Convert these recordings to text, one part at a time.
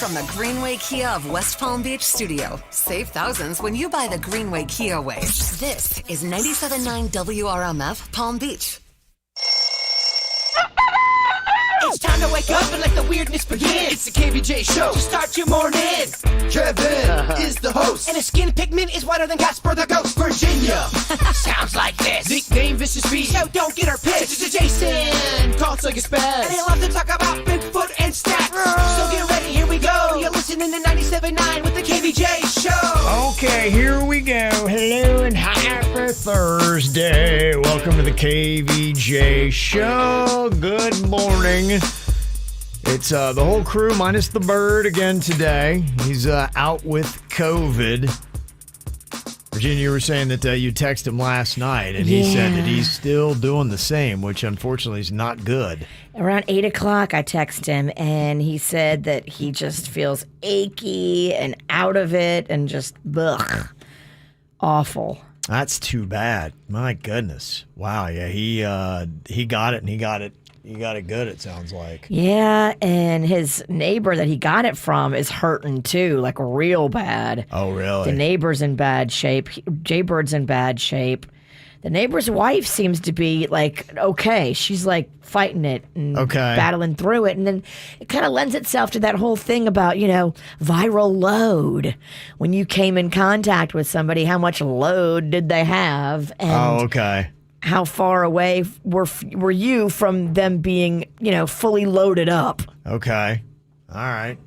From the Greenway Kia of West Palm Beach studio, save thousands when you buy the Greenway Kia way. This is 97.9 WRMF Palm Beach. It's time to wake up and let the weirdness begin. It's the KVJ show to start your morning. Kevin is the host. And his skin pigment is whiter than Casper the Ghost. Virginia sounds like this. nickname Vicious Beast. So don't get her pissed. It's Jason. Talks like a spaz. And they love to talk about Bigfoot and stats. So get ready, here we go. You're listening to 97.9 with the KVJ show. Okay, here we go. Hello and happy Thursday. Welcome to the KVJ show. Good morning. It's the whole crew minus the bird again today. He's out with COVID. Virginia, you were saying that you texted him last night, and he said that he's still doing the same, which unfortunately is not good. Around 8 o'clock, I texted him, and he said that he just feels achy and out of it and just, awful. That's too bad. My goodness. Wow, yeah, he got it, and he got it good, it sounds like. Yeah, and his neighbor that he got it from is hurting too, like real bad. Oh, really? The neighbor's in bad shape. Jaybird's in bad shape. The neighbor's wife seems to be like okay. She's like fighting it and battling through it. And then it kind of lends itself to that whole thing about, viral load. When you came in contact with somebody, how much load did they have? And how far away were you from them being, fully loaded up? Okay. All right.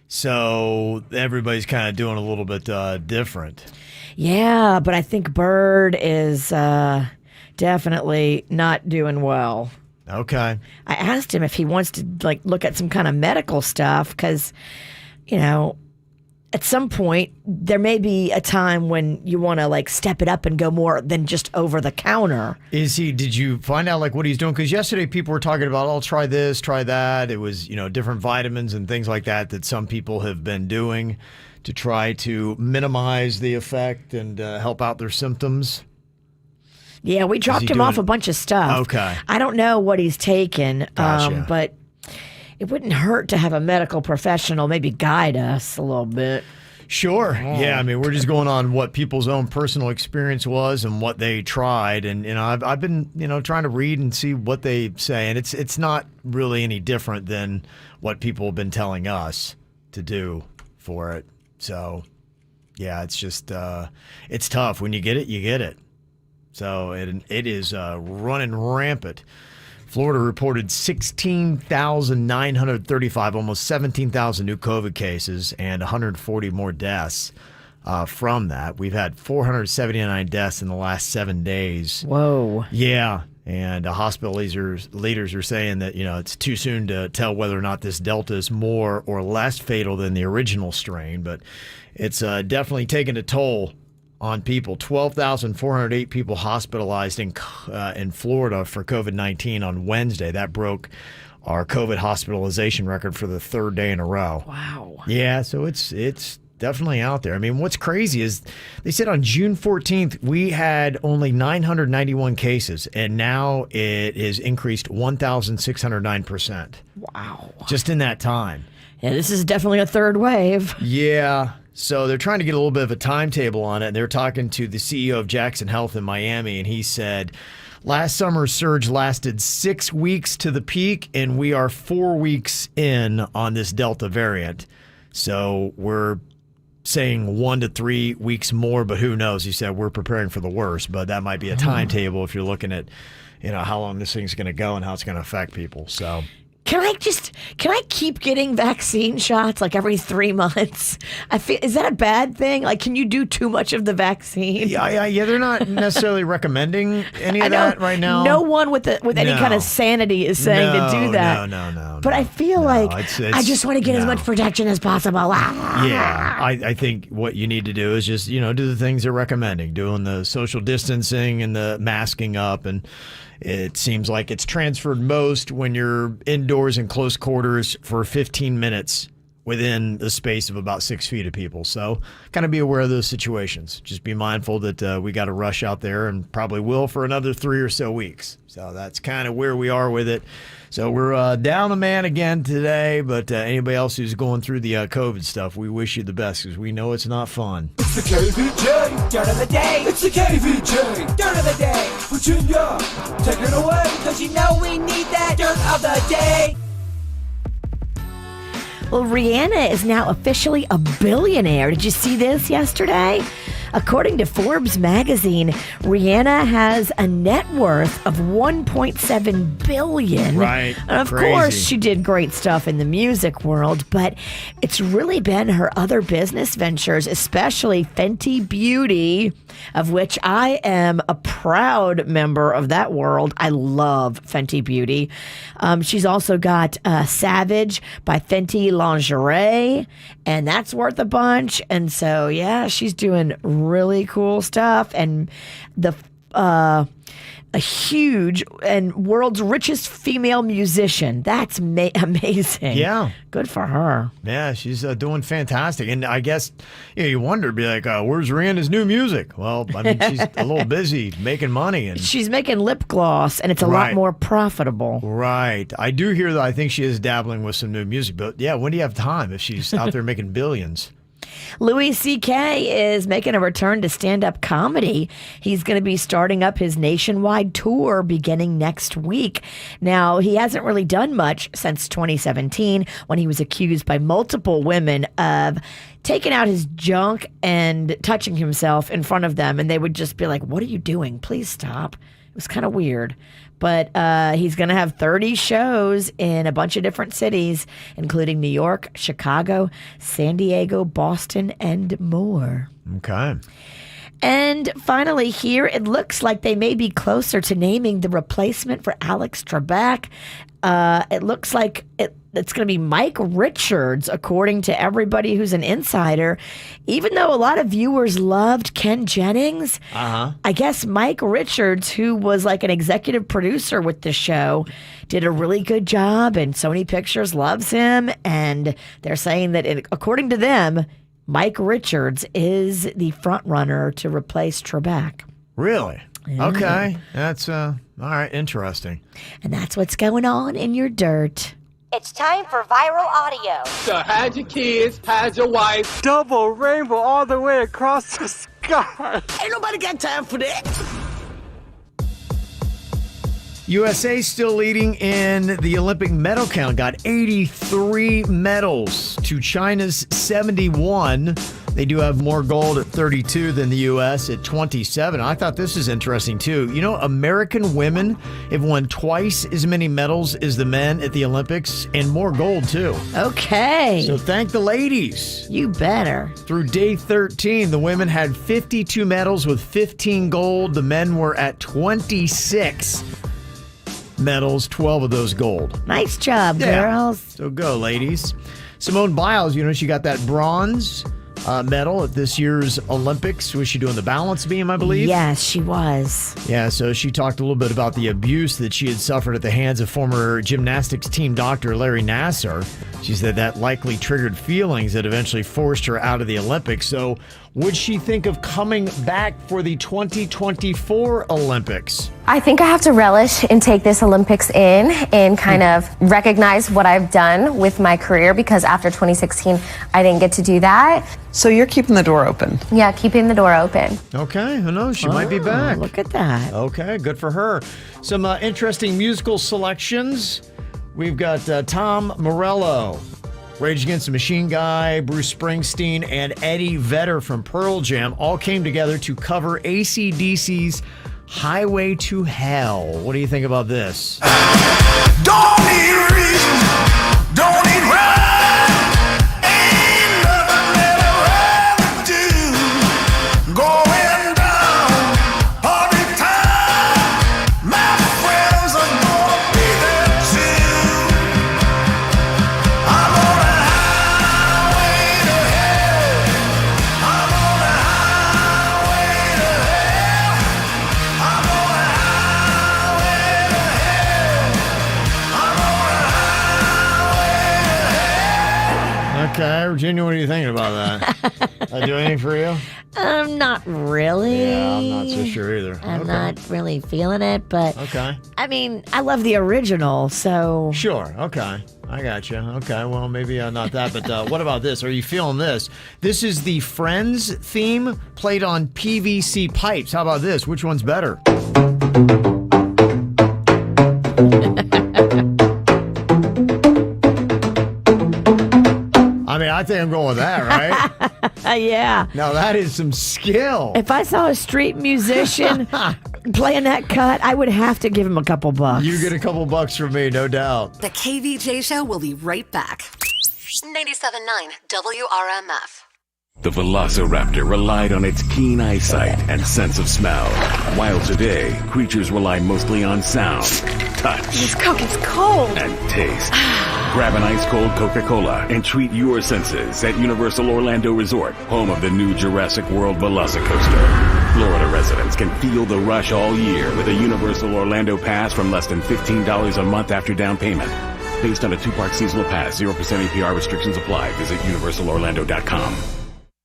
So everybody's kind of doing a little bit different. Yeah, but I think Bird is definitely not doing well. Okay. I asked him if he wants to look at some kind of medical stuff because, at some point, there may be a time when you want to step it up and go more than just over the counter. Did you find out what he's doing? Because yesterday people were talking about, I'll try this, try that. It was, different vitamins and things like that some people have been doing to try to minimize the effect and help out their symptoms. Yeah, we dropped him off a bunch of stuff. Okay. I don't know what he's taken, Gotcha. But it wouldn't hurt to have a medical professional maybe guide us a little bit. Sure. Yeah, I mean, we're just going on what people's own personal experience was and what they tried. And, I've been, trying to read and see what they say. And it's not really any different than what people have been telling us to do for it. So, yeah, it's just, it's tough. When you get it, you get it. So it is running rampant. Florida reported 16,935, almost 17,000 new COVID cases and 140 more deaths from that. We've had 479 deaths in the last 7 days. Whoa. Yeah. And hospital leaders are saying that, it's too soon to tell whether or not this Delta is more or less fatal than the original strain, but it's definitely taken a toll on people. 12,408 people hospitalized in Florida for COVID-19 on Wednesday. That broke our COVID hospitalization record for the third day in a row. Wow. Yeah, so it's definitely out there. I mean, what's crazy is they said on June 14th, we had only 991 cases, and now it has increased 1,609%. Wow. Just in that time. Yeah, this is definitely a third wave. Yeah. So they're trying to get a little bit of a timetable on it. They're talking to the CEO of Jackson Health in Miami, and he said, last summer's surge lasted 6 weeks to the peak, and we are 4 weeks in on this Delta variant. So we're saying 1 to 3 weeks more, but who knows? He said we're preparing for the worst, but that might be a timetable if you're looking at, how long this thing's going to go and how it's going to affect people. So. Can I keep getting vaccine shots every 3 months? Is that a bad thing? Can you do too much of the vaccine? Yeah. They're not necessarily recommending any of that right now. No one with any kind of sanity is saying to do that. No. But I feel I just want to get as much protection as possible. Yeah, I think what you need to do is just, do the things they're recommending, doing the social distancing and the masking up. And it seems like it's transferred most when you're indoors in close quarters for 15 minutes within the space of about 6 feet of people. So kind of be aware of those situations. Just be mindful that we got to rush out there and probably will for another 3 or so weeks. So that's kind of where we are with it. So we're down a man again today, but anybody else who's going through the COVID stuff, we wish you the best because we know it's not fun. It's the KVJ. Dirt of the day. It's the KVJ. Dirt of the day. Virginia, take it away. Cause you know we need that dirt of the day. Well, Rihanna is now officially a billionaire. Did you see this yesterday? According to Forbes magazine, Rihanna has a net worth of $1.7 billion. Right. And of course, she did great stuff in the music world, but it's really been her other business ventures, especially Fenty Beauty, of which I am a proud member of that world. I love Fenty Beauty. She's also got Savage by Fenty Lingerie, and that's worth a bunch. And so, yeah, she's doing really cool stuff. And a huge and world's richest female musician. That's amazing. Yeah. Good for her. Yeah, she's doing fantastic. And I guess you wonder, be like, where's Rihanna's new music? Well, I mean, she's a little busy making money. And she's making lip gloss, and it's a lot more profitable. Right. I do hear that. I think she is dabbling with some new music. But yeah, when do you have time if she's out there making billions? Louis C.K. is making a return to stand-up comedy. He's going to be starting up his nationwide tour beginning next week. Now, he hasn't really done much since 2017 when he was accused by multiple women of taking out his junk and touching himself in front of them. And they would just be like, "What are you doing? Please stop." It was kind of weird. But he's going to have 30 shows in a bunch of different cities, including New York, Chicago, San Diego, Boston, and more. Okay. And finally here, it looks like they may be closer to naming the replacement for Alex Trebek. It looks like it's going to be Mike Richards, according to everybody who's an insider. Even though a lot of viewers loved Ken Jennings, I guess Mike Richards, who was like an executive producer with the show, did a really good job, and Sony Pictures loves him. And they're saying that, according to them, Mike Richards is the front runner to replace Trebek. Really? Yeah. Okay. That's all right. Interesting. And that's what's going on in your dirt. It's time for viral audio. So hide your kids, hide your wife. Double rainbow all the way across the sky. Ain't nobody got time for that. USA still leading in the Olympic medal count, got 83 medals to China's 71. They do have more gold at 32 than the U.S. at 27. I thought this is interesting, too. You know, American women have won twice as many medals as the men at the Olympics, and more gold, too. Okay. So thank the ladies. You better. Through day 13, the women had 52 medals with 15 gold. The men were at 26 medals, 12 of those gold. Nice job, girls. So go, ladies. Simone Biles, she got that bronze medal at this year's Olympics. Was she doing the balance beam, I believe? Yes, she was. Yeah, so she talked a little bit about the abuse that she had suffered at the hands of former gymnastics team doctor Larry Nassar. She said that likely triggered feelings that eventually forced her out of the Olympics. So would she think of coming back for the 2024 Olympics? I think I have to relish and take this Olympics in and kind of recognize what I've done with my career, because after 2016, I didn't get to do that. So you're keeping the door open? Yeah, keeping the door open. Okay, who knows? She might be back. Look at that. Okay, good for her. Some interesting musical selections. We've got Tom Morello, Rage Against the Machine guy, Bruce Springsteen, and Eddie Vedder from Pearl Jam all came together to cover AC/DC's Highway to Hell. What do you think about this? Don't need reason, don't need rhyme, ain't nothing that I'd rather do. Going down all the time, my friends are gonna be there too. I'm on a highway to hell, I'm on a highway to hell, I'm on a highway to hell, I'm on a highway. Okay, Virginia, what are you thinking about that? I do anything for you? Not really. Yeah, I'm not so sure either. I'm not really feeling it, but okay. I mean, I love the original, so sure. Okay, I got you. Okay, well, maybe not that, but what about this? Are you feeling this? This is the Friends theme played on PVC pipes. How about this? Which one's better? I mean, I think I'm going with that, right? Yeah. Now, that is some skill. If I saw a street musician playing that cut, I would have to give him a couple bucks. You get a couple bucks from me, no doubt. The KVJ Show will be right back. 97.9 WRMF. The Velociraptor relied on its keen eyesight and sense of smell, while today, creatures rely mostly on sound, touch, This Coke is cold, and taste. Grab an ice-cold Coca-Cola and treat your senses at Universal Orlando Resort, home of the new Jurassic World Velocicoaster. Florida residents can feel the rush all year with a Universal Orlando Pass from less than $15 a month after down payment. Based on a 2-park seasonal pass, 0% APR restrictions apply. Visit universalorlando.com.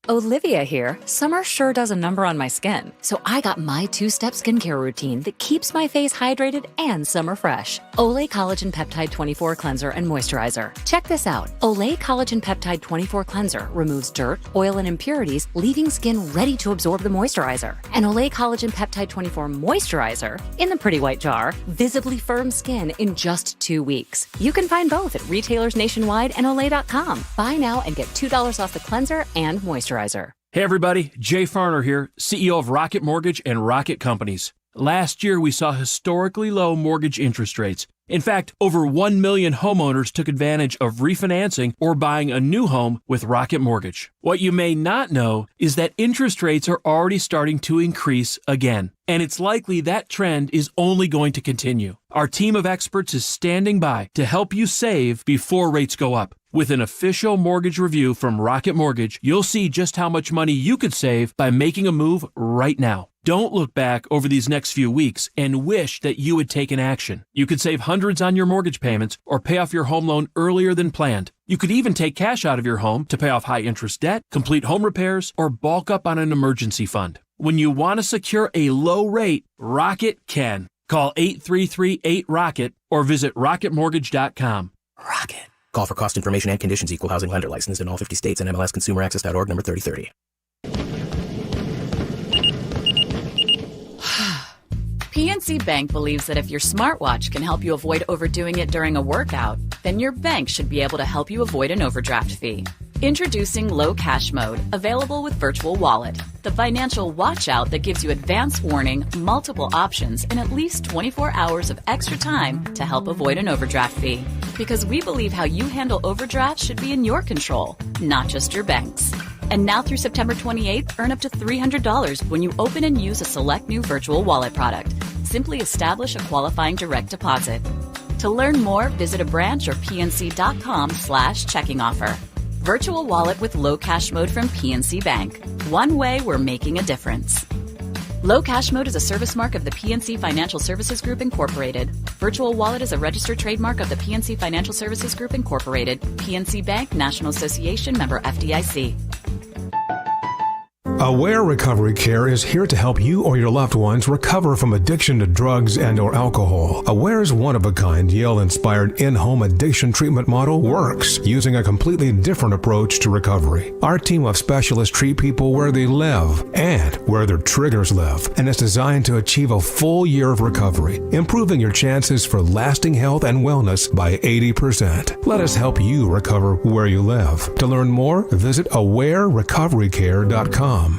Olivia here. Summer sure does a number on my skin. So I got my 2-step skincare routine that keeps my face hydrated and summer fresh. Olay Collagen Peptide 24 Cleanser and Moisturizer. Check this out. Olay Collagen Peptide 24 Cleanser removes dirt, oil, and impurities, leaving skin ready to absorb the moisturizer. And Olay Collagen Peptide 24 Moisturizer, in the pretty white jar, visibly firm skin in just 2 weeks. You can find both at retailers nationwide and Olay.com. Buy now and get $2 off the cleanser and moisturizer. Hey everybody, Jay Farner here, CEO of Rocket Mortgage and Rocket Companies. Last year we saw historically low mortgage interest rates. In fact, over 1 million homeowners took advantage of refinancing or buying a new home with Rocket Mortgage. What you may not know is that interest rates are already starting to increase again, and it's likely that trend is only going to continue. Our team of experts is standing by to help you save before rates go up. With an official mortgage review from Rocket Mortgage, you'll see just how much money you could save by making a move right now. Don't look back over these next few weeks and wish that you had taken action. You could save hundreds on your mortgage payments or pay off your home loan earlier than planned. You could even take cash out of your home to pay off high-interest debt, complete home repairs, or bulk up on an emergency fund. When you want to secure a low rate, Rocket can. Call 833-8ROCKET or visit rocketmortgage.com. Rocket. Call for cost information and conditions. Equal housing lender licensed in all 50 states and MLSConsumerAccess.org number 3030. PNC Bank believes that if your smartwatch can help you avoid overdoing it during a workout, then your bank should be able to help you avoid an overdraft fee. Introducing Low Cash Mode, available with Virtual Wallet, the financial watch out that gives you advance warning, multiple options, and at least 24 hours of extra time to help avoid an overdraft fee. Because we believe how you handle overdrafts should be in your control, not just your bank's. And now through September 28th, earn up to $300 when you open and use a select new Virtual Wallet product. Simply establish a qualifying direct deposit. To learn more, visit a branch or pnc.com/checking offer. Virtual Wallet with Low Cash Mode from PNC Bank. One way we're making a difference. Low Cash Mode is a service mark of the PNC Financial Services Group, Incorporated. Virtual Wallet is a registered trademark of the PNC Financial Services Group, Incorporated. PNC Bank, National Association, member FDIC. Aware Recovery Care is here to help you or your loved ones recover from addiction to drugs and or alcohol. Aware's one-of-a-kind Yale-inspired in-home addiction treatment model works using a completely different approach to recovery. Our team of specialists treat people where they live and where their triggers live, and is designed to achieve a full year of recovery, improving your chances for lasting health and wellness by 80%. Let us help you recover where you live. To learn more, visit awarerecoverycare.com.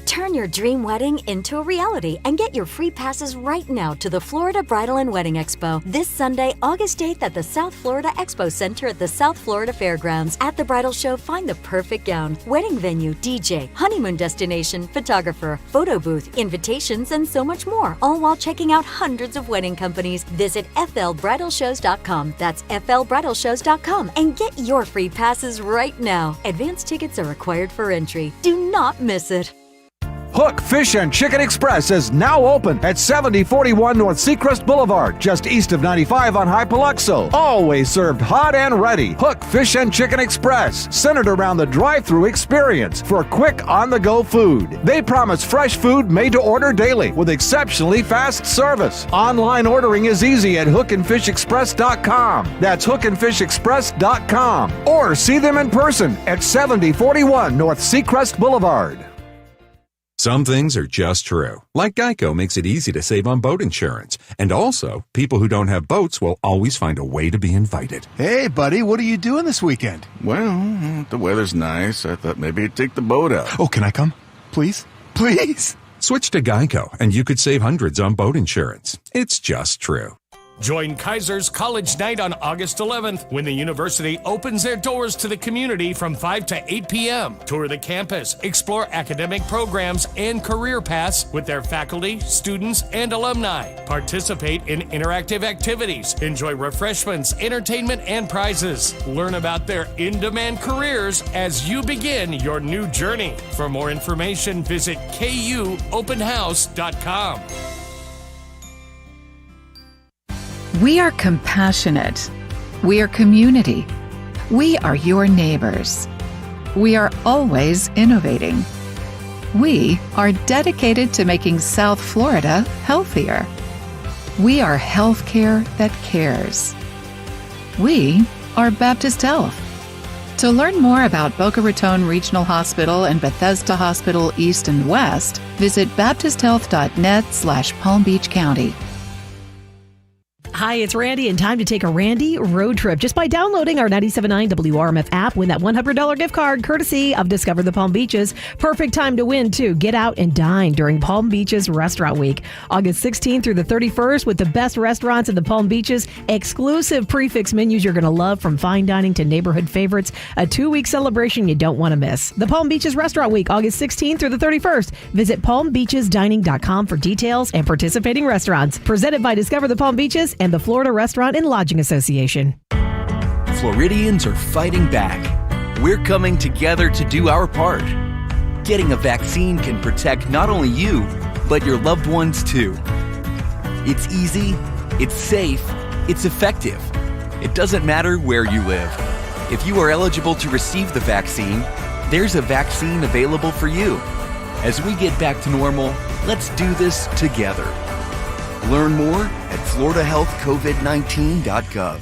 Turn your dream wedding into a reality and get your free passes right now to the Florida Bridal and Wedding Expo this Sunday, August 8th at the South Florida Expo Center at the South Florida Fairgrounds. At the bridal show, find the perfect gown, wedding venue, DJ, honeymoon destination, photographer, photo booth, invitations, and so much more, all while checking out hundreds of wedding companies. Visit flbridalshows.com. That's flbridalshows.com and get your free passes right now. Advance tickets are required for entry. Do not miss it. Hook Fish and Chicken Express is now open at 7041 North Seacrest Boulevard, just east of 95 on High Paluxo. Always served hot and ready. Hook Fish and Chicken Express, centered around the drive-thru experience for quick on-the-go food. They promise fresh food made to order daily with exceptionally fast service. Online ordering is easy at hookandfishexpress.com. That's hookandfishexpress.com. Or see them in person at 7041 North Seacrest Boulevard. Some things are just true. Like Geico makes it easy to save on boat insurance. And also, people who don't have boats will always find a way to be invited. Hey, buddy, what are you doing this weekend? Well, the weather's nice. I thought maybe you'd take the boat out. Oh, can I come? Please? Please? Switch to Geico, and you could save hundreds on boat insurance. It's just true. Join Kaiser's College Night on August 11th when the university opens their doors to the community from 5 to 8 p.m. Tour the campus, explore academic programs and career paths with their faculty, students, and alumni. Participate in interactive activities, enjoy refreshments, entertainment, and prizes. Learn about their in-demand careers as you begin your new journey. For more information, visit kuopenhouse.com. We are compassionate. We are community. We are your neighbors. We are always innovating. We are dedicated to making South Florida healthier. We are healthcare that cares. We are Baptist Health. To learn more about Boca Raton Regional Hospital and Bethesda Hospital East and West, visit baptisthealth.net/Palm Beach County. Hi, it's Randy, and time to take a Randy road trip. Just by downloading our 97.9 WRMF app, win that $100 gift card courtesy of Discover the Palm Beaches. Perfect time to win, too. Get out and dine during Palm Beaches Restaurant Week, August 16th through the 31st, with the best restaurants in the Palm Beaches. Exclusive prefix menus you're going to love, from fine dining to neighborhood favorites. A 2-week celebration you don't want to miss. The Palm Beaches Restaurant Week, August 16th through the 31st. Visit palmbeachesdining.com for details and participating restaurants. Presented by Discover the Palm Beaches and the Florida Restaurant and Lodging Association. Floridians are fighting back. We're coming together to do our part. Getting a vaccine can protect not only you, but your loved ones too. It's easy, it's safe, it's effective. It doesn't matter where you live. If you are eligible to receive the vaccine, there's a vaccine available for you. As we get back to normal, let's do this together. Learn more at floridahealthcovid19.gov.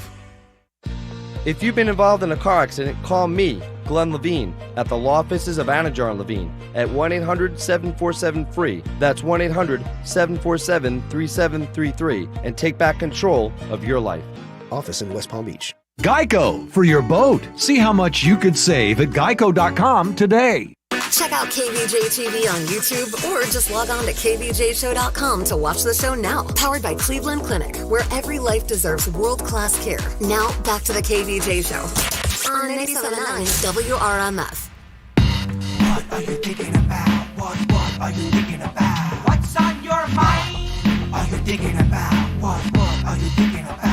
If you've been involved in a car accident, call me, Glenn Levine, at the law offices of Anajar and Levine at 1-800-747-FREE. That's 1-800-747-3733, and take back control of your life. Office in West Palm Beach. Geico for your boat. See how much you could save at geico.com today. Check out KVJ TV on YouTube or just log on to kvjshow.com to watch the show now. Powered by Cleveland Clinic, where every life deserves world-class care. Now, back to the KVJ Show on 97.9 WRMF. What are you thinking about? What are you thinking about? What's on your mind? Are you thinking about? What are you thinking about?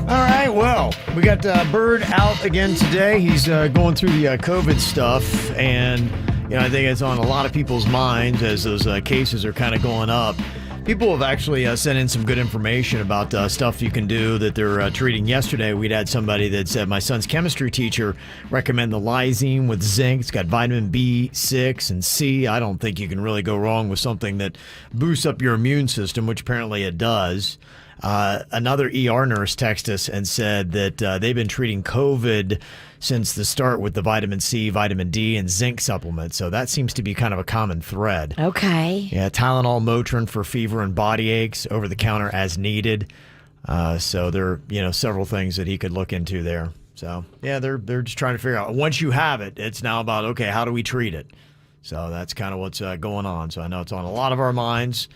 All right, well, we got Bird out again today. He's going through the COVID stuff, and I think it's on a lot of people's minds as those cases are kind of going up. People have actually sent in some good information about stuff you can do that they're treating. Yesterday, we'd had somebody that said, my son's chemistry teacher recommended the lysine with zinc. It's got vitamin B6 and C. I don't think you can really go wrong with something that boosts up your immune system, which apparently it does. Another ER nurse texted us and said that they've been treating COVID since the start with the vitamin C, vitamin D, and zinc supplements. So that seems to be kind of a common thread. Okay. Yeah, Tylenol, Motrin for fever and body aches, over the counter as needed. So there are, several things that he could look into there. So yeah, they're just trying to figure out, once you have it, it's now about, okay, how do we treat it? So that's kind of what's going on. So I know it's on a lot of our minds.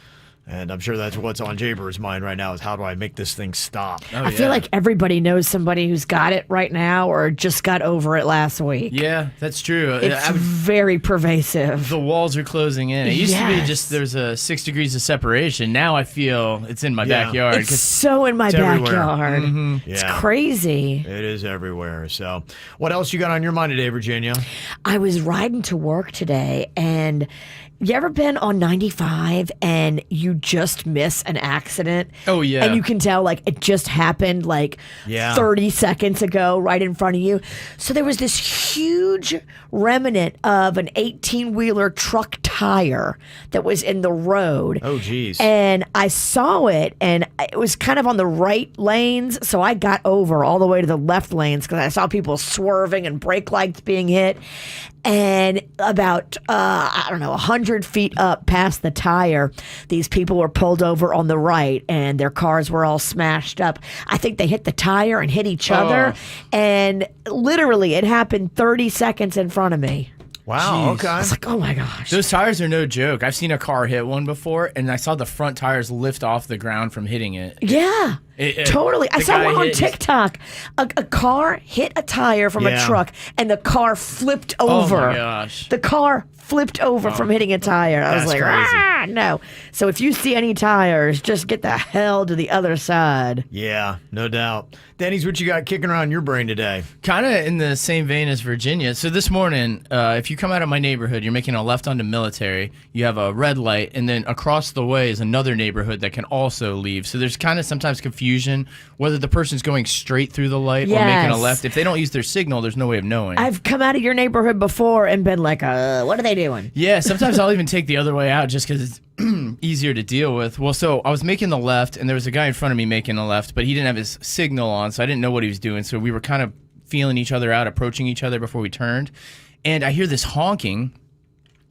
And I'm sure that's what's on Jaybird's mind right now is how do I make this thing stop? I feel like everybody knows somebody who's got it right now or just got over it last week. Yeah, that's true. It's very pervasive. The walls are closing in. It used to be just there's a 6 degrees of separation. Now I feel it's in my backyard. It's so in my backyard. It's Yeah. crazy. It is everywhere. So, what else you got on your mind today, Virginia? I was riding to work today, and you ever been on 95 and you just miss an accident? Oh, yeah. And you can tell, like, it just happened, like, 30 seconds ago right in front of you. So there was this huge remnant of an 18-wheeler truck tire that was in the road. Oh, geez. And I saw it, and it was kind of on the right lanes, so I got over all the way to the left lanes because I saw people swerving and brake lights being hit. And about, 100 feet up past the tire, these people were pulled over on the right, and their cars were all smashed up. I think they hit the tire and hit each other, and literally it happened 30 seconds in front of me. Wow, okay. I was like, oh my gosh. Those tires are no joke. I've seen a car hit one before, and I saw the front tires lift off the ground from hitting it. Yeah, totally. I saw one on TikTok. A car hit a tire from a truck, and the car flipped over. Oh my gosh. The car flipped over from hitting a tire. I was like, crazy. no. So if you see any tires, just get the hell to the other side. Yeah, no doubt. Denny's, what you got kicking around your brain today? Kind of in the same vein as Virginia. So this morning, if you come out of my neighborhood, you're making a left onto Military, you have a red light, and then across the way is another neighborhood that can also leave. So there's kind of sometimes confusion whether the person's going straight through the light or making a left. If they don't use their signal, there's no way of knowing. I've come out of your neighborhood before and been like, what are they doing? Yeah, sometimes I'll even take the other way out just because it's easier to deal with. Well, so I was making the left, and there was a guy in front of me making the left, but he didn't have his signal on, so I didn't know what he was doing. So we were kind of feeling each other out, approaching each other before we turned. And I hear this honking.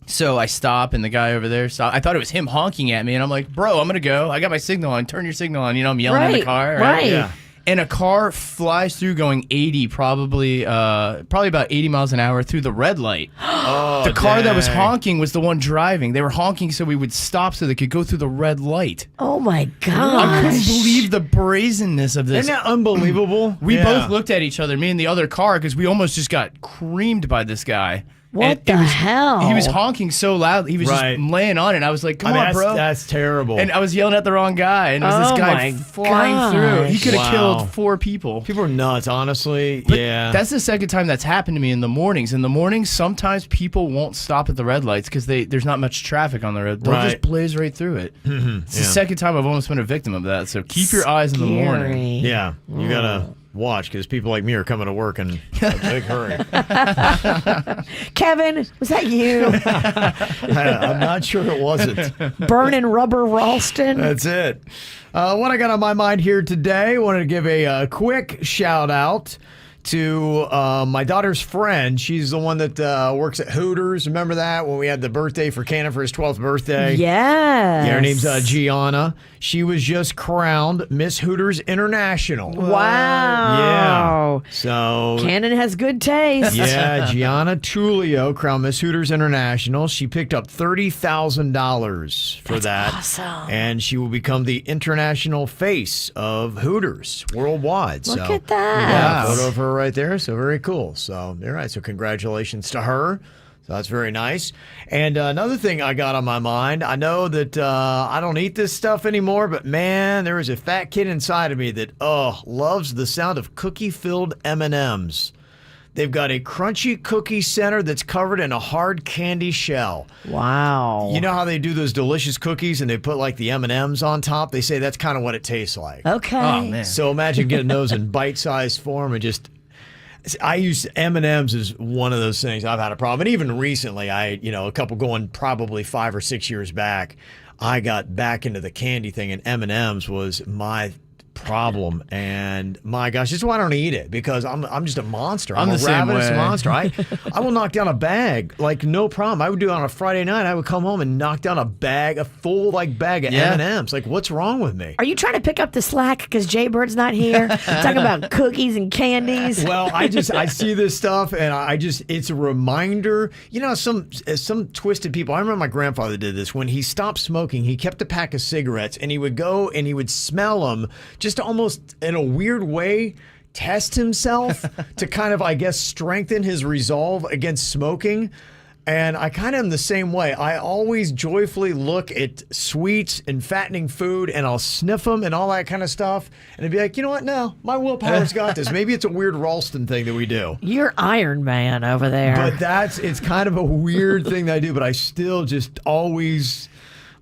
So I stop, and the guy over there stopped. I thought it was him honking at me, and I'm like, bro, I'm going to go. I got my signal on. Turn your signal on. You know, I'm yelling in the car. Right. Yeah. And a car flies through going 80, probably about 80 miles an hour through the red light. The car that was honking was the one driving. They were honking so we would stop so they could go through the red light. Oh, my God. I couldn't believe the brazenness of this. Isn't that unbelievable? We both looked at each other, me and the other car, because we almost just got creamed by this guy. What the hell? He was honking so loud. He was just laying on it. I was like, come on, bro. That's terrible. And I was yelling at the wrong guy. And it was this guy flying through. He could have killed 4 people. People are nuts, honestly. But yeah. That's the second time that's happened to me in the mornings. In the mornings, sometimes people won't stop at the red lights because there's not much traffic on the road. They'll just blaze right through it. It's the second time I've almost been a victim of that. So keep your eyes in the morning. Yeah. You got to watch because people like me are coming to work in a big hurry. Kevin, was that you? I'm not sure it wasn't. Burning rubber Ralston. That's it. What I got on my mind here today, I wanted to give a quick shout out to my daughter's friend. She's the one that works at Hooters. Remember that when we had the birthday for Cannon for his 12th birthday? Yes. Yeah, her name's Gianna. She was just crowned Miss Hooters International. Wow. Yeah. So Cannon has good taste. Yeah, Gianna Tullio crowned Miss Hooters International. She picked up $30,000 for that. Awesome. And she will become the international face of Hooters worldwide. Look so, at that. Yeah, photo of her right there. So very cool. So, all right. So congratulations to her. So that's very nice. And another thing I got on my mind, I know that I don't eat this stuff anymore, but man, there is a fat kid inside of me that loves the sound of cookie-filled M&Ms. They've got a crunchy cookie center that's covered in a hard candy shell. Wow. You know how they do those delicious cookies and they put like the M&Ms on top? They say that's kind of what it tastes like. Okay. Oh, man. So imagine getting those in bite-sized form and just... I use M&Ms as one of those things I've had a problem. And even recently, a couple going probably 5 or 6 years back, I got back into the candy thing, and M&Ms was my problem. And my gosh, this is why I don't eat it, because I'm just a monster. I'm a the same ravenous way. monster. I will knock down a bag like no problem. I would do it on a Friday night. I would come home and knock down a full bag of M&Ms. Like, what's wrong with me? Are you trying to pick up the slack because Jay Bird's not here? Talking about cookies and candies. Well, I see this stuff and it's a reminder. You know, some twisted people. I remember my grandfather did this. When he stopped smoking, he kept a pack of cigarettes and he would go and he would smell them just to almost in a weird way test himself to kind of, I guess, strengthen his resolve against smoking. And I kind of am the same way. I always joyfully look at sweets and fattening food, and I'll sniff them and all that kind of stuff. And I'd be like, you know what? No, my willpower's got this. Maybe it's a weird Ralston thing that we do. You're Iron Man over there. But it's kind of a weird thing that I do, but I still just always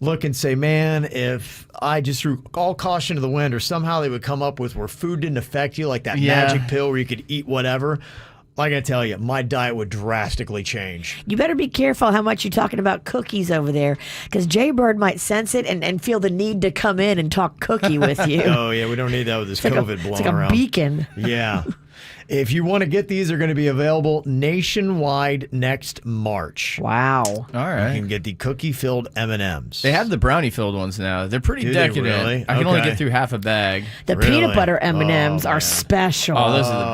look and say, man, if I just threw all caution to the wind, or somehow they would come up with where food didn't affect you, like that magic pill where you could eat whatever. Like I tell you, my diet would drastically change. You better be careful how much you're talking about cookies over there, because Jay Bird might sense it and feel the need to come in and talk cookie with you. Oh, yeah, we don't need that with this COVID blowing it's like around. a beacon. Yeah. If you want to get these, they're going to be available nationwide next March. Wow. All right. You can get the cookie-filled M&Ms. They have the brownie-filled ones now. They're pretty Do they decadent. really? I can only Okay. get through half a bag. The peanut butter M&Ms are special. Oh, those are the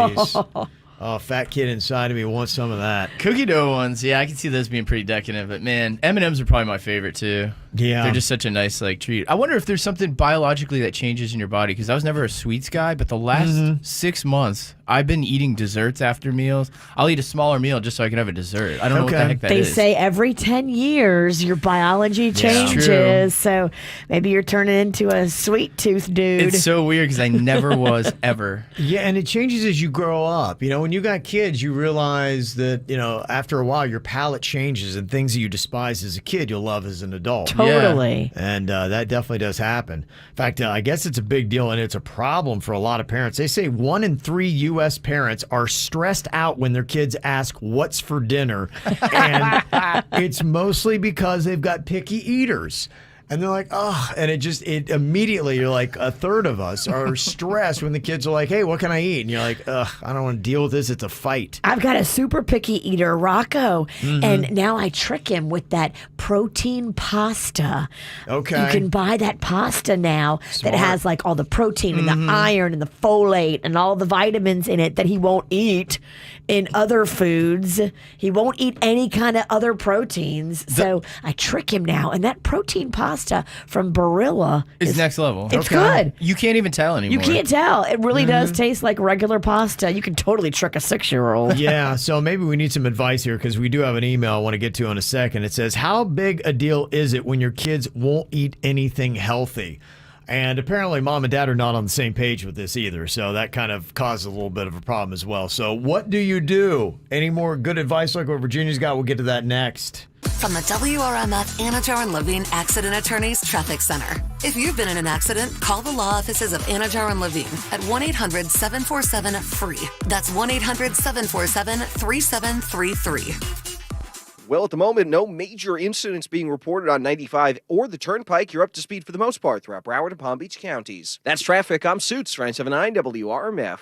best. Jeez. Oh, fat kid inside of me wants some of that. Cookie dough ones, yeah, I can see those being pretty decadent. But man, M&Ms are probably my favorite too. Yeah, they're just such a nice treat. I wonder if there's something biologically that changes in your body, because I was never a sweets guy, but the last 6 months I've been eating desserts after meals. I'll eat a smaller meal just so I can have a dessert. I don't know what the heck that is. They say every 10 years your biology changes, True. so maybe you're turning into a sweet tooth dude. It's so weird because I never was ever. Yeah, and it changes as you grow up. You know, when you got kids, you realize that, you know, after a while, your palate changes, and things that you despise as a kid, you'll love as an adult. Totally. And that definitely does happen. In fact, I guess it's a big deal, and it's a problem for a lot of parents. They say 1 in 3 U.S. parents are stressed out when their kids ask what's for dinner. And it's mostly because they've got picky eaters. And they're like, oh, and it immediately, you're like, a third of us are stressed when the kids are like, hey, what can I eat? And you're like, ugh, I don't want to deal with this. It's a fight. I've got a super picky eater, Rocco, and now I trick him with that protein pasta. Okay. You can buy that pasta now Smart. that has like all the protein and the iron and the folate and all the vitamins in it that he won't eat in other foods. He won't eat any kind of other proteins. So I trick him now, and that protein pasta from Barilla It's next level. It's good. You can't even tell anymore. You can't tell. It really does taste like regular pasta. You can totally trick a 6-year-old. Yeah, so maybe we need some advice here, because we do have an email I want to get to in a second. It says, how big a deal is it when your kids won't eat anything healthy? And apparently mom and dad are not on the same page with this either, so that kind of causes a little bit of a problem as well. So what do you do? Any more good advice like what Virginia's got? We'll get to that next. From the WRMF Anajar and Levine Accident Attorneys Traffic Center. If you've been in an accident, call the law offices of Anajar and Levine at 1-800-747-FREE. That's 1-800-747-3733. Well, at the moment, no major incidents being reported on 95 or the Turnpike. You're up to speed for the most part throughout Broward and Palm Beach counties. That's traffic. I'm Suits, 979 WRMF.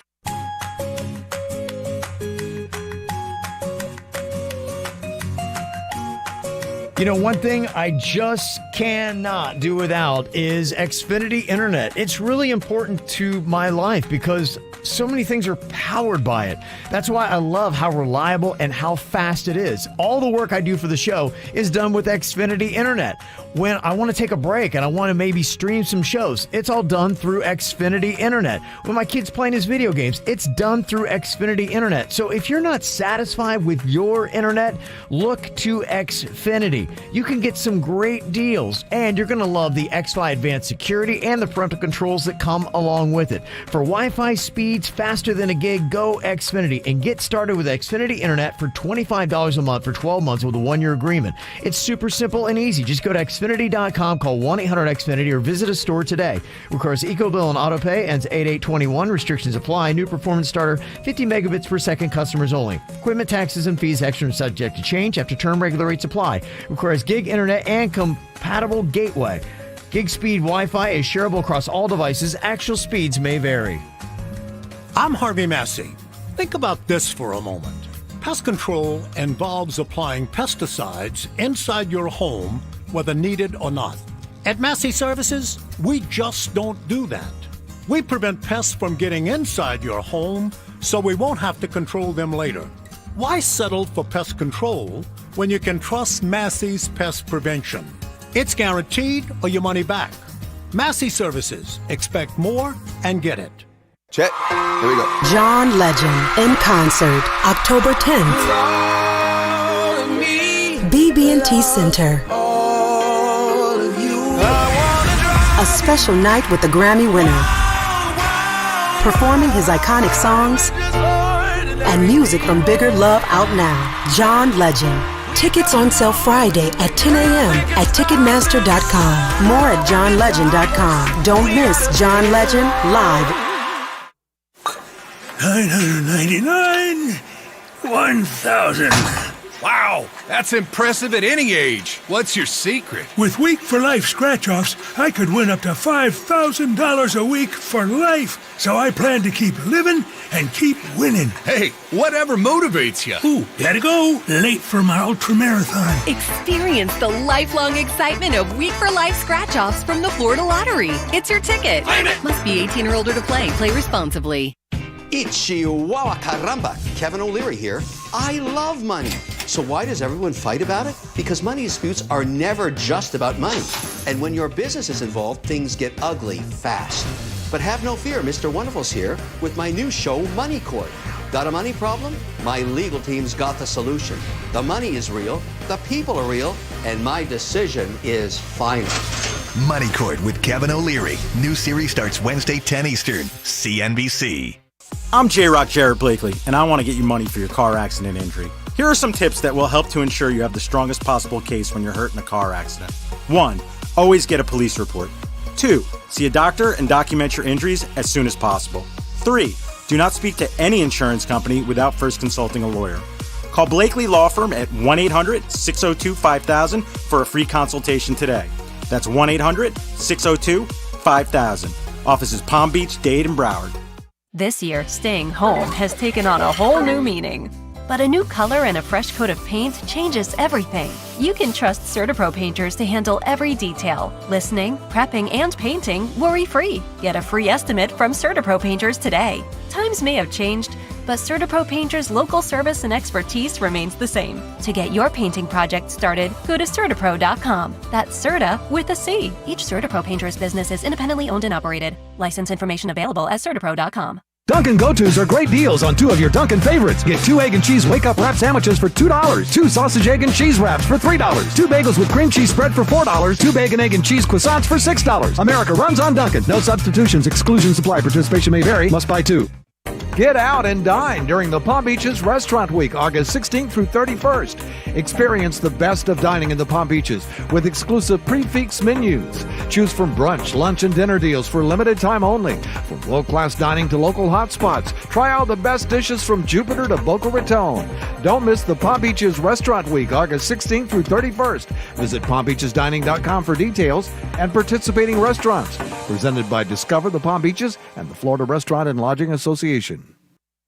You know, one thing I just cannot do without is Xfinity Internet. It's really important to my life because so many things are powered by it. That's why I love how reliable and how fast it is. All the work I do for the show is done with Xfinity Internet. When I want to take a break and I want to maybe stream some shows, it's all done through Xfinity Internet. When my kid's playing his video games, it's done through Xfinity Internet. So if you're not satisfied with your internet, look to Xfinity. You can get some great deals, and you're going to love the Xfi Advanced Security and the parental controls that come along with it. For Wi-Fi speeds faster than a gig, go Xfinity and get started with Xfinity Internet for $25 a month for 12 months with a 1-year agreement. It's super simple and easy. Just go to Xfinity.com, call 1-800-XFINITY, or visit a store today. Requires EcoBill and AutoPay, ends 8/8/21. Restrictions apply. New performance starter, 50 megabits per second, customers only. Equipment taxes and fees extra and subject to change. After term, regular rates apply. Requires gig internet and compatible gateway. Gig speed Wi-Fi is shareable across all devices. Actual speeds may vary. I'm Harvey Massey. Think about this for a moment. Pest control involves applying pesticides inside your home, whether needed or not. At Massey Services, we just don't do that. We prevent pests from getting inside your home, so we won't have to control them later. Why settle for pest control when you can trust Massey's pest prevention? It's guaranteed or your money back. Massey Services. Expect more and get it. Check. Here we go. John Legend in concert, October 10th. BB&T Center. A special night with the Grammy winner. Performing his iconic songs and music from Bigger Love out now. John Legend. Tickets on sale Friday at 10 a.m. at Ticketmaster.com. More at JohnLegend.com. Don't miss John Legend live. $999, $1,000. Wow, that's impressive at any age. What's your secret? With Week for Life scratch-offs, I could win up to $5,000 a week for life. So I plan to keep living and keep winning. Hey, whatever motivates you. Ooh, gotta go. Late for my ultramarathon. Experience the lifelong excitement of Week for Life scratch-offs from the Florida Lottery. It's your ticket. Claim it. Must be 18 or older to play. Play responsibly. Chihuahua caramba, Kevin O'Leary here. I love money. So why does everyone fight about it? Because money disputes are never just about money. And when your business is involved, things get ugly fast. But have no fear, Mr. Wonderful's here with my new show, Money Court. Got a money problem? My legal team's got the solution. The money is real, the people are real, and my decision is final. Money Court with Kevin O'Leary. New series starts Wednesday, 10 Eastern. CNBC. I'm J-Rock Jared Blakely, and I want to get you money for your car accident injury. Here are some tips that will help to ensure you have the strongest possible case when you're hurt in a car accident. 1. Always get a police report. 2. See a doctor and document your injuries as soon as possible. 3. Do not speak to any insurance company without first consulting a lawyer. Call Blakely Law Firm at 1-800-602-5000 for a free consultation today. That's 1-800-602-5000. Offices Palm Beach, Dade, and Broward. This year, staying home has taken on a whole new meaning. But a new color and a fresh coat of paint changes everything. You can trust CertaPro painters to handle every detail. Listening, prepping, and painting worry-free. Get a free estimate from CertaPro painters today. Times may have changed, but CertaPro painters' local service and expertise remains the same. To get your painting project started, go to CertaPro.com. That's Certa with a C. Each CertaPro painter's business is independently owned and operated. License information available at CertaPro.com. Dunkin' Go-To's are great deals on 2 of your Dunkin' favorites. Get 2 egg and cheese wake-up wrap sandwiches for $2, 2 sausage, egg, and cheese wraps for $3, 2 bagels with cream cheese spread for $4, 2 bacon, egg, and cheese croissants for $6. America runs on Dunkin'. No substitutions. Exclusions apply. Participation may vary. Must buy 2. Get out and dine during the Palm Beaches Restaurant Week, August 16th through 31st. Experience the best of dining in the Palm Beaches with exclusive prix menus. Choose from brunch, lunch, and dinner deals for limited time only. From world-class dining to local hotspots, try out the best dishes from Jupiter to Boca Raton. Don't miss the Palm Beaches Restaurant Week, August 16th through 31st. Visit PalmBeachesDining.com for details and participating restaurants. Presented by Discover the Palm Beaches and the Florida Restaurant and Lodging Association.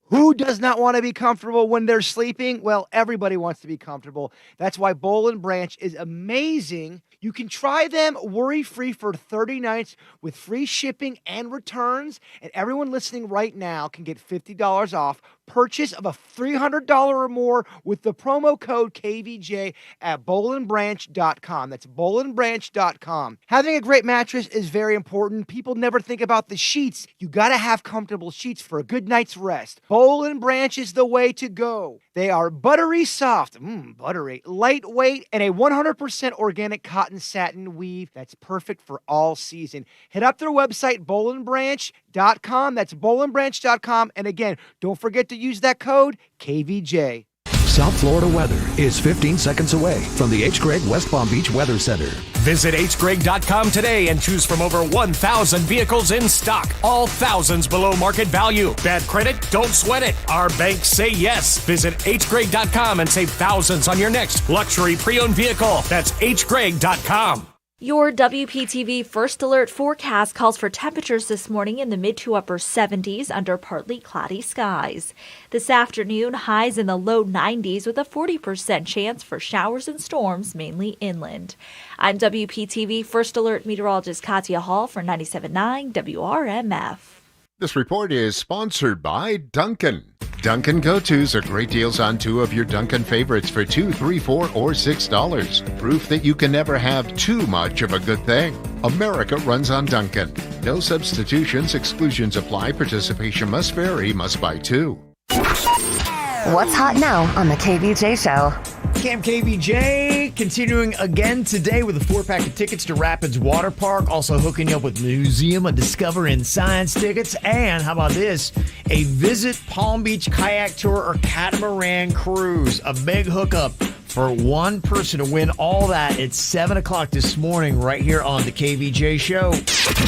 Who does not want to be comfortable when they're sleeping? Well, everybody wants to be comfortable. That's why Boll & Branch is amazing. You can try them worry-free for 30 nights with free shipping and returns. And everyone listening right now can get $50 off purchase of a $300 or more with the promo code KVJ at bollandbranch.com. That's bollandbranch.com. Having a great mattress is very important. People never think about the sheets. You got to have comfortable sheets for a good night's rest. Boll & Branch is the way to go. They are buttery soft, buttery, lightweight, and a 100% organic cotton satin weave that's perfect for all season. Hit up their website, bollandbranch.com. That's bollandbranch.com. And again, don't forget to use that code KVJ. South Florida weather is 15 seconds away from the H. Gregg West Palm Beach Weather Center. Visit hgregg.com today and choose from over 1,000 vehicles in stock. All thousands below market value. Bad credit? Don't sweat it. Our banks say yes. Visit hgregg.com and save thousands on your next luxury pre-owned vehicle. That's hgregg.com. Your WPTV First Alert forecast calls for temperatures this morning in the mid to upper 70s under partly cloudy skies. This afternoon, highs in the low 90s with a 40% chance for showers and storms, mainly inland. I'm WPTV First Alert meteorologist Katya Hall for 97.9 WRMF. This report is sponsored by Dunkin'. Dunkin' Go-Tos are great deals on 2 of your Dunkin' favorites for $2, $3, $4, or $6. Proof that you can never have too much of a good thing. America runs on Dunkin'. No substitutions, exclusions apply, participation must vary, must buy 2. What's hot now on the KVJ Show? Camp KVJ continuing again today with a 4-pack of tickets to Rapids Water Park. Also hooking you up with Museum of Discovery and Science tickets. And how about this? A Visit Palm Beach kayak tour or catamaran cruise. A big hookup for one person to win all that at 7 o'clock this morning right here on the KVJ Show.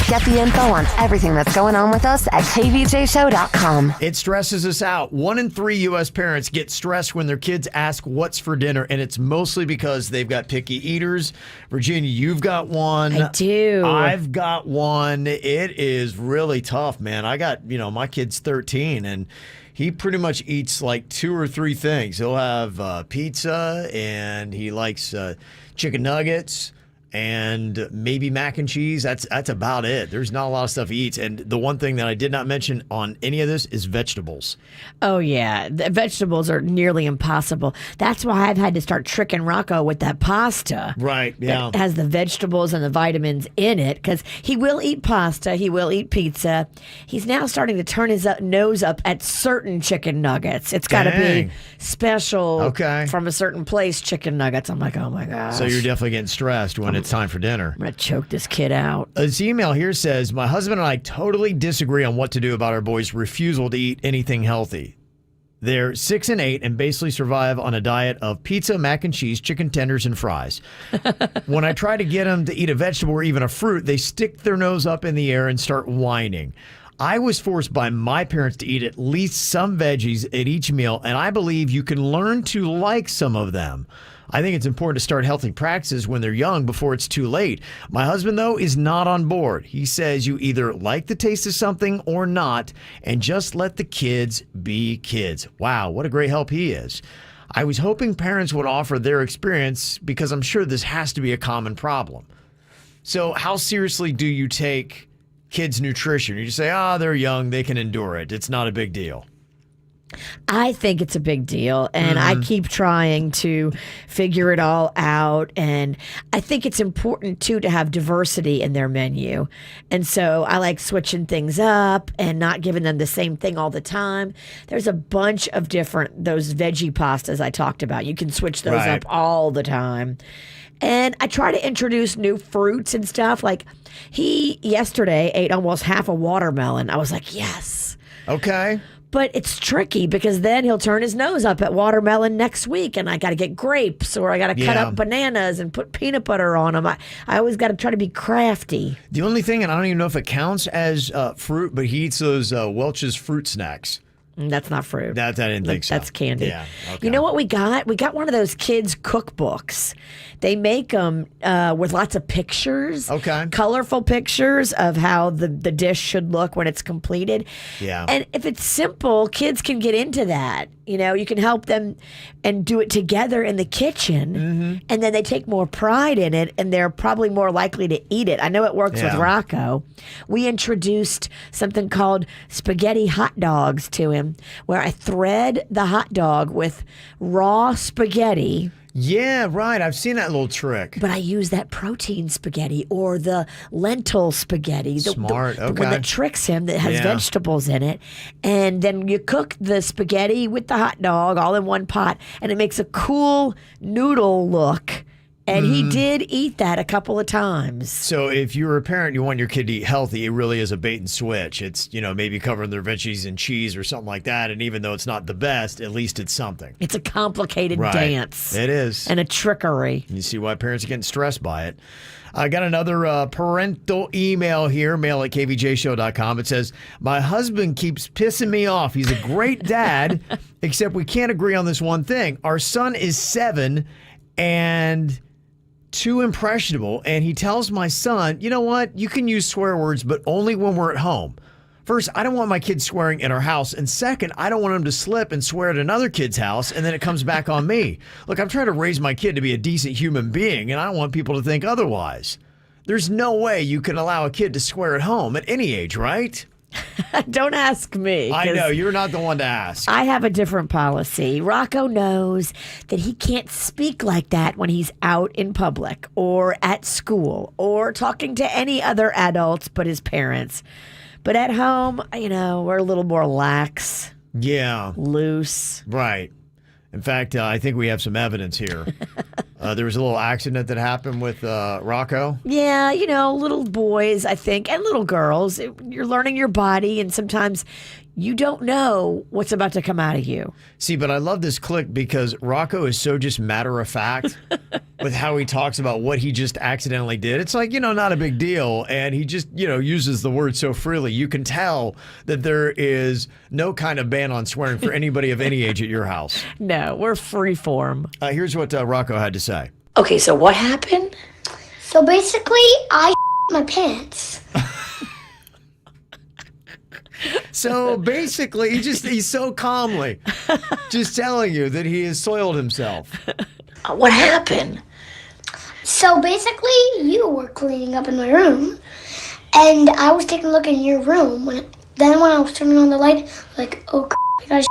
Get the info on everything that's going on with us at kvjshow.com. It stresses us out. 1 in 3 U.S. parents get stressed when their kids ask what's for dinner, and it's mostly because they've got picky eaters. Virginia, you've got one. I do. I've got one. It is really tough, man. I got, my kid's 13, and he pretty much eats like 2 or 3 things. He'll have pizza, and he likes chicken nuggets and maybe mac and cheese. That's about it. There's not a lot of stuff he eats. And the one thing that I did not mention on any of this is vegetables. Oh, yeah. The vegetables are nearly impossible. That's why I've had to start tricking Rocco with that pasta. Right, yeah. That has the vegetables and the vitamins in it, because he will eat pasta. He will eat pizza. He's now starting to turn his nose up at certain chicken nuggets. It's got to be special from a certain place chicken nuggets. I'm like, oh, my gosh. So you're definitely getting stressed when it's time for dinner. I'm going to choke this kid out. This email here says, my husband and I totally disagree on what to do about our boys' refusal to eat anything healthy. They're 6 and 8 and basically survive on a diet of pizza, mac and cheese, chicken tenders, and fries. When I try to get them to eat a vegetable or even a fruit, they stick their nose up in the air and start whining. I was forced by my parents to eat at least some veggies at each meal, and I believe you can learn to like some of them. I think it's important to start healthy practices when they're young before it's too late. My husband, though, is not on board. He says you either like the taste of something or not, and just let the kids be kids. Wow, what a great help he is. I was hoping parents would offer their experience because I'm sure this has to be a common problem. So how seriously do you take kids' nutrition? You just say, they're young, they can endure it. It's not a big deal. I think it's a big deal, and I keep trying to figure it all out, and I think it's important, too, to have diversity in their menu, and so I like switching things up and not giving them the same thing all the time. There's a bunch of those veggie pastas I talked about. You can switch those up all the time, and I try to introduce new fruits and stuff. Like, he yesterday ate almost half a watermelon. I was like, yes. Okay. But it's tricky because then he'll turn his nose up at watermelon next week, and I got to get grapes, or I got to cut up bananas and put peanut butter on them. I always got to try to be crafty. The only thing, and I don't even know if it counts as fruit, but he eats those Welch's fruit snacks. That's not fruit. I didn't think so. That's candy. Yeah. Okay. You know what we got? We got one of those kids' cookbooks. They make them with lots of pictures. Okay. Colorful pictures of how the dish should look when it's completed. Yeah. And if it's simple, kids can get into that. You can help them and do it together in the kitchen, and then they take more pride in it, and they're probably more likely to eat it. I know it works with Rocco. We introduced something called spaghetti hot dogs to him, where I thread the hot dog with raw spaghetti. Yeah, right. I've seen that little trick. But I use that protein spaghetti or the lentil spaghetti. Smart, the one that tricks him, that has vegetables in it. And then you cook the spaghetti with the hot dog all in one pot, and it makes a cool noodle look. And he did eat that a couple of times. So if you're a parent, you want your kid to eat healthy, it really is a bait and switch. It's, maybe covering their veggies in cheese or something like that. And even though it's not the best, at least it's something. It's a complicated dance. It is. And a trickery. You see why parents are getting stressed by it. I got another parental email here, mail at kvjshow.com. It says, my husband keeps pissing me off. He's a great dad, except we can't agree on this one thing. Our son is 7, and too impressionable, and he tells my son, you know what, you can use swear words, but only when we're at home. First, I don't want my kids swearing at our house, and second, I don't want him to slip and swear at another kid's house, and then it comes back on me. Look, I'm trying to raise my kid to be a decent human being, and I don't want people to think otherwise. There's no way you can allow a kid to swear at home at any age, right? Don't ask me. I know, you're not the one to ask. I have a different policy. Rocco knows that he can't speak like that when he's out in public or at school or talking to any other adults but his parents. But at home, we're a little more lax. Yeah. Loose. Right. In fact, I think we have some evidence here. There was a little accident that happened with Rocco. Yeah, little boys, I think, and little girls. You're learning your body, and sometimes you don't know what's about to come out of you. See, but I love this clip because Rocco is so just matter of fact with how he talks about what he just accidentally did. It's like, not a big deal. And he just, uses the word so freely. You can tell that there is no kind of ban on swearing for anybody of any age at your house. No, we're free form. Here's what Rocco had to say. Okay, so what happened? So basically, I my pants. So basically, he's so calmly just telling you that he has soiled himself. What happened? So basically, you were cleaning up in my room, and I was taking a look in your room. Then when I was turning on the light, like, oh, I got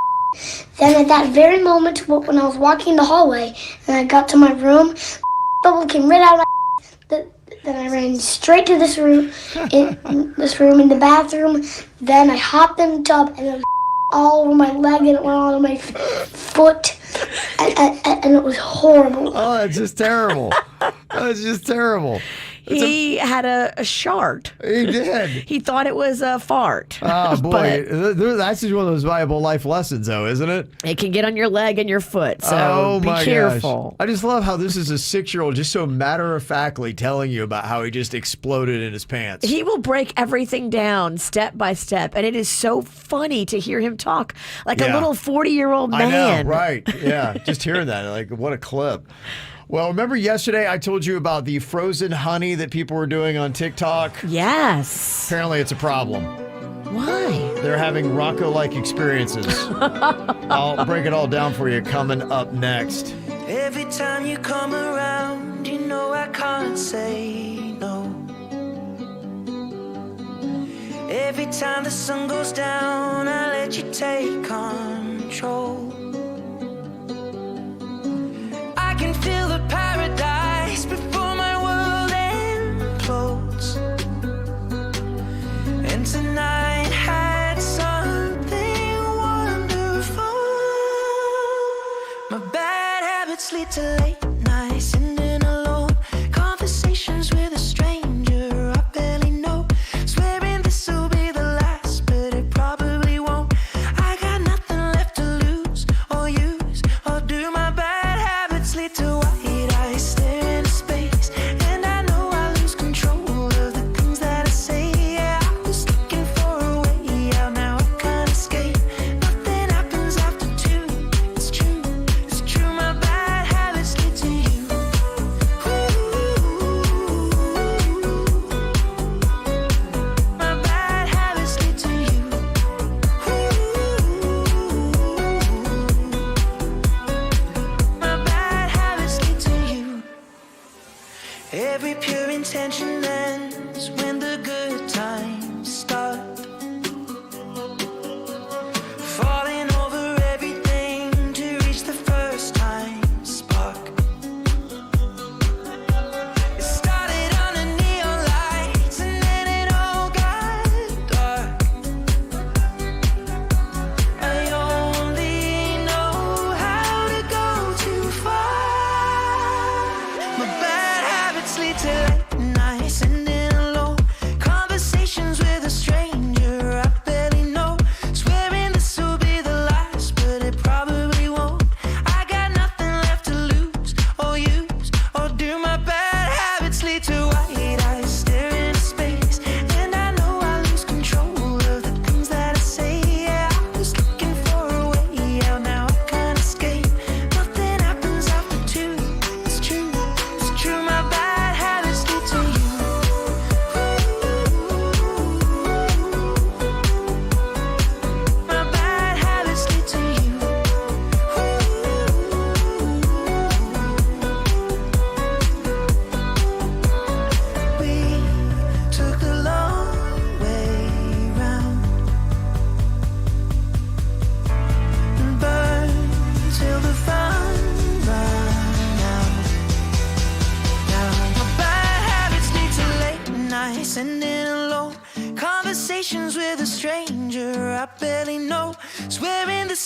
Then at that very moment, when I was walking the hallway, and I got to my room, bubble came right out of my Then I ran straight to this room, in the bathroom. Then I hopped in the tub, and it was all over my leg, and it went all over my foot, and it was horrible. Oh, that's just terrible. That's just terrible. He had a shart. He did. He thought it was a fart. Oh, boy. That's just one of those valuable life lessons, though, isn't it? It can get on your leg and your foot, so be careful. Gosh. I just love how this is a 6-year-old just so matter-of-factly telling you about how he just exploded in his pants. He will break everything down step by step, and it is so funny to hear him talk like a little 40-year-old man. I know, right. Yeah, just hearing that, like, what a clip. Well, remember yesterday I told you about the frozen honey that people were doing on TikTok? Yes. Apparently it's a problem. Why? They're having Rocco-like experiences. I'll break it all down for you coming up next. Every time you come around, you know I can't say no. Every time the sun goes down, I let you take control. I can feel the paradise before my world implodes. And tonight had something wonderful. My bad habits lead to late nights, sitting alone. Conversations with a stranger I barely know. Swearing this will be the last, but it probably won't. I got nothing left to lose or use or do. My bad habits lead to white eyes staring into space, and I know I lose control of the things that I say. Yeah, I was looking for a way out, now I can't escape. Nothing happens after 2. It's true, it's true. My bad habits lead to you. My bad habits lead to you. My bad habits lead to you. Every pure intention ends when the good times start. Falling over everything to reach the first time spark. It started under neon lights and then it all got dark. I only know how to go too far. My bad habits lead to late nights,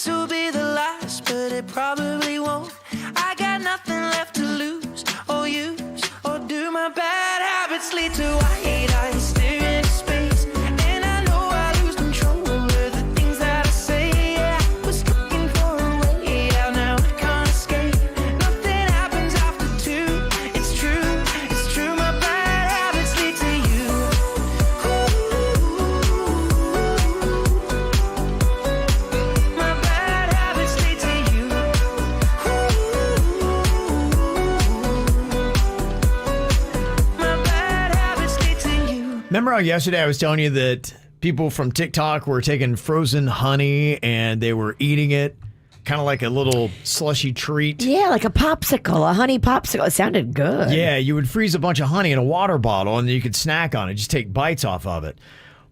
this will be the last, but it probably won't. I got nothing left to lose or use, or do my bad habits lead to white eyes staring into space? And I know I lose control of the things that I say. Yeah, I was looking for a way out, now I can't escape. Nothing happens after two. It's true, my bad habits lead to you. My bad habits lead to you. My bad habits lead to you. Remember how yesterday I was telling you that people from TikTok were taking frozen honey and they were eating it, kind of like a little slushy treat? Yeah, like a popsicle, a honey popsicle. It sounded good. Yeah, you would freeze a bunch of honey in a water bottle and then you could snack on it, just take bites off of it.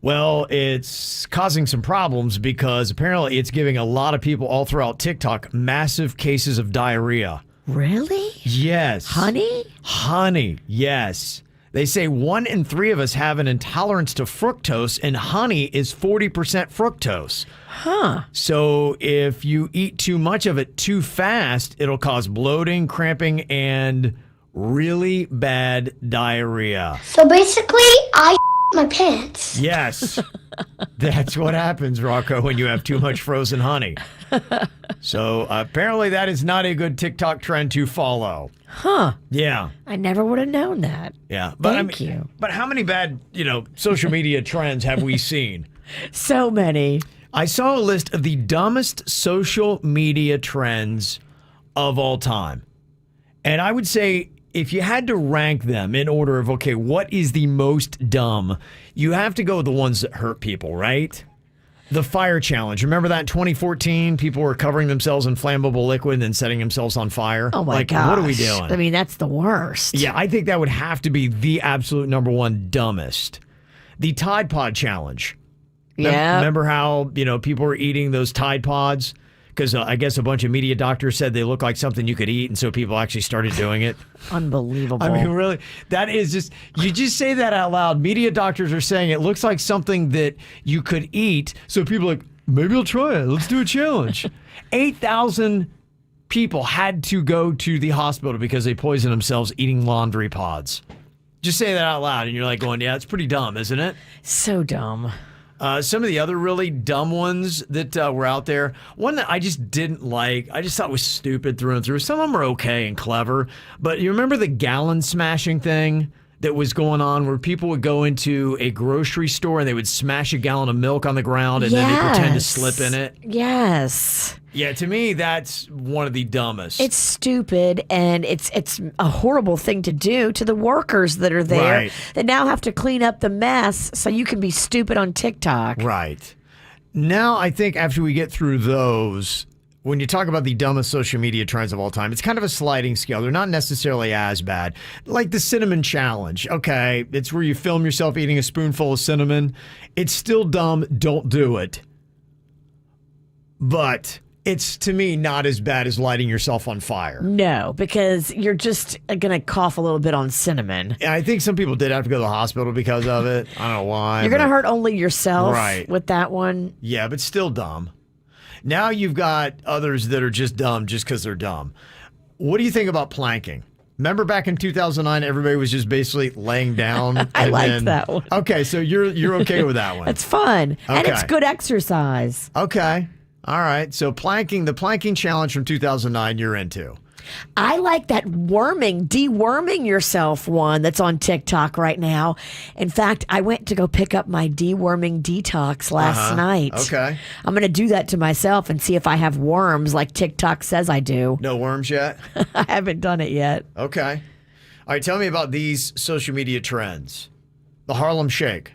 Well, it's causing some problems because apparently it's giving a lot of people all throughout TikTok massive cases of diarrhea. Really? Yes. Honey? Honey, yes. They say 1 in 3 of us have an intolerance to fructose, and honey is 40% fructose. Huh. So if you eat too much of it too fast, it'll cause bloating, cramping, and really bad diarrhea. So basically, I my pants. Yes. That's what happens, Rocco, when you have too much frozen honey. So apparently that is not a good TikTok trend to follow. Huh. Yeah. I never would have known that. Yeah. But Thank you. But how many bad, social media trends have we seen? So many. I saw a list of the dumbest social media trends of all time. And I would say if you had to rank them in order of, okay, what is the most dumb, you have to go with the ones that hurt people, right? The fire challenge. Remember that in 2014? People were covering themselves in flammable liquid and then setting themselves on fire. Oh my gosh. What are we doing? I mean, that's the worst. Yeah, I think that would have to be the absolute number one dumbest. The Tide Pod challenge. Yeah. Remember how, people were eating those Tide Pods? Because I guess a bunch of media doctors said they look like something you could eat, and so people actually started doing it. Unbelievable. I mean, really, that is just, you just say that out loud. Media doctors are saying it looks like something that you could eat. So people are like, maybe I'll try it. Let's do a challenge. 8,000 people had to go to the hospital because they poisoned themselves eating laundry pods. Just say that out loud, and you're like going, yeah, it's pretty dumb, isn't it? So dumb. Some of the other really dumb ones that were out there, one that I just didn't like, I just thought was stupid through and through. Some of them are okay and clever, but you remember the gallon smashing thing that was going on where people would go into a grocery store and they would smash a gallon of milk on the ground and then they pretend to slip in it? Yes. Yeah, to me, that's one of the dumbest. It's stupid, and it's a horrible thing to do to the workers that are there Right. that now have to clean up the mess so you can be stupid on TikTok. Right. Now, I think after we get through those, when you talk about the dumbest social media trends of all time, it's kind of a sliding scale. They're not necessarily as bad. Like the cinnamon challenge. Okay, it's where you film yourself eating a spoonful of cinnamon. It's still dumb. Don't do it. But it's, to me, not as bad as lighting yourself on fire. No, because you're just going to cough a little bit on cinnamon. And I think some people did have to go to the hospital because of it. I don't know why. You're going to hurt only yourself Right. with that one. Yeah, but still dumb. Now you've got others that are just dumb just because they're dumb. What do you think about planking? Remember back in 2009, everybody was just basically laying down? I liked that one. Okay, so you're okay with that one. It's fun, and it's Okay. good exercise. Okay. All right. So the planking challenge from 2009, you're into. I like that deworming yourself one that's on TikTok right now. In fact, I went to go pick up my deworming detox last night. Okay. I'm going to do that to myself and see if I have worms like TikTok says I do. No worms yet? I haven't done it yet. Okay. All right. Tell me about these social media trends. The Harlem Shake.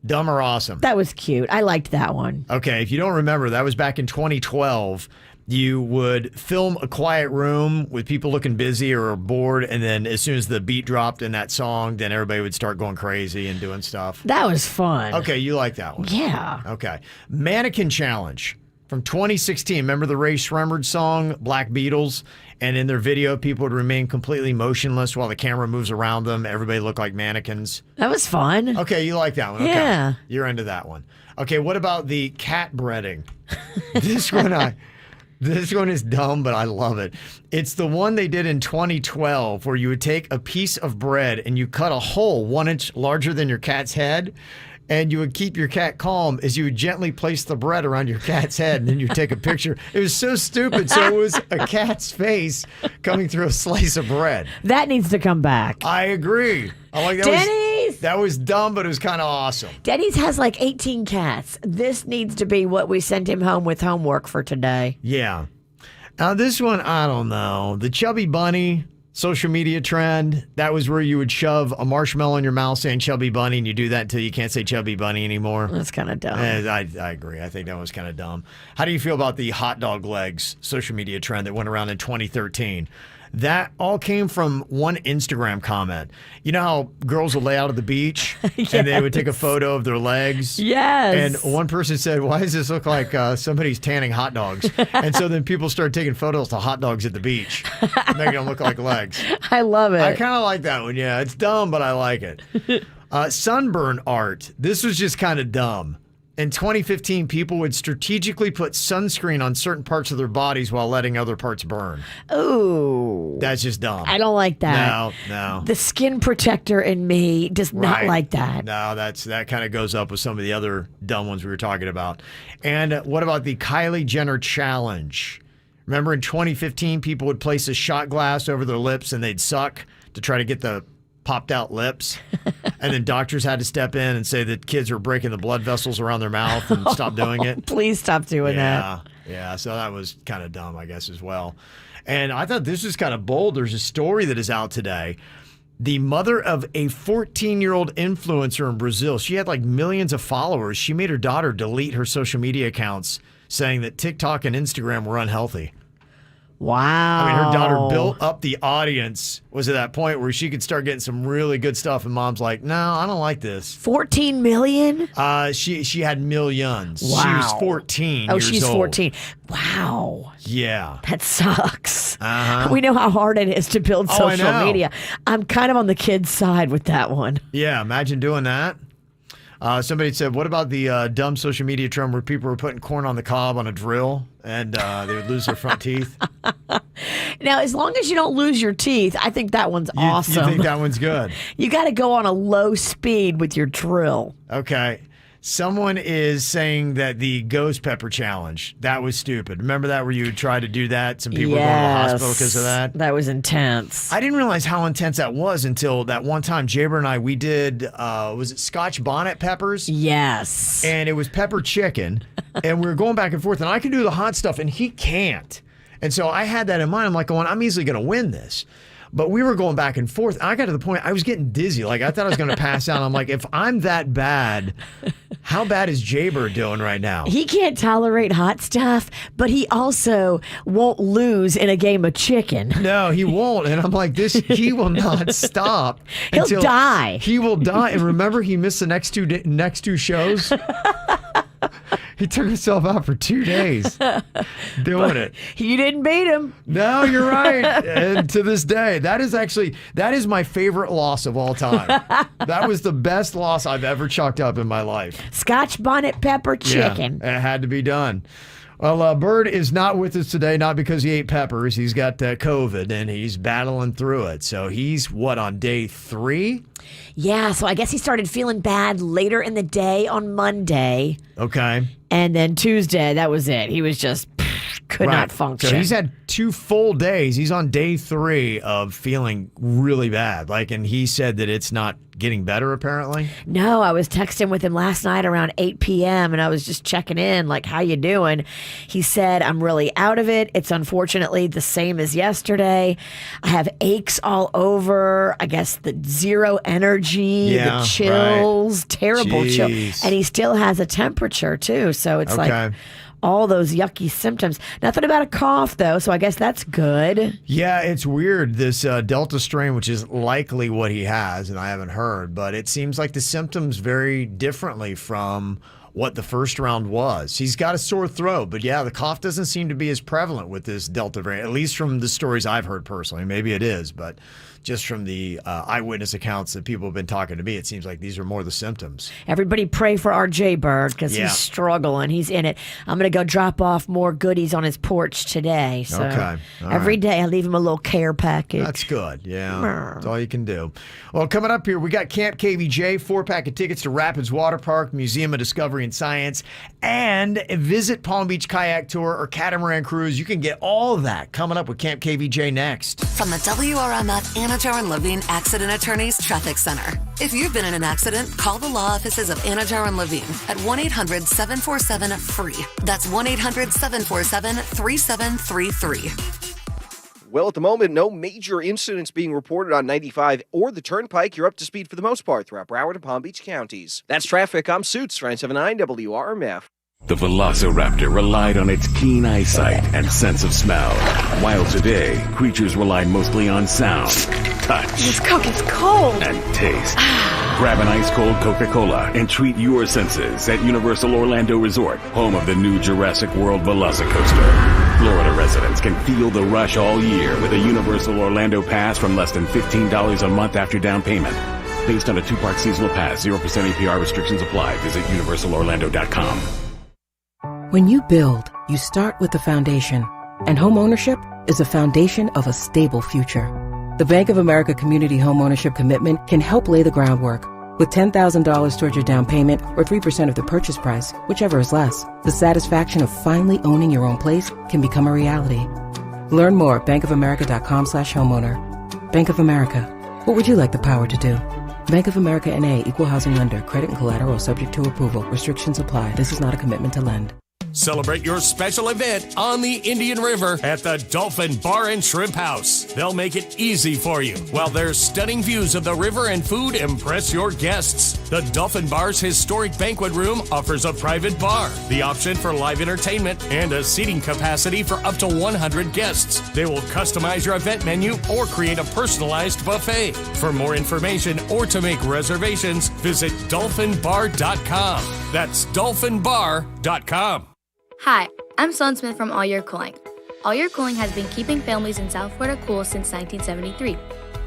Dumb or awesome? That was cute. I liked that one. Okay, if you don't remember, that was back in 2012. You would film a quiet room with people looking busy or bored, and then as soon as the beat dropped in that song, then everybody would start going crazy and doing stuff. That was fun. Okay, you like that one. Yeah. Okay. Mannequin challenge. from 2016. Remember the Ray Shremmerd song, Black Beatles? And in their video, people would remain completely motionless while the camera moves around them. Everybody looked like mannequins. That was fun. Okay, you like that one. Okay. Yeah. You're into that one. Okay, what about the cat breading? This one is dumb, but I love it. It's the one they did in 2012 where you would take a piece of bread and you cut a hole 1 inch larger than your cat's head, and you would keep your cat calm as you would gently place the bread around your cat's head, and then you take a picture. It was so stupid. So it was a cat's face coming through a slice of bread. That needs to come back. I agree. I like that. Denny's! That was dumb, but it was kind of awesome. Denny's has like 18 cats. This needs to be what we sent him home with homework for today. Yeah. Now, this one, I don't know. The Chubby Bunny social media trend, that was where you would shove a marshmallow in your mouth saying Chubby Bunny, and you do that until you can't say Chubby Bunny anymore. That's kind of dumb. I agree. I think that was kind of dumb. How do you feel about the hot dog legs social media trend that went around in 2013? That all came from one Instagram comment. You know how girls will lay out at the beach Yes. and they would take a photo of their legs? Yes. And one person said, why does this look like somebody's tanning hot dogs? And so then people started taking photos of hot dogs at the beach, making them look like legs. I love it. I kind of like that one. Yeah, it's dumb, but I like it. Sunburn art. This was just kind of dumb. In 2015, people would strategically put sunscreen on certain parts of their bodies while letting other parts burn. Ooh. That's just dumb. I don't like that. No. The skin protector in me does not like that. No, that kind of goes up with some of the other dumb ones we were talking about. And what about the Kylie Jenner challenge? Remember in 2015, people would place a shot glass over their lips and they'd suck to try to get the popped out lips, and then doctors had to step in and say that kids were breaking the blood vessels around their mouth and stop doing it. Please stop doing that. Yeah, so that was kind of dumb, I guess, as well. And I thought this was kind of bold. There's a story that is out today. The mother of a 14-year-old influencer in Brazil, she had like millions of followers. She made her daughter delete her social media accounts, saying that TikTok and Instagram were unhealthy. Wow. I mean, her daughter built up the audience, was at that point where she could start getting some really good stuff, and mom's like, no, I don't like this. 14 million? She had millions. Wow. She was 14 Oh, years she's old. 14. Wow. Yeah. That sucks. Uh-huh. We know how hard it is to build Oh, I social know. media. I'm kind of on the kid's side with that one. Yeah, imagine doing that. Somebody said, what about the dumb social media trend where people were putting corn on the cob on a drill and they would lose their front teeth? Now, as long as you don't lose your teeth, I think that one's awesome. You think that one's good? You got to go on a low speed with your drill. Okay. Someone is saying that the ghost pepper challenge, that was stupid. Remember that where you would try to do that? Some people were going to the hospital because of that. That was intense. I didn't realize how intense that was until that one time Jaber and I, we did, was it Scotch bonnet peppers? Yes. And it was pepper chicken. And we were going back and forth. And I can do the hot stuff and he can't. And so I had that in mind. I'm like going, I'm easily going to win this. But we were going back and forth. I got to the point, I was getting dizzy. Like, I thought I was going to pass out. I'm like, if I'm that bad, how bad is Jaber doing right now? He can't tolerate hot stuff, but he also won't lose in a game of chicken. No, he won't. And I'm like, he will not stop. He'll die. He will die. And remember, he missed the next two shows? He took himself out for 2 days doing it. You didn't beat him. No, you're right. And to this day, that is my favorite loss of all time. That was the best loss I've ever chalked up in my life. Scotch bonnet pepper chicken. Yeah, it had to be done. Well, Bird is not with us today, not because he ate peppers. He's got COVID, and he's battling through it. So he's, on day 3? Yeah, so I guess he started feeling bad later in the day on Monday. Okay. And then Tuesday, that was it. He was just could not function. So he's had 2 full days. He's on day 3 of feeling really bad. And he said that it's not getting better, apparently. No, I was texting with him last night around 8 p.m. and I was just checking in, how you doing? He said, I'm really out of it. It's unfortunately the same as yesterday. I have aches all over. I guess the zero energy, the chills, terrible chills. And he still has a temperature too. So it's all those yucky symptoms. Nothing about a cough, though, so I guess that's good. Yeah, it's weird. This Delta strain, which is likely what he has, and I haven't heard, but it seems like the symptoms vary differently from what the first round was. He's got a sore throat, but yeah, the cough doesn't seem to be as prevalent with this Delta variant, at least from the stories I've heard personally. Maybe it is, but just from the eyewitness accounts that people have been talking to me, it seems like these are more the symptoms. Everybody pray for our Jaybird because he's struggling. He's in it. I'm going to go drop off more goodies on his porch today. So okay. Every day I leave him a little care package. That's good. Yeah. That's all you can do. Well, coming up here, we got Camp KVJ, 4-pack of tickets to Rapids Water Park, Museum of Discovery and Science, and Visit Palm Beach Kayak Tour or Catamaran Cruise. You can get all of that coming up with Camp KVJ next. From the WRMF Anajar and Levine Accident Attorneys Traffic Center. If you've been in an accident, call the law offices of Anajar and Levine at 1-800-747-FREE. That's 1-800-747-3733. Well, at the moment, no major incidents being reported on 95 or the Turnpike. You're up to speed for the most part throughout Broward and Palm Beach counties. That's traffic. I'm Suits, 979 WRMF. The Velociraptor relied on its keen eyesight and sense of smell, while today, creatures rely mostly on sound, touch, This Coke is cold, and taste. Grab an ice-cold Coca-Cola and treat your senses at Universal Orlando Resort, home of the new Jurassic World Velocicoaster. Florida residents can feel the rush all year with a Universal Orlando Pass from less than $15 a month after down payment. Based on a 2-park seasonal pass, 0% APR restrictions apply. Visit universalorlando.com. When you build, you start with the foundation. And home ownership is a foundation of a stable future. The Bank of America Community Home Ownership Commitment can help lay the groundwork. With $10,000 towards your down payment or 3% of the purchase price, whichever is less, the satisfaction of finally owning your own place can become a reality. Learn more at bankofamerica.com/homeowner. Bank of America. What would you like the power to do? Bank of America N.A. Equal Housing Lender. Credit and collateral subject to approval. Restrictions apply. This is not a commitment to lend. Celebrate your special event on the Indian River at the Dolphin Bar and Shrimp House. They'll make it easy for you, while their stunning views of the river and food impress your guests. The Dolphin Bar's historic banquet room offers a private bar, the option for live entertainment, and a seating capacity for up to 100 guests. They will customize your event menu or create a personalized buffet. For more information or to make reservations, visit dolphinbar.com. That's dolphinbar.com. Hi, I'm Sloan Smith from All Year Cooling. All Year Cooling has been keeping families in South Florida cool since 1973.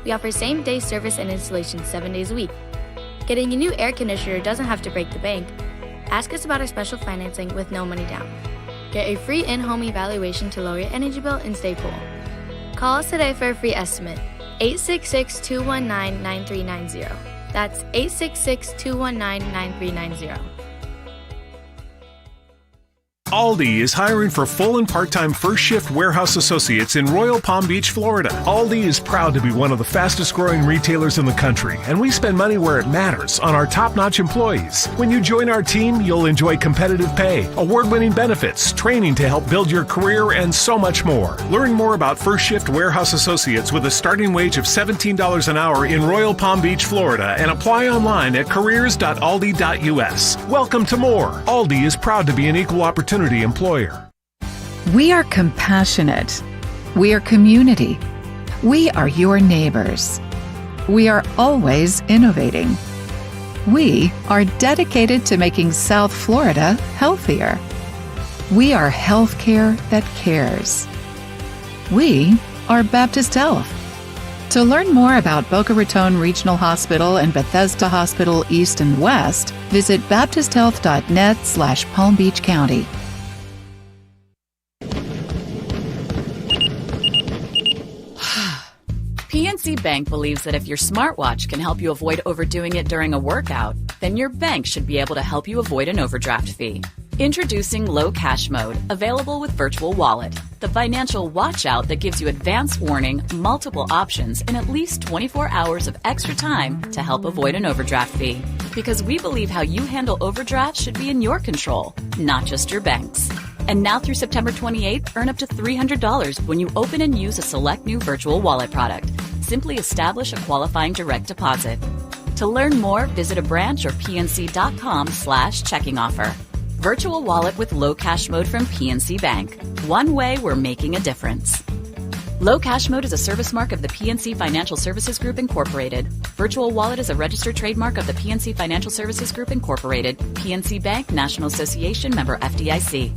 We offer same-day service and installation 7 days a week. Getting a new air conditioner doesn't have to break the bank. Ask us about our special financing with no money down. Get a free in-home evaluation to lower your energy bill and stay cool. Call us today for a free estimate. 866-219-9390. That's 866-219-9390. Aldi is hiring for full and part-time first-shift warehouse associates in Royal Palm Beach, Florida. Aldi is proud to be one of the fastest-growing retailers in the country, and we spend money where it matters on our top-notch employees. When you join our team, you'll enjoy competitive pay, award-winning benefits, training to help build your career, and so much more. Learn more about first-shift warehouse associates with a starting wage of $17 an hour in Royal Palm Beach, Florida, and apply online at careers.aldi.us. Welcome to more. Aldi is proud to be an equal opportunity employer. We are compassionate. We are community. We are your neighbors. We are always innovating. We are dedicated to making South Florida healthier. We are healthcare that cares. We are Baptist Health. To learn more about Boca Raton Regional Hospital and Bethesda Hospital East and West, visit baptisthealth.net/Palm Beach County. PNC Bank believes that if your smartwatch can help you avoid overdoing it during a workout, then your bank should be able to help you avoid an overdraft fee. Introducing Low Cash Mode, available with Virtual Wallet, the financial watch out that gives you advance warning, multiple options, and at least 24 hours of extra time to help avoid an overdraft fee. Because we believe how you handle overdrafts should be in your control, not just your bank's. And now through September 28th, earn up to $300 when you open and use a select new Virtual Wallet product. Simply establish a qualifying direct deposit. To learn more, visit a branch or pnc.com/checking offer. Virtual Wallet with Low Cash Mode from PNC Bank. One way we're making a difference. Low Cash Mode is a service mark of the PNC Financial Services Group, Incorporated. Virtual Wallet is a registered trademark of the PNC Financial Services Group, Incorporated. PNC Bank, National Association, member FDIC.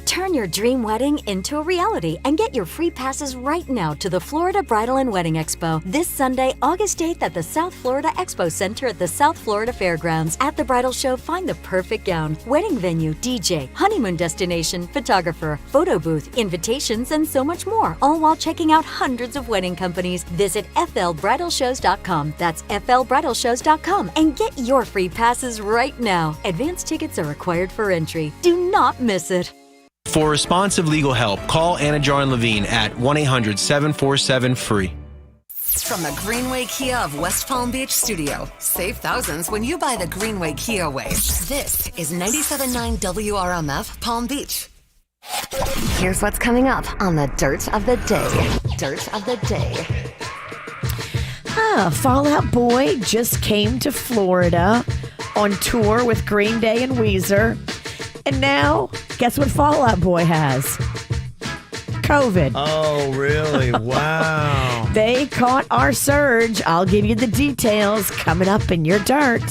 Turn your dream wedding into a reality and get your free passes right now to the Florida Bridal and Wedding Expo this Sunday, August 8th at the South Florida Expo Center at the South Florida Fairgrounds. At the bridal show, find the perfect gown, wedding venue, DJ, honeymoon destination, photographer, photo booth, invitations, and so much more, all while checking out hundreds of wedding companies. Visit flbridalshows.com. That's flbridalshows.com and get your free passes right now. Advance tickets are required for entry. Do not miss it. For responsive legal help, call Anna Jarn Levine at 1-800-747-FREE. From the Greenway Kia of West Palm Beach studio, save thousands when you buy the Greenway Kia way. This is 97.9 WRMF Palm Beach. Here's what's coming up on the Dirt of the Day. Dirt of the Day. Fall Out Boy just came to Florida on tour with Green Day and Weezer. And now, guess what Fall Out Boy has? COVID. Oh, really? Wow. They caught our surge. I'll give you the details coming up in your dirt.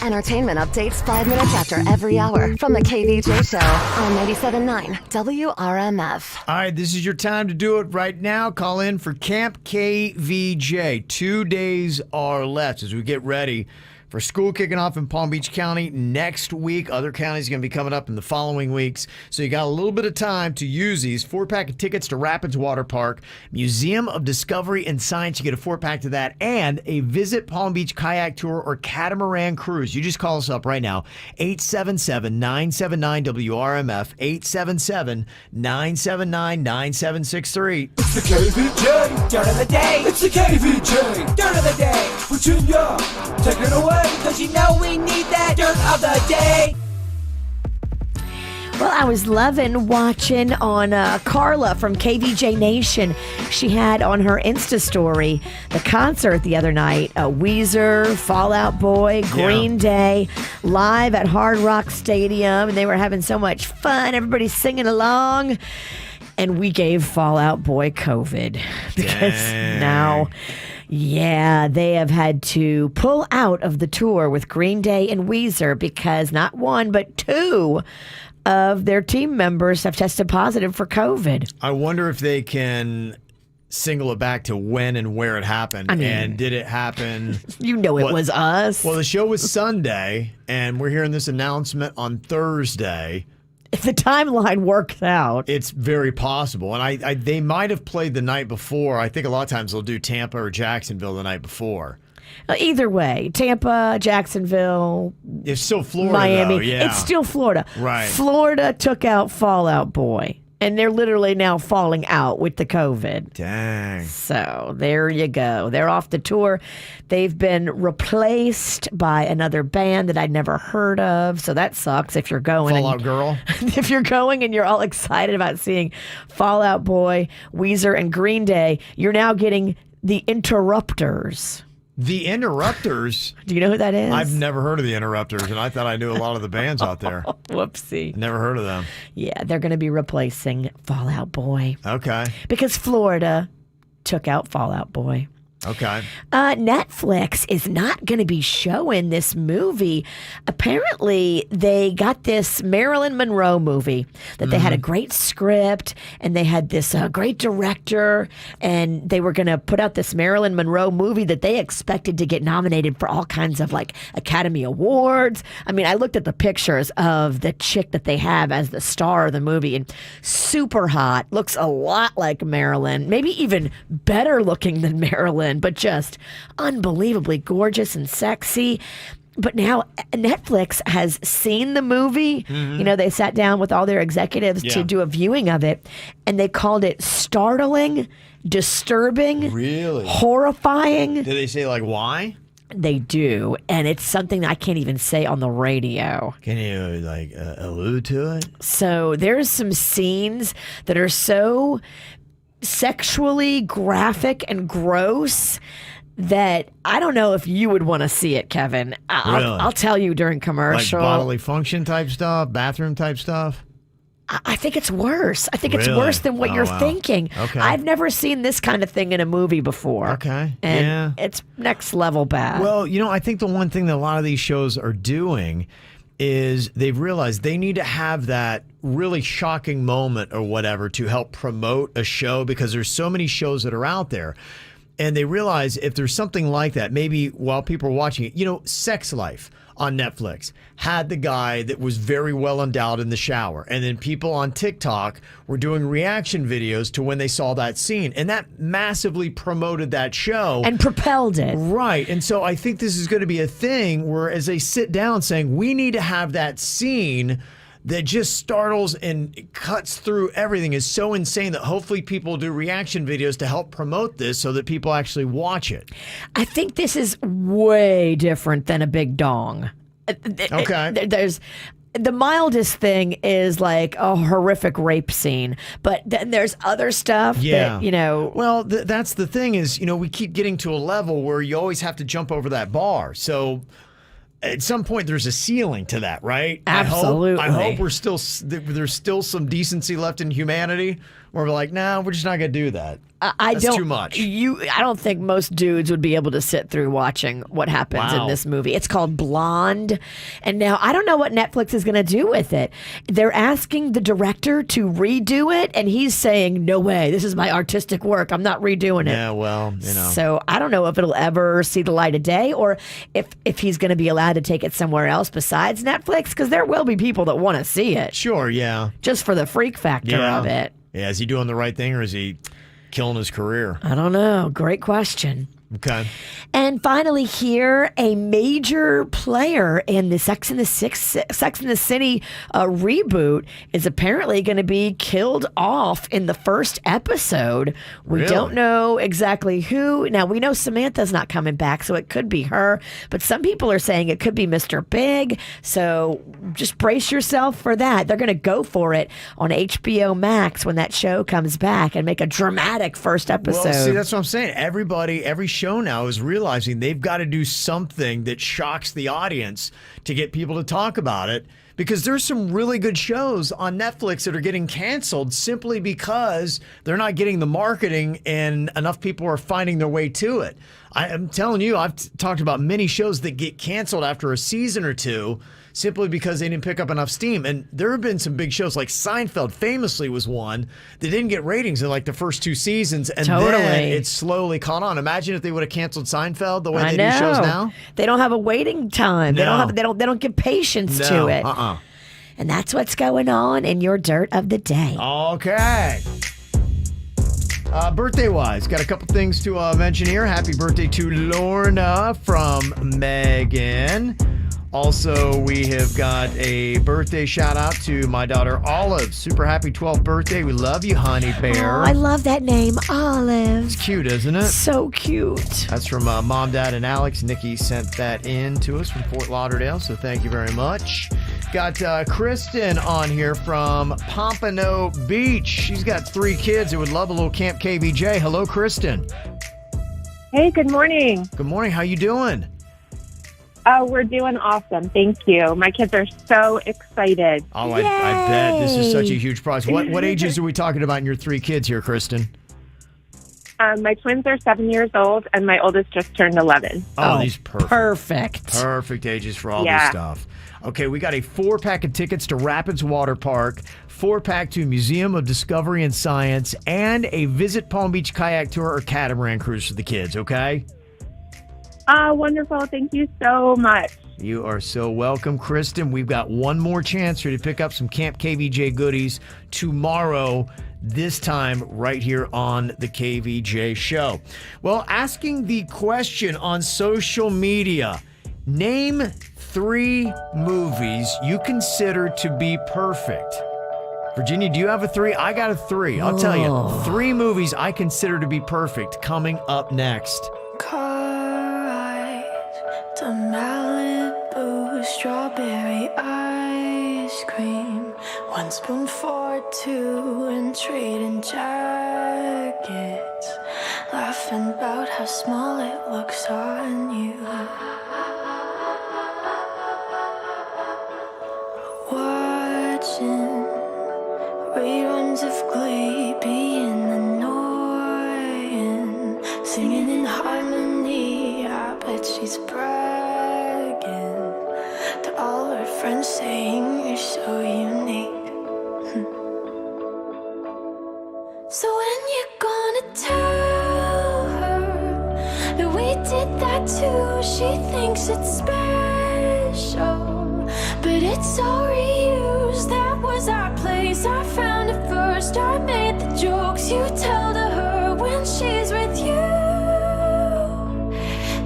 Entertainment updates 5 minutes after every hour from the KVJ Show on 97.9 WRMF. All right, this is your time to do it right now. Call in for Camp KVJ. 2 days are left as we get ready for school kicking off in Palm Beach County next week. Other counties are going to be coming up in the following weeks. So you got a little bit of time to use these. 4-pack of tickets to Rapids Water Park, Museum of Discovery and Science. You get a 4-pack to that, and a Visit Palm Beach kayak tour or catamaran cruise. You just call us up right now, 877-979-WRMF, 877-979-9763. It's the KVJ Dirt of the Day. It's the KVJ Dirt of the Day. Virginia, take it away, because you know we need that Dirt of the Day. Well, I was loving watching on Carla from KVJ Nation. She had on her Insta story the concert the other night. Weezer, Fall Out Boy, Green Day, live at Hard Rock Stadium. And they were having so much fun. Everybody's singing along. And we gave Fall Out Boy COVID. Because now... yeah, they have had to pull out of the tour with Green Day and Weezer because not one, but 2 of their team members have tested positive for COVID. I wonder if they can single it back to when and where it happened. I mean, and did it happen? You know it was us. Well, the show was Sunday, and we're hearing this announcement on Thursday. If the timeline works out, it's very possible. And they might have played the night before. I think a lot of times they'll do Tampa or Jacksonville the night before. Either way, Tampa, Jacksonville, it's still Florida, Miami. Though, yeah. It's still Florida. Right. Florida took out Fall Out Boy. And they're literally now falling out with the COVID. Dang. So there you go. They're off the tour. They've been replaced by another band that I'd never heard of. So that sucks if you're going. Fall Out Girl. If you're going and you're all excited about seeing Fall Out Boy, Weezer, and Green Day, you're now getting the Interrupters. The Interrupters? Do you know who that is? I've never heard of the Interrupters, and I thought I knew a lot of the bands out there. Whoopsie. Never heard of them. Yeah, they're going to be replacing Fall Out Boy. Okay. Because Florida took out Fall Out Boy. Okay. Netflix is not going to be showing this movie. Apparently, they got this Marilyn Monroe movie that they had a great script and they had this great director, and they were going to put out this Marilyn Monroe movie that they expected to get nominated for all kinds of like Academy Awards. I mean, I looked at the pictures of the chick that they have as the star of the movie, and super hot, looks a lot like Marilyn, maybe even better looking than Marilyn, but just unbelievably gorgeous and sexy. But now Netflix has seen the movie. Mm-hmm. You know, they sat down with all their executives to do a viewing of it, and they called it startling, disturbing, really horrifying. Did they say like why? They do, and it's something I can't even say on the radio. Can you like allude to it? So there's some scenes that are so sexually graphic and gross that I don't know if you would want to see it, Kevin. I'll tell you during commercial. Like bodily function type stuff, bathroom type stuff? I think it's worse. I think it's Really? worse than what you're wow. thinking. Okay. I've never seen this kind of thing in a movie before. Okay. And yeah. it's next level bad. Well, I think the one thing that a lot of these shows are doing is they've realized they need to have that really shocking moment or whatever to help promote a show, because there's so many shows that are out there. And they realize if there's something like that, maybe while people are watching it, Sex Life on Netflix had the guy that was very well endowed in the shower. And then people on TikTok were doing reaction videos to when they saw that scene. And that massively promoted that show. And propelled it. Right. And so I think this is going to be a thing where as they sit down saying, we need to have that scene that just startles and cuts through everything, is so insane that hopefully people do reaction videos to help promote this so that people actually watch it. I think this is way different than a big dong. Okay. There's the mildest thing is like a horrific rape scene, but then there's other stuff that, Well, that's the thing is, we keep getting to a level where you always have to jump over that bar. So at some point, there's a ceiling to that, right? Absolutely. I hope there's still some decency left in humanity where we're like, nah, we're just not going to do that. That's too much. I don't think most dudes would be able to sit through watching what happens in this movie. It's called Blonde. And now I don't know what Netflix is going to do with it. They're asking the director to redo it, and he's saying, no way, this is my artistic work. I'm not redoing it. Yeah, well, So I don't know if it'll ever see the light of day, or if he's going to be allowed to take it somewhere else besides Netflix, because there will be people that want to see it. Sure, yeah. Just for the freak factor of it. Yeah, is he doing the right thing, or is he killing his career? I don't know. Great question. Okay. And finally here, a major player in the Sex and the City reboot is apparently going to be killed off in the first episode. We Really? don't know exactly who. Now, we know Samantha's not coming back, so it could be her. But some people are saying it could be Mr. Big. So just brace yourself for that. They're going to go for it on HBO Max when that show comes back and make a dramatic first episode. Well, see, that's what I'm saying. Every show now is realizing they've got to do something that shocks the audience to get people to talk about it, because there's some really good shows on Netflix that are getting canceled simply because they're not getting the marketing and enough people are finding their way to it. I'm telling you, I've talked about many shows that get canceled after a season or two simply because they didn't pick up enough steam. And there have been some big shows, like Seinfeld famously was one that didn't get ratings in like the first 2 seasons, and then it slowly caught on. Imagine if they would have canceled Seinfeld the way they do shows now. They don't have a waiting time. No. They don't give patience to it. And that's what's going on in your dirt of the day. Okay. Birthday-wise, got a couple things to mention here. Happy birthday to Lorna from Megan. Also, we have got a birthday shout-out to my daughter Olive. Super happy 12th birthday. We love you, honey bear. Oh, I love that name, Olive. It's cute, isn't it? So cute. That's from Mom, Dad, and Alex. Nikki sent that in to us from Fort Lauderdale, so thank you very much. Got Kristen on here from Pompano Beach. She's got 3 kids who would love a little Camp KVJ. Hello, Kristen. Hey, good morning. Good morning. How you doing? We're doing awesome. Thank you. My kids are so excited. Oh, I bet. This is such a huge prize. What ages are we talking about in your 3 kids here, Kristen? My twins are 7 years old, and my oldest just turned 11. Oh, these perfect. Perfect. Perfect ages for all this stuff. Okay, we got a 4-pack of tickets to Rapids Water Park, 4-pack to Museum of Discovery and Science, and a Visit Palm Beach kayak tour or catamaran cruise for the kids, okay? Wonderful. Thank you so much. You are so welcome, Kristen. We've got one more chance for you to pick up some Camp KVJ goodies tomorrow, this time right here on the KVJ Show. Well, asking the question on social media, name 3 movies you consider to be perfect. Virginia, do you have a 3? I got a 3. I'll tell you, 3 movies I consider to be perfect coming up next. To Malibu, strawberry ice cream, 1 spoon for 2, and trading jackets, laughing about how small it looks on you. Watching tattoo, she thinks it's special, but it's all reused. That was our place, I found it first. I made the jokes you tell to her when she's with you.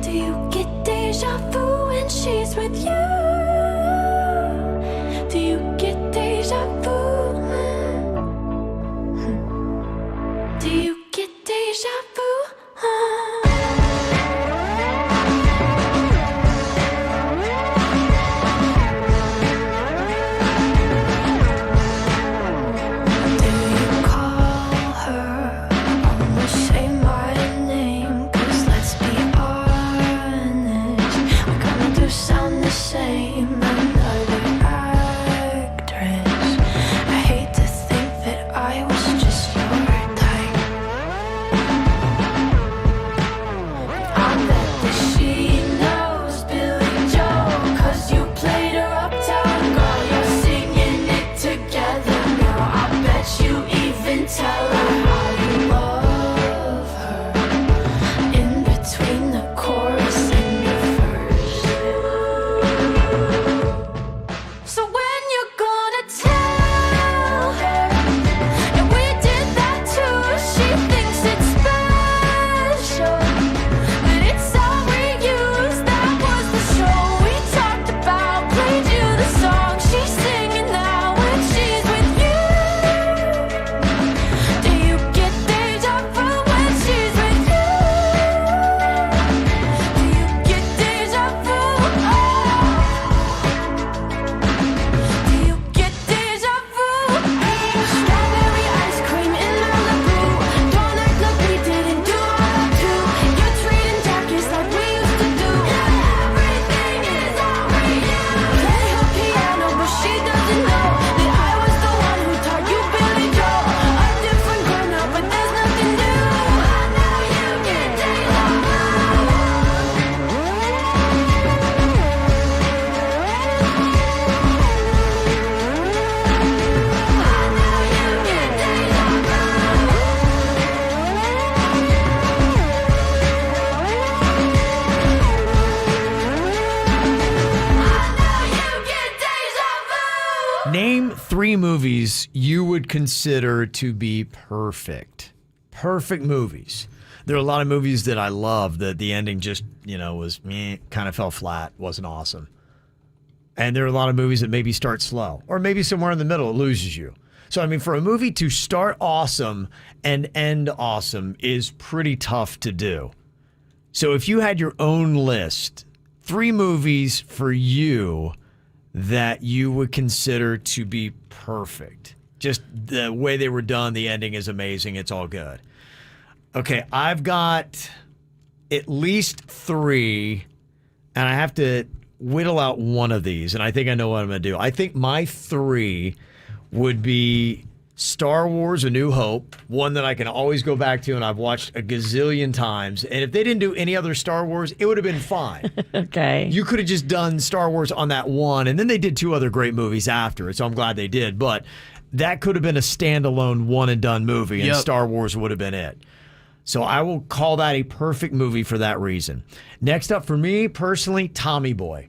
Do you get deja vu when she's with you? Do you get deja vu? Do you get deja vu? Name 3 movies you would consider to be perfect. Perfect movies. There are a lot of movies that I love that the ending just, was meh, kind of fell flat, wasn't awesome. And there are a lot of movies that maybe start slow, or maybe somewhere in the middle it loses you. So, for a movie to start awesome and end awesome is pretty tough to do. So if you had your own list, 3 movies for you that you would consider to be perfect. Just the way they were done, the ending is amazing. It's all good. Okay, I've got at least 3, and I have to whittle out one of these, and I think I know what I'm going to do. I think my 3 would be Star Wars A New Hope, one that I can always go back to and I've watched a gazillion times. And if they didn't do any other Star Wars, it would have been fine. Okay. You could have just done Star Wars on that one, and then they did 2 other great movies after it, so I'm glad they did. But that could have been a standalone one-and-done movie, and Star Wars would have been it. So I will call that a perfect movie for that reason. Next up for me, personally, Tommy Boy.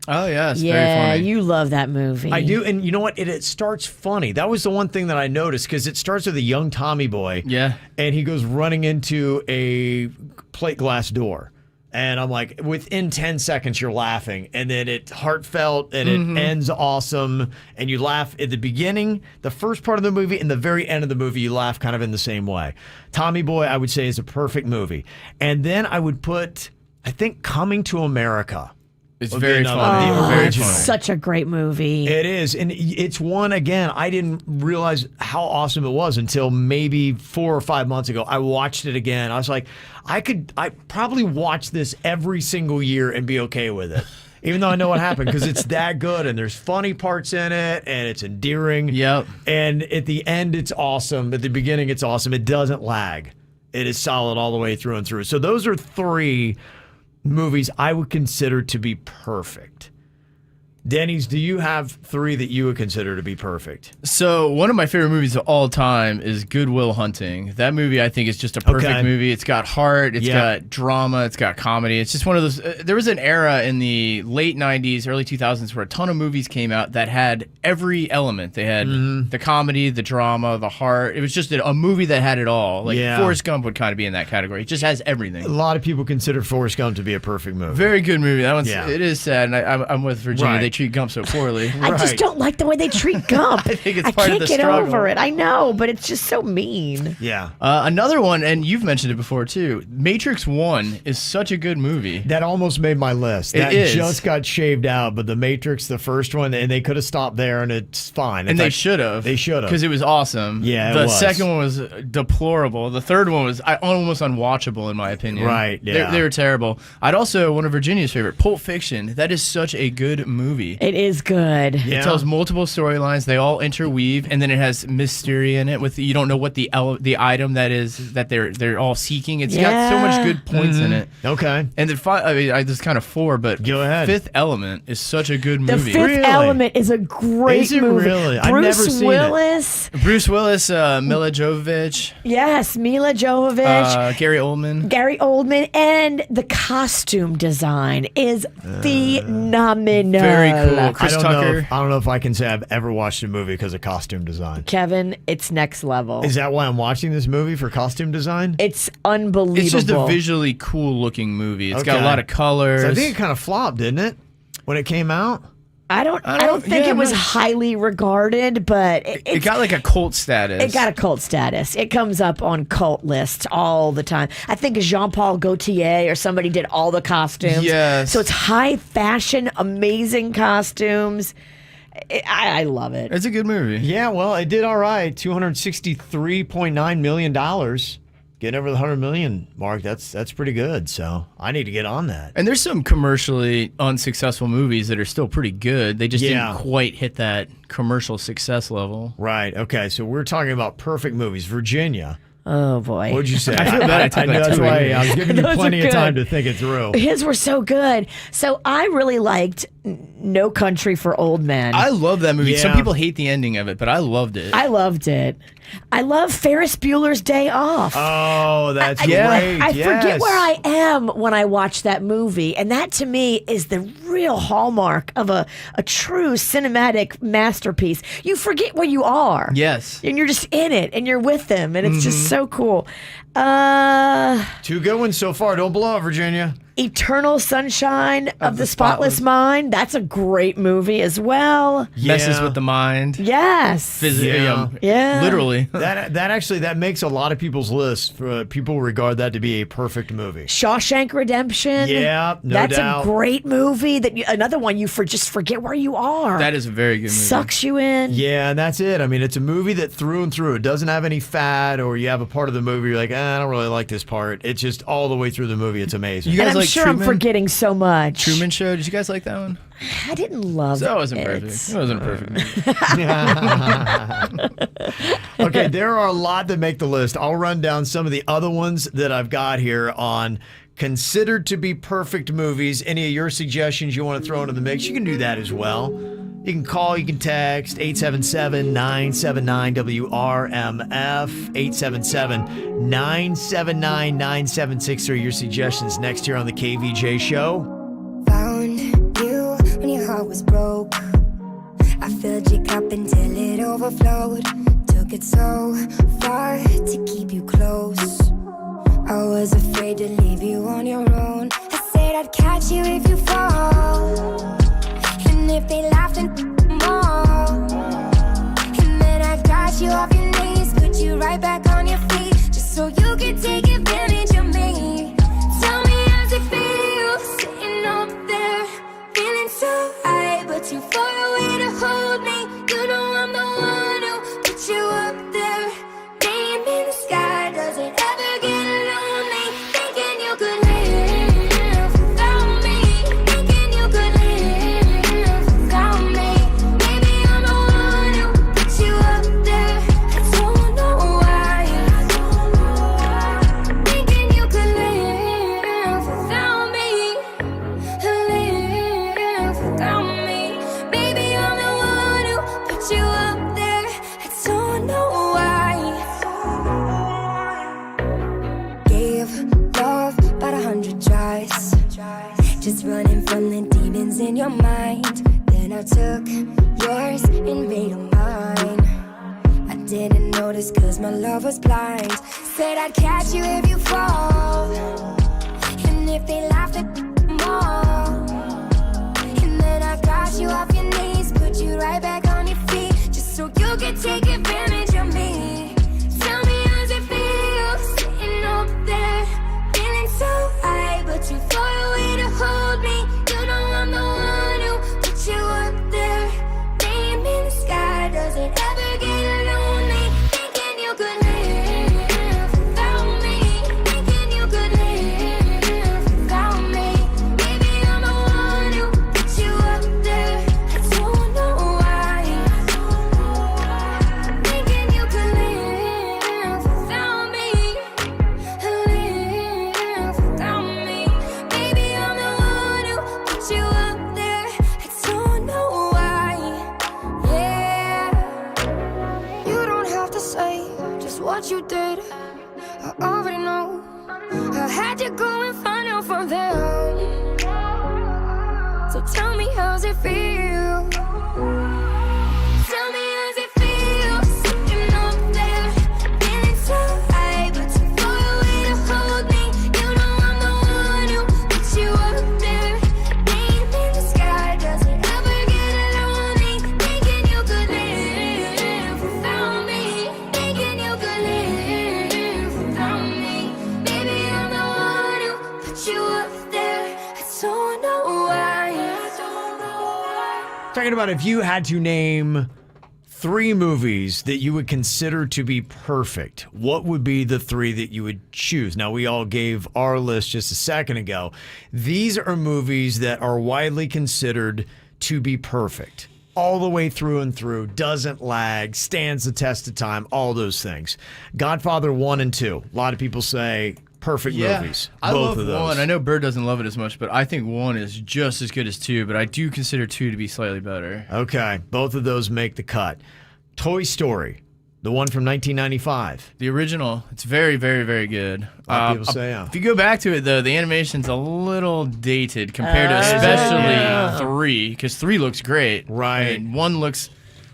Oh, yeah, it's very Yeah, funny. you love that movie. I do, and you know what? It starts funny. That was the one thing that I noticed, because it starts with a young Tommy Boy. Yeah. And he goes running into a plate glass door. And I'm like, within 10 seconds, you're laughing. And then it's heartfelt, and it ends awesome. And you laugh at the beginning, the first part of the movie, and the very end of the movie, you laugh kind of in the same way. Tommy Boy, I would say, is a perfect movie. And then I would put, I think, Coming to America. It's very funny. It's such a great movie. It is. And it's one, again, I didn't realize how awesome it was until maybe 4 or 5 months ago. I watched it again. I was like, I probably watch this every single year and be okay with it. Even though I know what happened, because it's that good, and there's funny parts in it, and it's endearing. Yep. And at the end, it's awesome. At the beginning, it's awesome. It doesn't lag. It is solid all the way through and through. So those are 3 movies I would consider to be perfect. Denny's, do you have 3 that you would consider to be perfect? So one of my favorite movies of all time is Good Will Hunting. That movie, I think, is just a perfect movie. It's got heart, it's got drama, it's got comedy. It's just one of those. There was an era in the late 90s, early 2000s where a ton of movies came out that had every element. They had the comedy, the drama, the heart. It was just a movie that had it all. Like Forrest Gump would kind of be in that category. It just has everything. A lot of people consider Forrest Gump to be a perfect movie. Very good movie. That one's it is sad, and I'm with Virginia. They treat Gump so poorly. I just don't like the way they treat Gump. I think it's part of the can't get struggle. over it. I know, but it's just so mean. Yeah. Another one, and you've mentioned it before too. Matrix 1 is such a good movie. That almost made my list. That just got shaved out, but The Matrix, the first one, and they could have stopped there, and it's fine. And they should have. They should have. Because it was awesome. Yeah, The second one was deplorable. The third one was almost unwatchable, in my opinion. Right, yeah. They were terrible. I'd also, one of Virginia's favorite, Pulp Fiction. That is such a good movie. It is good. It tells multiple storylines. They all interweave, and then it has mystery in it. With you don't know what the item that they're all seeking. It's got so much good points in it. Okay. And then there's kind of 4, but go ahead. Fifth Element is such a good movie. The Fifth Element is a great Is it movie. really? I've never seen Willis. Bruce Willis, Mila Jovovich. Yes, Mila Jovovich. Gary Oldman. Gary Oldman, and the costume design is phenomenal. Very cool. Chris Tucker. I don't know if I can say I've ever watched a movie because of costume design. Kevin, it's next level. Is that why I'm watching this movie, for costume design? It's unbelievable. It's just a visually cool looking movie. It's got a lot of colors. So I think it kind of flopped, didn't it, when it came out? I don't think it was highly regarded, but it got like a cult status. It got a cult status. It comes up on cult lists all the time. I think Jean-Paul Gaultier or somebody did all the costumes. Yes. So it's high fashion, amazing costumes. I love it. It's a good movie. Yeah, well, it did all right. $263.9 million. Getting over the 100 million mark, that's pretty good. So I need to get on that. And there's some commercially unsuccessful movies that are still pretty good. They just didn't quite hit that commercial success level. Right. Okay. So we're talking about perfect movies. Virginia. Oh, boy. What'd you say? I feel bad. I know that's why I was giving you plenty of time to think it through. His were so good. So I really liked No Country for Old Men. I love that movie. Yeah. Some people hate the ending of it, but I loved it. I loved it. I love Ferris Bueller's Day Off. Oh, that's great. I forget where I am when I watch that movie, and that to me is the real hallmark of a true cinematic masterpiece. You forget where you are. Yes. And you're just in it, and you're with them, and it's just so cool. Two good ones so far. Don't blow up, Virginia. Eternal Sunshine of the Spotless Mind. That's a great movie as well. Messes with the mind. Yes. Yeah. Literally. That makes a lot of people's lists. People regard that to be a perfect movie. Shawshank Redemption. Yeah, no That's doubt. a great movie. Another one you just forget where you are. That is a very good movie. Sucks you in. Yeah, and that's it. I mean, it's a movie that through and through, it doesn't have any fat, or you have a part of the movie you're like, I don't really like this part. It's just all the way through the movie. It's amazing. You guys and I'm like sure Truman? I'm forgetting so much. Truman Show. Did you guys like that one? I didn't love it. That wasn't perfect. It wasn't a perfect movie. Okay, there are a lot that make the list. I'll run down some of the other ones that I've got here on considered to be perfect movies. Any of your suggestions you want to throw into the mix, you can do that as well. You can call, you can text 877-979-WRMF, 877-979-9763. Your suggestions next here on the KVJ Show. Found you when your heart was broke. I filled your cup until it overflowed. Took it so far to keep you close. I was afraid to leave you on your own. I said I'd catch you if you fall. And if they laughed and more. And then I got you off your knees, put you right back on your feet, just so you could take advantage of me. Tell me how's it feel, sitting up there, feeling so high, but too far away to hold me. You know I'm the one who put you up there. Name in the sky, does it ever get lonely? Thinking you could live without me. Thinking you could live without me. Maybe I'm the one who put you up there. I don't know why running from the demons in your mind. Then I took yours and made them mine. I didn't notice cause my love was blind. Said I'd catch you if you fall, and if they laughed at them all. And then I got you off your knees, put you right back on your feet, just so you could take advantage of me. Tell me how's it feel, sitting up there, feeling so high, but you far away to hold me. You know I'm the one who put you up there. Name in the sky, does it ever get lonely? Thinking you could live without me. Thinking you could live without me. Maybe I'm the one who put you up there. I don't know why. Thinking you could live without me. Live without me. Maybe I'm the one who put you up there. I don't know why. Yeah. You don't have to say just what you did. I already know. I had to go and find out from them. So tell me how's it feel? Tell me how's it feel? Sitting up there, feeling so high, but too far away to hold me. You know I'm the one who put you up there. Name in the sky, does it ever get lonely? Thinking you could live without me. Thinking you could live without me. Maybe I'm the one who put you up there. I don't know why. I don't know why. Talking about if you had to name 3 movies that you would consider to be perfect, what would be the 3 that you would choose? Now, we all gave our list just a second ago. These are movies that are widely considered to be perfect. All the way through and through, doesn't lag, stands the test of time, all those things. Godfather 1 and 2. A lot of people say perfect movies. I both love of those. 1. I know Bird doesn't love it as much, but I think 1 is just as good as 2, but I do consider 2 to be slightly better. Okay, both of those make the cut. Toy Story, the one from 1995. The original, it's very, very, very good. A lot of people say, yeah. If you go back to it, though, the animation's a little dated compared to especially 3, because 3 looks great. Right. And 1 looks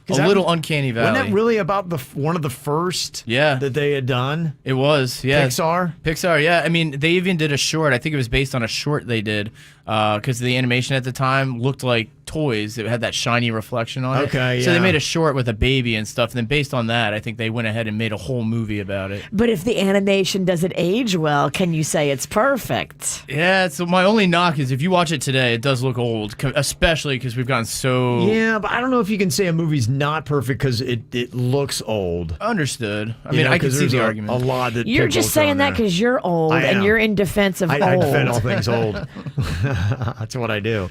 a little uncanny valley. Wasn't that really about one of the first that they had done? It was, yeah. Pixar, yeah. I mean, they even did a short. I think it was based on a short they did because the animation at the time looked like toys. It had that shiny reflection on it. Okay, So they yeah. made a short with a baby and stuff. And then based on that, I think they went ahead and made a whole movie about it. But if the animation doesn't age well, can you say it's perfect? Yeah, so my only knock is if you watch it today, it does look old, especially because we've gotten so... Yeah, but I don't know if you can say a movie's not perfect because it looks old. Understood. I mean, I can see the argument. A lot that You're people just throw saying in that there. because you're old I and am. you're in defense of old. I defend all things old. That's what I do.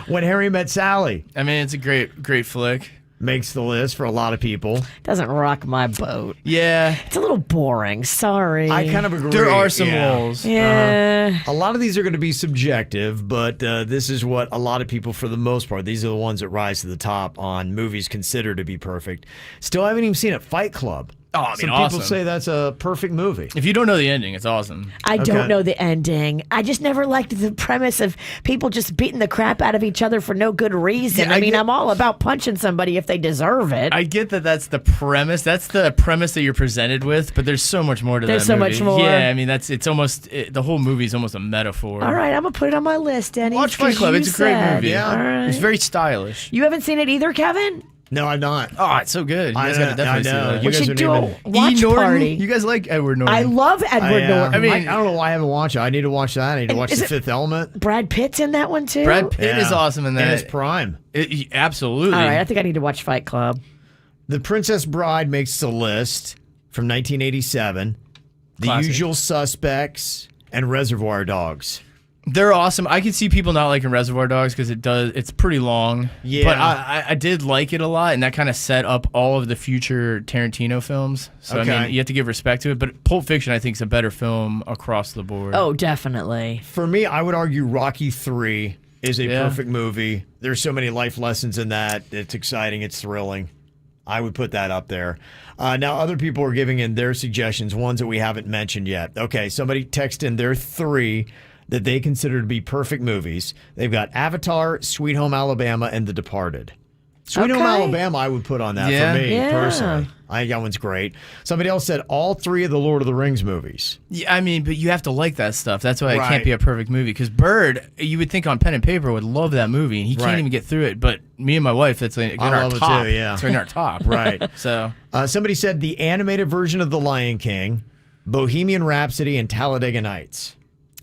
When Harry Met Sally. I mean, it's a great flick. Makes the list for a lot of people. Doesn't rock my boat. Yeah. It's a little boring. Sorry. I kind of agree. There are some walls. Yeah. A lot of these are going to be subjective, but this is what a lot of people, for the most part, these are the ones that rise to the top on movies considered to be perfect. Still haven't even seen it. Fight Club. Oh, I mean, Some awesome. people say that's a perfect movie. If you don't know the ending, it's awesome. I don't know the ending. I just never liked the premise of people just beating the crap out of each other for no good reason. Yeah, I mean, I'm all about punching somebody if they deserve it. I get that that's the premise. That's the premise that you're presented with, but there's so much more to There's that so movie. much more. Yeah, I mean, the whole movie's almost a metaphor. All right, I'm going to put it on my list, Denny. Watch Fight Club. It's a great movie. All right. It's very stylish. You haven't seen it either, Kevin? No, I'm not. Oh, it's so good. You guys got to definitely see that. We should do a watch Norton? party. You guys like Edward Norton? I love Edward Norton. I mean, I don't know why I haven't watched it. I need to watch that. I need to watch is The it- Fifth Element. Brad Pitt's in that one, too? Brad Pitt is Yeah. awesome in that. In his prime. Absolutely. All right, I think I need to watch Fight Club. The Princess Bride makes the list from 1987. The Classic. Usual Suspects and Reservoir Dogs. They're awesome. I can see people not liking Reservoir Dogs because it's pretty long. Yeah. But I did like it a lot, and that kind of set up all of the future Tarantino films. So, Okay. I mean, you have to give respect to it. But Pulp Fiction, I think, is a better film across the board. Oh, definitely. For me, I would argue Rocky 3 is a Yeah. perfect movie. There's so many life lessons in that. It's exciting. It's thrilling. I would put that up there. Now, other people are giving in their suggestions, ones that we haven't mentioned yet. Okay, somebody text in their 3 that they consider to be perfect movies. They've got Avatar, Sweet Home Alabama, and The Departed. Sweet Home Alabama, I would put on that for me, personally. I think that one's great. Somebody else said all 3 of the Lord of the Rings movies. Yeah, I mean, but you have to like that stuff. That's why it can't be a perfect movie. Because Bird, you would think on pen and paper, would love that movie, and he can't even get through it. But me and my wife, it's in our top. It too, yeah. It's in our top. Right. So somebody said the animated version of The Lion King, Bohemian Rhapsody, and Talladega Nights.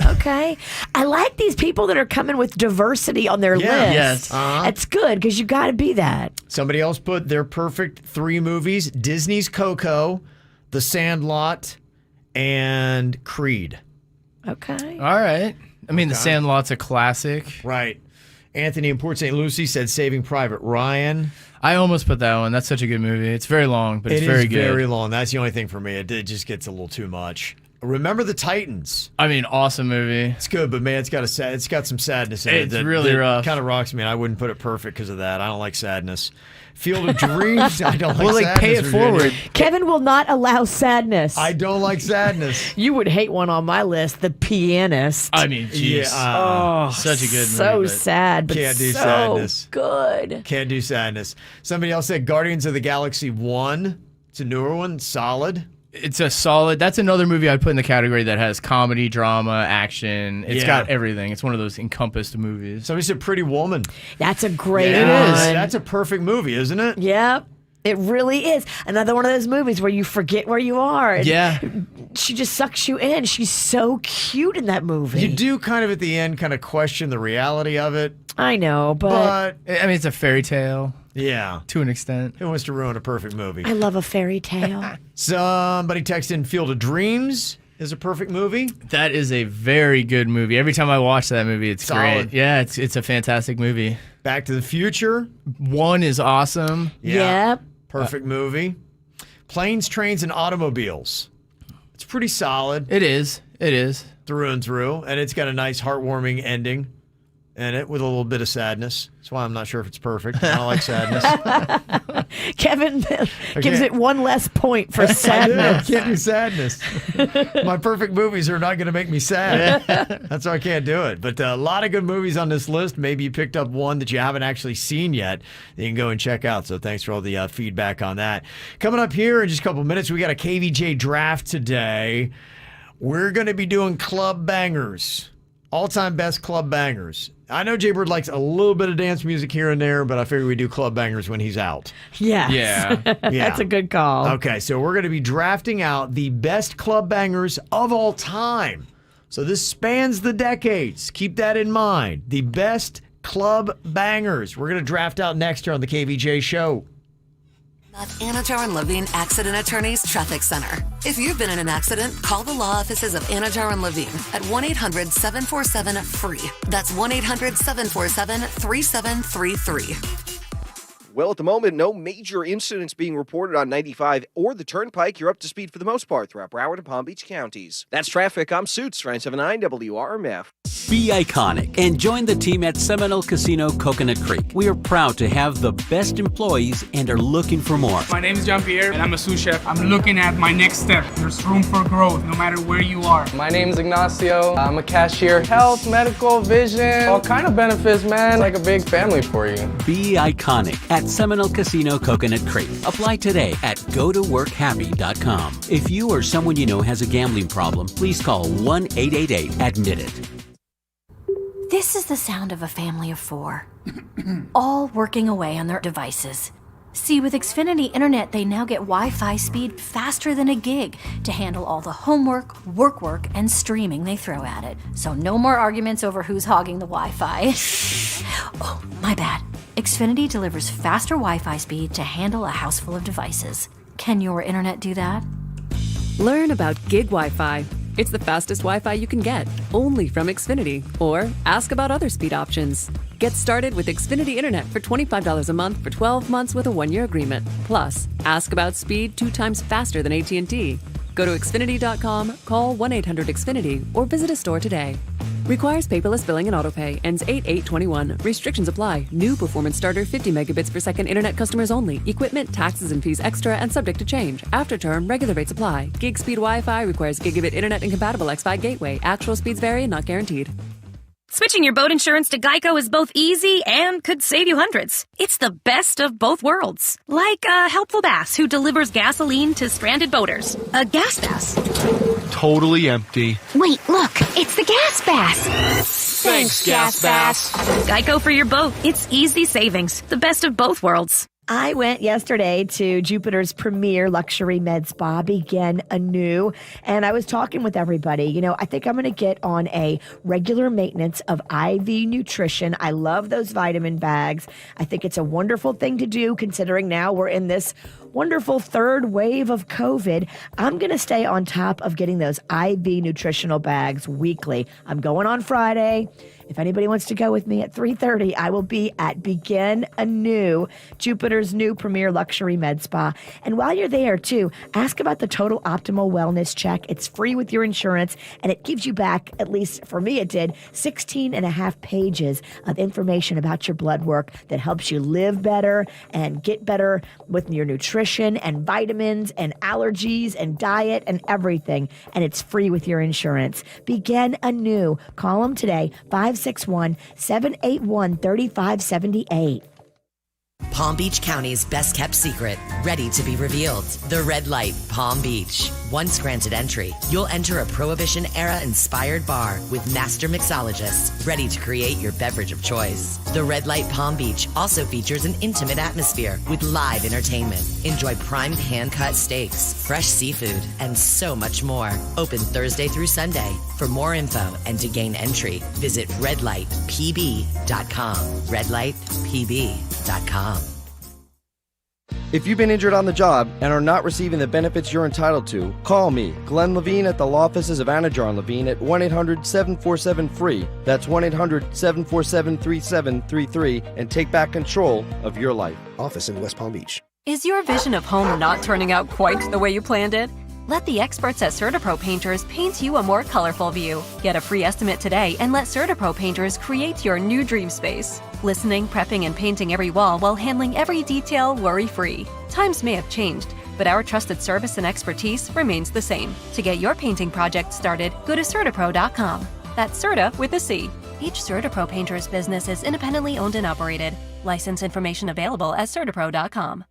Okay. I like these people that are coming with diversity on their list. Yes. It's good because you got to be that. Somebody else put their perfect 3 movies, Disney's Coco, The Sandlot, and Creed. Okay. All right. I mean, The Sandlot's a classic. Right. Anthony in Port St. Lucie said Saving Private Ryan. I almost put that one. That's such a good movie. It's very long, but it's very good. It is very long. That's the only thing for me. It just gets a little too much. Remember the Titans. I mean, awesome movie. It's good, but man, it's got some sadness in it. It's really rough. Kind of rocks me, and I wouldn't put it perfect because of that. I don't like sadness. Field of Dreams. I don't like sadness. Pay it forward. Kevin will not allow sadness. I don't like sadness. You would hate one on my list, The Pianist. I mean, geez. Such a good movie. So sad, but can't do so sadness. good. Can't do sadness. Somebody else said Guardians of the Galaxy 1. It's a newer one. Solid. It's a solid. That's another movie I'd put in the category that has comedy, drama, action. It's got everything. It's one of those encompassed movies. Somebody said Pretty Woman. That's a great It one. is. That's a perfect movie, isn't it? Yep. It really is. Another one of those movies where you forget where you are. And she just sucks you in. She's so cute in that movie. You do kind of at the end kind of question the reality of it. I know, but I mean, it's a fairy tale. Yeah. To an extent. Who wants to ruin a perfect movie? I love a fairy tale. Somebody texted in Field of Dreams is a perfect movie. That is a very good movie. Every time I watch that movie, it's Solid. great. Yeah, it's a fantastic movie. Back to the Future. 1 is awesome. Yep. Perfect movie. Planes, Trains, and Automobiles. It's pretty solid. It is. It is. Through and through. And it's got a nice heartwarming ending in it with a little bit of sadness. That's why I'm not sure if it's perfect. I don't like sadness. Kevin gives it one less point for sadness. I can't do sadness. My perfect movies are not going to make me sad. That's why I can't do it. But a lot of good movies on this list. Maybe you picked up one that you haven't actually seen yet that you can go and check out. So thanks for all the feedback on that. Coming up here in just a couple of minutes, we got a KVJ draft today. We're going to be doing club bangers. All-time best club bangers. I know Jay Bird likes a little bit of dance music here and there, but I figure we do club bangers when he's out. Yes. Yeah. That's a good call. Okay, so we're going to be drafting out the best club bangers of all time. So this spans the decades. Keep that in mind. The best club bangers. We're going to draft out next here on the KVJ Show. Anajar and Levine Accident Attorneys Traffic Center. If you've been in an accident, call the law offices of Anajar and Levine at 1-800-747-FREE. That's 1-800-747-3733. Well, at the moment, no major incidents being reported on 95 or the Turnpike. You're up to speed for the most part throughout Broward and Palm Beach counties. That's traffic. I'm Suits, 979 WRMF. Be iconic and join the team at Seminole Casino Coconut Creek. We are proud to have the best employees and are looking for more. My name is Jean-Pierre and I'm a sous chef. I'm looking at my next step. There's room for growth no matter where you are. My name is Ignacio. I'm a cashier. Health, medical, vision, all kind of benefits, man. It's like a big family for you. Be iconic at Seminole Casino Coconut Creek. Apply today at gotoworkhappy.com. If you or someone you know has a gambling problem, please call 1-888-ADMIT-IT. This is the sound of a family of 4, all working away on their devices. See, with Xfinity Internet, they now get Wi-Fi speed faster than a gig to handle all the homework, work, and streaming they throw at it. So no more arguments over who's hogging the Wi-Fi. Oh, my bad. Xfinity delivers faster Wi-Fi speed to handle a house full of devices. Can your internet do that? Learn about gig Wi-Fi. It's the fastest Wi-Fi you can get, only from Xfinity. Or ask about other speed options. Get started with Xfinity Internet for $25 a month for 12 months with a 1-year agreement. Plus, ask about speed 2 times faster than AT&T. Go to Xfinity.com, call 1-800-XFINITY, or visit a store today. Requires paperless billing and autopay. Ends 8/8/21. Restrictions apply. New performance starter 50 megabits per second internet customers only. Equipment, taxes, and fees extra and subject to change. After term, regular rates apply. Gig speed Wi-Fi requires gigabit internet and compatible X5 gateway. Actual speeds vary and not guaranteed. Switching your boat insurance to Geico is both easy and could save you hundreds. It's the best of both worlds. Like a helpful bass who delivers gasoline to stranded boaters. A gas bass. Totally empty. Wait, look, it's the gas bass. Thanks, Gas Bass. Geico for your boat. It's easy savings. The best of both worlds. I went yesterday to Jupiter's premier luxury med spa, Begin Anew, and I was talking with everybody. You know, I think I'm going to get on a regular maintenance of IV nutrition. I love those vitamin bags. I think it's a wonderful thing to do considering now we're in this wonderful third wave of COVID. I'm going to stay on top of getting those IV nutritional bags weekly. I'm going on Friday. If anybody wants to go with me at 3:30, I will be at Begin Anew, Jupiter's new premier luxury med spa. And while you're there, too, ask about the Total Optimal Wellness Check. It's free with your insurance, and it gives you back, at least for me it did, 16 and a half pages of information about your blood work that helps you live better and get better with your nutrition and vitamins and allergies and diet and everything. And it's free with your insurance. Begin Anew. Call them today, 561-781-3578. Palm Beach County's best kept secret, ready to be revealed. The Red Light Palm Beach. Once granted entry, you'll enter a Prohibition-era inspired bar with master mixologists ready to create your beverage of choice. The Red Light Palm Beach also features an intimate atmosphere with live entertainment. Enjoy primed hand-cut steaks, fresh seafood, and so much more. Open Thursday through Sunday. For more info and to gain entry, visit redlightpb.com. redlightpb.com. If you've been injured on the job and are not receiving the benefits you're entitled to, call me, Glenn Levine, at the law offices of Anna Jarn Levine at 1-800-747-FREE. That's 1-800-747-3733, and take back control of your life. Office in West Palm Beach. Is your vision of home not turning out quite the way you planned it? Let the experts at CertaPro Painters paint you a more colorful view. Get a free estimate today and let CertaPro Painters create your new dream space. Listening, prepping, and painting every wall while handling every detail worry-free. Times may have changed, but our trusted service and expertise remains the same. To get your painting project started, go to CertaPro.com. That's Certa with a C. Each CertaPro Painters business is independently owned and operated. License information available at CertaPro.com.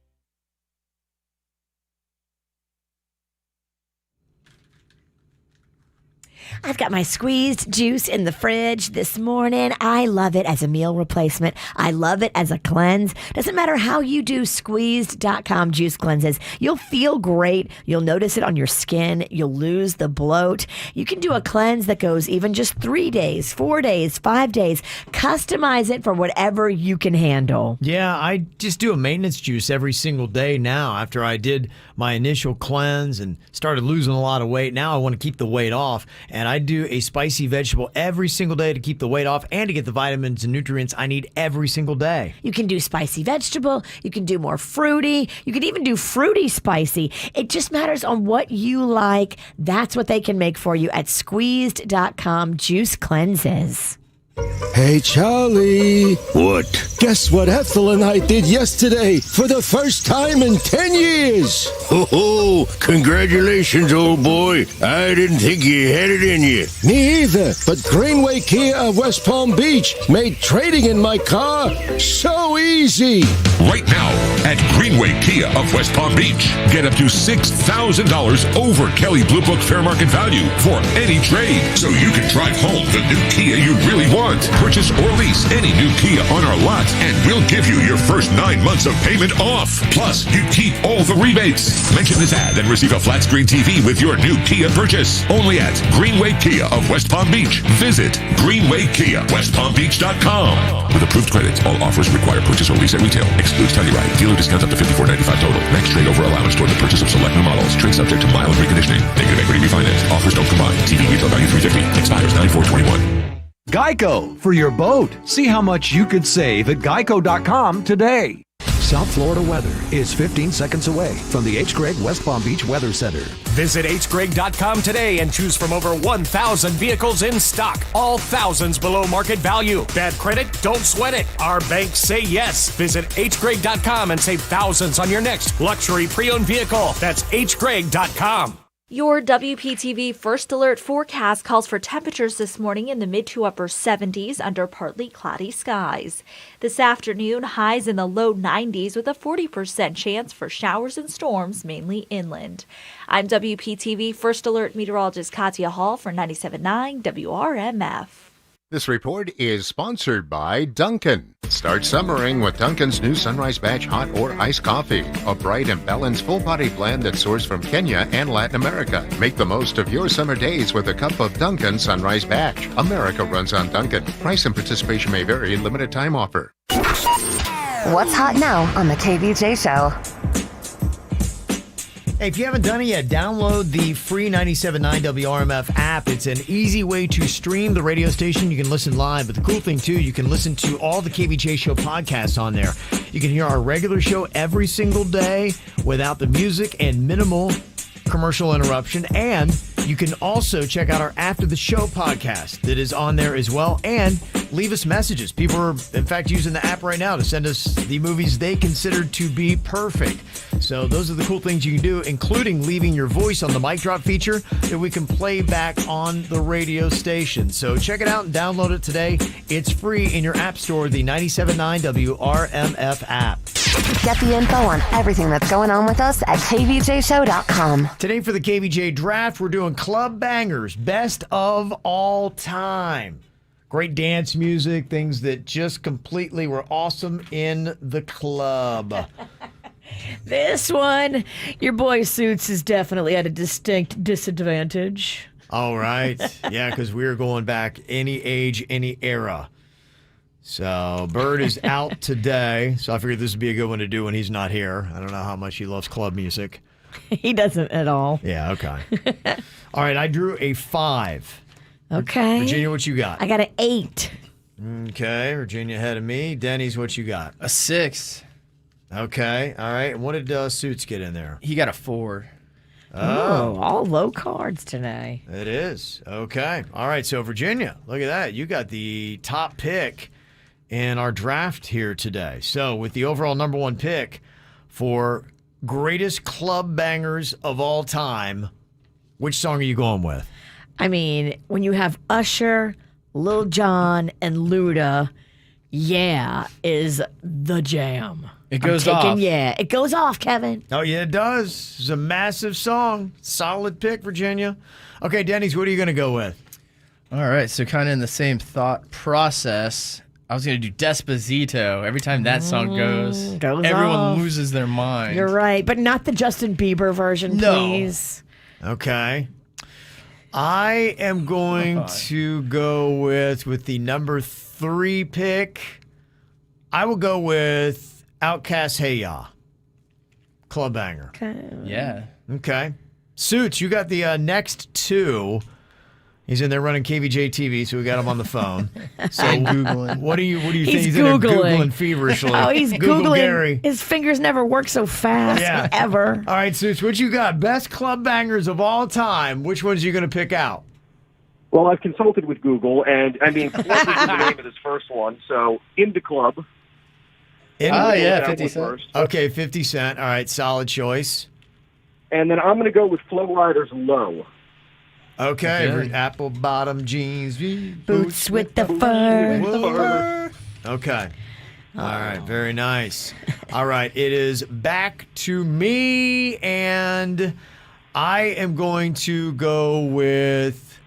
I've got my squeezed juice in the fridge this morning. I love it as a meal replacement. I love it as a cleanse. Doesn't matter how you do squeezed.com juice cleanses. You'll feel great. You'll notice it on your skin. You'll lose the bloat. You can do a cleanse that goes even just 3 days, 4 days, 5 days. Customize it for whatever you can handle. Yeah, I just do a maintenance juice every single day now after I did my initial cleanse and started losing a lot of weight. Now I want to keep the weight off. And I do a spicy vegetable every single day to keep the weight off and to get the vitamins and nutrients I need every single day. You can do spicy vegetable. You can do more fruity. You can even do fruity spicy. It just matters on what you like. That's what they can make for you at squeezed.com juice cleanses. Hey, Charlie. What? Guess what Ethel and I did yesterday for the first time in 10 years? Oh, congratulations, old boy. I didn't think you had it in you. Me either, but Greenway Kia of West Palm Beach made trading in my car so easy. Right now at Greenway Kia of West Palm Beach, get up to $6,000 over Kelley Blue Book fair market value for any trade, so you can drive home the new Kia you really want. Purchase or lease any new Kia on our lot, and we'll give you your first 9 months of payment off. Plus, you keep all the rebates. Mention this ad and receive a flat screen TV with your new Kia purchase. Only at Greenway Kia of West Palm Beach. Visit GreenwayKiaWestPalmBeach.com. With approved credit, all offers require purchase or lease at retail. Excludes Telluride. Dealer discounts up to $54.95 total. Max trade over allowance toward the purchase of select new models. Trade subject to mild reconditioning. Negative equity refinance. Offers don't combine. TV retail value $350. Expires 9/4/21. Geico, for your boat. See how much you could save at geico.com today. South Florida weather is 15 seconds away from the H. Gregg West Palm Beach Weather Center. Visit hgregg.com today and choose from over 1,000 vehicles in stock. All thousands below market value. Bad credit? Don't sweat it. Our banks say yes. Visit hgregg.com and save thousands on your next luxury pre-owned vehicle. That's hgregg.com. Your WPTV First Alert forecast calls for temperatures this morning in the mid to upper 70s under partly cloudy skies. This afternoon, highs in the low 90s with a 40% chance for showers and storms, mainly inland. I'm WPTV First Alert meteorologist Katya Hall for 97.9 WRMF. This report is sponsored by Dunkin'. Start summering with Dunkin's new Sunrise Batch Hot or Iced Coffee, a bright and balanced full-body blend that's sourced from Kenya and Latin America. Make the most of your summer days with a cup of Dunkin' Sunrise Batch. America runs on Dunkin'. Price and participation may vary. Limited time offer. What's hot now on the KVJ Show? Hey, if you haven't done it yet, download the free 97.9 WRMF app. It's an easy way to stream the radio station. You can listen live, but the cool thing, too, you can listen to all the KVJ Show podcasts on there. You can hear our regular show every single day without the music and minimal commercial interruption. And you can also check out our After the Show podcast that is on there as well, and leave us messages. People are, in fact, using the app right now to send us the movies they consider to be perfect. So those are the cool things you can do, including leaving your voice on the mic drop feature that we can play back on the radio station. So check it out and download it today. It's free in your app store, the 97.9 WRMF app. Get the info on everything that's going on with us at kvjshow.com. Today for the KVJ Draft, we're doing Club Bangers, best of all time. Great dance music, things that just completely were awesome in the club. This one, your boy Suits is definitely at a distinct disadvantage. All right. Yeah, because we're going back any age, any era. So Bird is out today, so I figured this would be a good one to do when he's not here. I don't know how much he loves club music. He doesn't at all. Yeah, okay. All right, I drew a 5. Okay. Virginia, what you got? I got an 8. Okay, Virginia ahead of me. Denny's, what you got? A 6. Okay, all right. And what did Suits get in there? He got a 4. Oh, all low cards today. It is. Okay. All right, so Virginia, look at that. You got the top pick in our draft here today. So with the overall number 1 pick for greatest club bangers of all time, which song are you going with? I mean, when you have Usher, Lil Jon, and Luda, Yeah is the jam. It goes off. Yeah, it goes off, Kevin. Oh, yeah, it does. It's a massive song. Solid pick, Virginia. Okay, Denny's, what are you going to go with? All right, so kind of in the same thought process, I was going to do Despacito. Every time that song goes everyone off. loses their mind. You're right, but not the Justin Bieber version, please. Okay. I am going to go with the number 3 pick. I will go with Outkast Hey Ya. Club banger. Okay. Yeah. Okay. Suits, you got the next 2. He's in there running KVJ TV, so we got him on the phone. So Googling. What do you think? He's in there Googling. Googling feverishly. Oh, he's Google Googling. Gary. His fingers never work so fast, ever. All right, Suits, what you got? Best club bangers of all time. Which ones are you going to pick out? Well, I've consulted with Google, and I mean, club is the name of this first one, so In the Club. Yeah, 50 Cent. Okay, 50 Cent. All right, solid choice. And then I'm going to go with Flow Rider's Low. Okay, apple bottom jeans, boots with the fur. Okay. All right, very nice. All right, it is back to me, and I am going to go with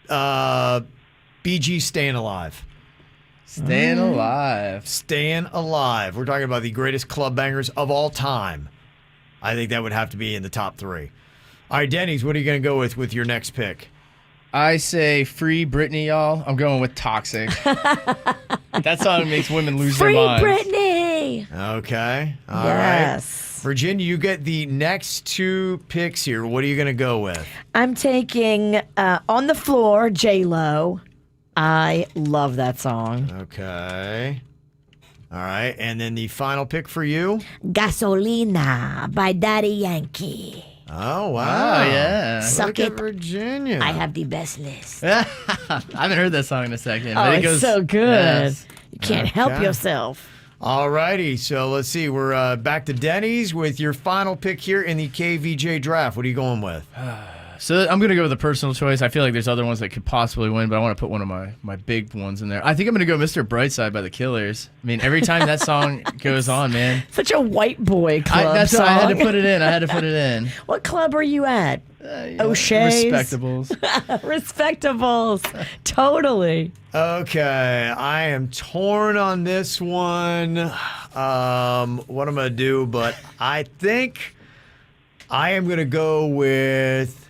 BG Staying Alive. Staying Alive. Staying Alive. We're talking about the greatest club bangers of all time. I think that would have to be in the top 3. All right, Denny's, what are you going to go with your next pick? I say Free Britney, y'all. I'm going with Toxic. That song makes women lose Free their minds. Britney! Okay. All Yes. right. Virginia, you get the next 2 picks here. What are you going to go with? I'm taking On the Floor, J-Lo. I love that song. Okay. All right. And then the final pick for you? Gasolina by Daddy Yankee. Oh, wow. Oh, yeah. Suck Look at it. Virginia. I have the best list. I haven't heard that song in a second. Oh, but it it's goes, so good. Yes. You can't help yourself. All righty. So let's see. We're back to Denny's with your final pick here in the KVJ draft. What are you going with? So I'm going to go with a personal choice. I feel like there's other ones that could possibly win, but I want to put one of my big ones in there. I think I'm going to go Mr. Brightside by the Killers. I mean, every time that song goes on, man. Such a white boy club song. I had to put it in. What club are you at? O'Shea's? Respectables. Respectables. Totally. Okay. I am torn on this one. What I'm going to do, but I think I am going to go with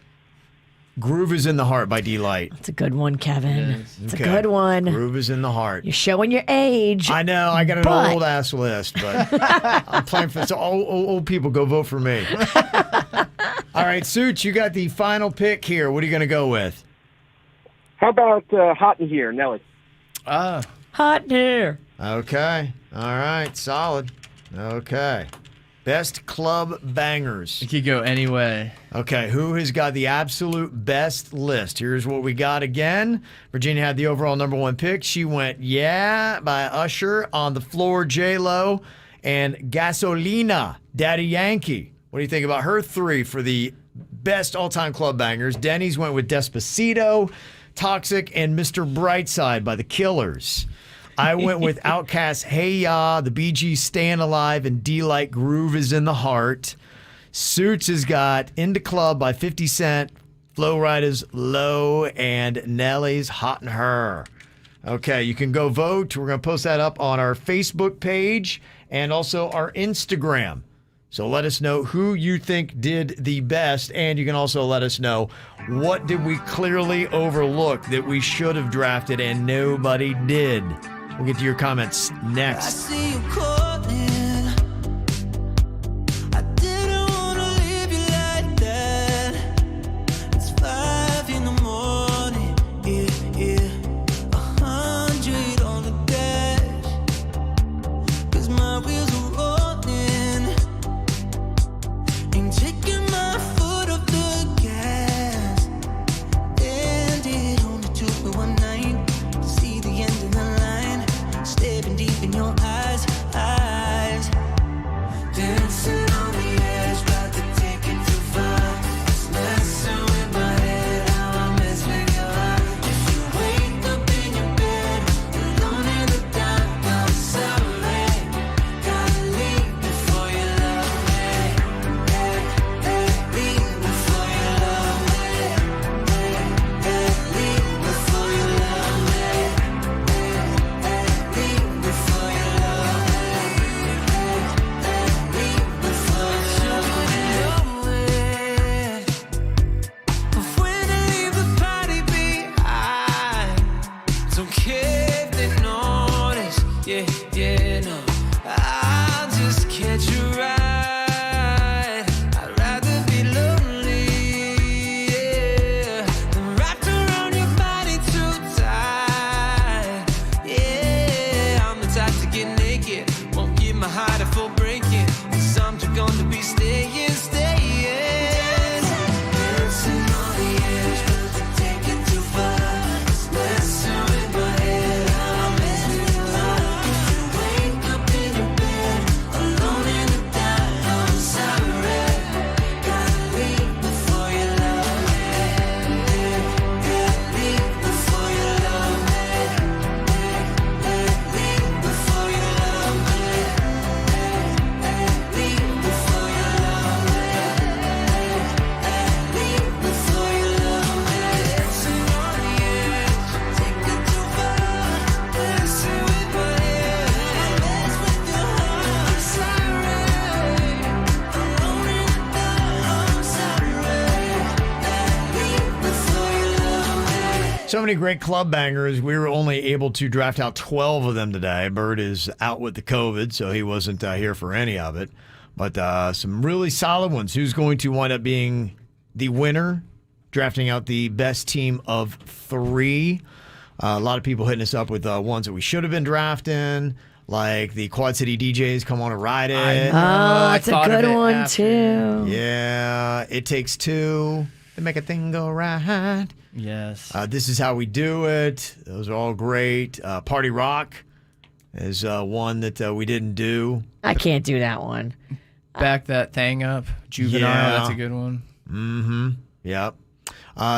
Groove is in the Heart by D-Light. It's a good one, Kevin. It's Okay. a good one. Groove is in the Heart. You're showing your age. I know. I got an old ass list, but I'm playing for so old people. Go vote for me. All right, Suits, you got the final pick here. What are you going to go with? How about Hot in Here, Nelly? Hot in Here. Okay. All right. Solid. Okay. Best club bangers. It could go any way. Okay, who has got the absolute best list? Here's what we got again. Virginia had the overall number one pick. She went Yeah by Usher. On the Floor, J-Lo. And Gasolina, Daddy Yankee. What do you think about her three for the best all-time club bangers? Denny's went with Despacito, Toxic, and Mr. Brightside by the Killers. I went with Outkast, Hey Ya, the Bee Gees, Stayin' Alive, and D-Light, Groove is in the Heart. Suits has got Into Club by 50 Cent, Flow Rida's Low, and Nelly's Hot in Her. Okay, you can go vote. We're going to post that up on our Facebook page and also our Instagram. So let us know who you think did the best, and you can also let us know what did we clearly overlook that we should have drafted and nobody did. We'll get to your comments next. I see you calling. I didn't wanna leave you like that. It's 5 in the morning. Yeah. 100 on the dash. 'Cause my wheels are rolling. Ain't taking my foot off the gas. Ended only took me one night to see the end of the line. Staring deep in your eyes. Dancing on the edge, about to take it too far. It's messing with my head, how I mess with your heart. If you wake up in your bed, alone in the dark, I'm sorry. Gotta leave before you love me. Leave before you love me. Leave before you love me. Leave before you love me. Leave before you love me. But when I leave the party behind, don't care if they notice. Yeah, no. I'll just catch a ride. I'd rather be lonely, yeah, than wrapped around your body too tight. Yeah, I'm the type to get naked. Won't give my heart a full breaking. 'Cause I'm just gonna be staying. Dancing on the edge, but to take it too far. It's messing with my head, how I mess with your heart. If you wake up in your bed, alone in the dark, I'm sorry. Gotta leave before you love me. Leave before you love me. Leave before you love me. Leave before you love me. Leave before you love me. Dancing on the edge, take it too far. Dancing with my head, mess with your heart. I'm sorry. Alone in the dark, I'm sorry. Leave before you love me. So many great club bangers. We were only able to draft out 12 of them today. Bird is out with the COVID, so he wasn't here for any of it. But some really solid ones. Who's going to wind up being the winner? Drafting out the best team of 3. A lot of people hitting us up with ones that we should have been drafting, like the Quad City DJs Come On and Ride It. That's a good one, too. Yeah. It Takes Two to Make a Thing Go Right. Yes. This Is How We Do It. Those are all great. Party Rock is one that we didn't do. I can't do that one. Back That Thing Up. Juvenile, that's a good one. Mm-hmm. Yep.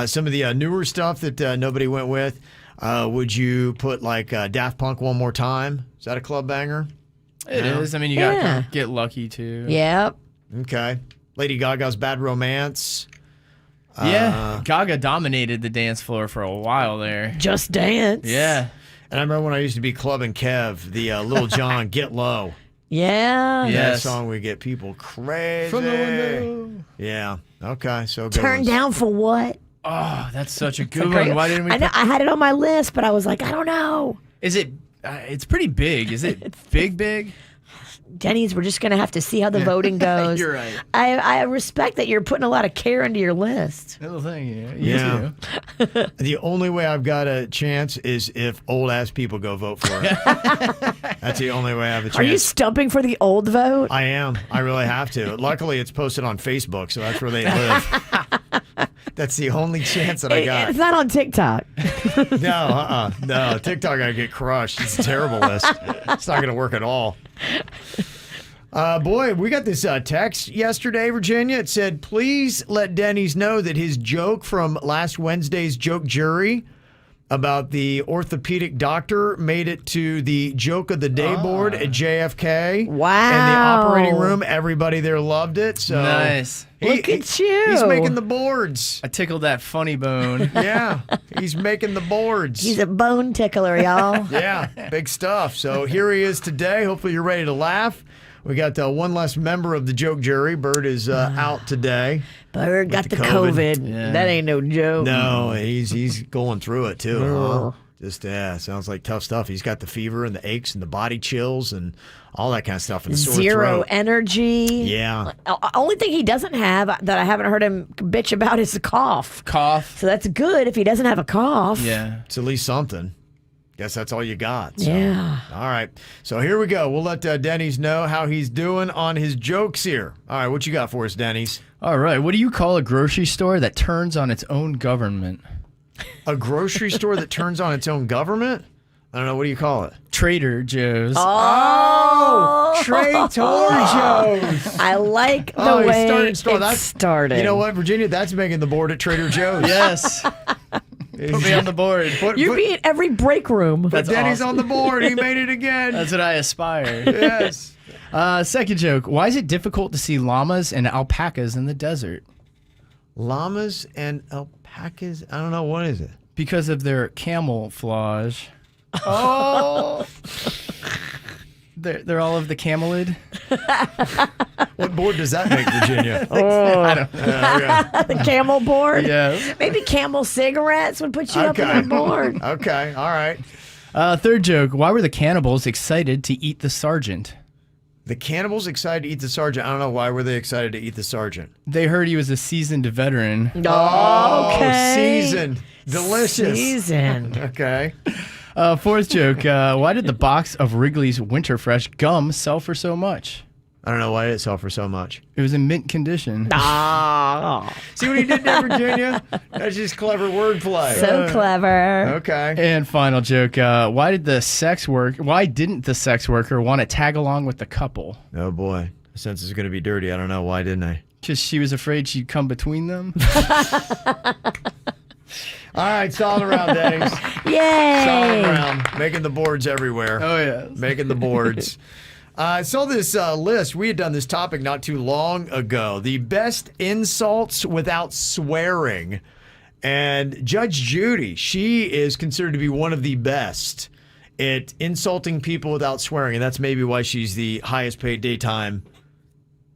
Some of the newer stuff that nobody went with. Would you put like Daft Punk One More Time? Is that a club banger? It is. I mean, you got to Get Lucky, too. Yep. Okay. Lady Gaga's Bad Romance. Yeah. Gaga dominated the dance floor for a while there. Just Dance. Yeah. And I remember when I used to be clubbing Kev, the Lil Jon Get Low. Yeah. That song would get people crazy. From the window. Yeah. Okay. So good Turn ones. Down for What? Oh, that's such a good one. Why didn't we? I had it on my list, but I was like, I don't know. Is it? It's pretty big. Is it big? Denny's, we're just going to have to see how the voting goes. You're right. I respect that you're putting a lot of care into your list. Little thing, Yeah. The only way I've got a chance is if old ass people go vote for it. That's the only way I have a chance. Are you stumping for the old vote? I am. I really have to. Luckily, it's posted on Facebook, so that's where they live. That's the only chance that I got. It's not on TikTok. No, TikTok, I get crushed. It's a terrible list. It's not going to work at all. Boy, we got this text yesterday, Virginia. It said, please let Denny's know that his joke from last Wednesday's joke jury about the orthopedic doctor made it to the joke of the day board at JFK. Wow. In the operating room. Everybody there loved it. So Nice. Look at you. He's making the boards. I tickled that funny bone. Yeah, he's making the boards. He's a bone tickler, y'all. Yeah, big stuff. So here he is today. Hopefully you're ready to laugh. We got one less member of the joke jury. Bird is out today. Bird got the COVID. Yeah. That ain't no joke. No, he's going through it too. Huh? Just sounds like tough stuff. He's got the fever and the aches and the body chills and all that kind of stuff. And the sore Zero throat. energy. Yeah. Only thing he doesn't have that I haven't heard him bitch about is a cough. Cough. So that's good if he doesn't have a cough. Yeah. It's at least something. Guess that's all you got. So. Yeah. All right. So here we go. We'll let Denny's know how he's doing on his jokes here. All right. What you got for us, Denny's? All right. What do you call a grocery store that turns on its own government? A grocery store that turns on its own government? I don't know. What do you call it? Trader Joe's. Oh, Trader Joe's. I like the way it That's started. You know what, Virginia? That's making the board at Trader Joe's. Yes. Put me on the board. You'd be in every break room. But Denny's on the board. He made it again. That's what I aspire. Yes. Second joke. Why is it difficult to see llamas and alpacas in the desert? Llamas and alpacas? I don't know. What is it? Because of their camouflage. Oh. They're all of the camelid. What board does that make, Virginia? I don't know. The camel board? Yeah. Maybe Camel cigarettes would put you up on the board. Okay. All right. Third joke. Why were the cannibals excited to eat the sergeant? The cannibals excited to eat the sergeant. I don't know. Why were they excited to eat the sergeant? They heard he was a seasoned veteran. Oh, okay. Seasoned. Delicious. Seasoned. Okay. Fourth joke. Why did the box of Wrigley's Winterfresh gum sell for so much? I don't know why it sell for so much. It was in mint condition. See what he did there, Virginia? That's just clever wordplay. So clever. Okay. And final joke. Why didn't the sex worker want to tag along with the couple? Oh, boy. Since it's going to be dirty, I don't know. Why didn't I? Because she was afraid she'd come between them. All right, solid round, Denny's. Yay! Solid round. Making the boards everywhere. Oh, yeah. Making the boards. I saw this list. We had done this topic not too long ago. The best insults without swearing. And Judge Judy, she is considered to be one of the best at insulting people without swearing. And that's maybe why she's the highest paid daytime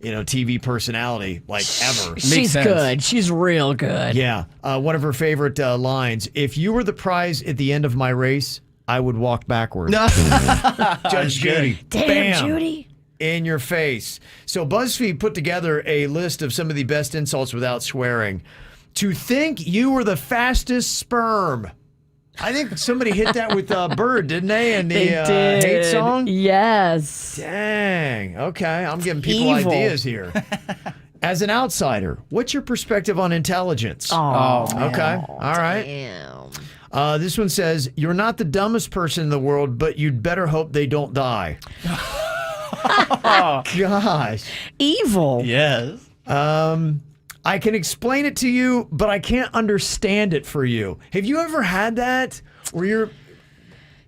TV personality ever. She's good. She's real good. Yeah. One of her favorite lines, if you were the prize at the end of my race, I would walk backward. Judge Judy. Damn, Bam. Judy. In your face. So BuzzFeed put together a list of some of the best insults without swearing. To think you were the fastest sperm. I think somebody hit that with Bird, didn't they? And the They did. hate song? Yes. Dang. Okay, I'm giving people Evil. ideas here. As an outsider, what's your perspective on intelligence? Oh, okay. All right. Damn. This one says, you're not the dumbest person in the world, but you'd better hope they don't die. Oh, gosh. Evil. Yes. I can explain it to you, but I can't understand it for you. Have you ever had that where you're...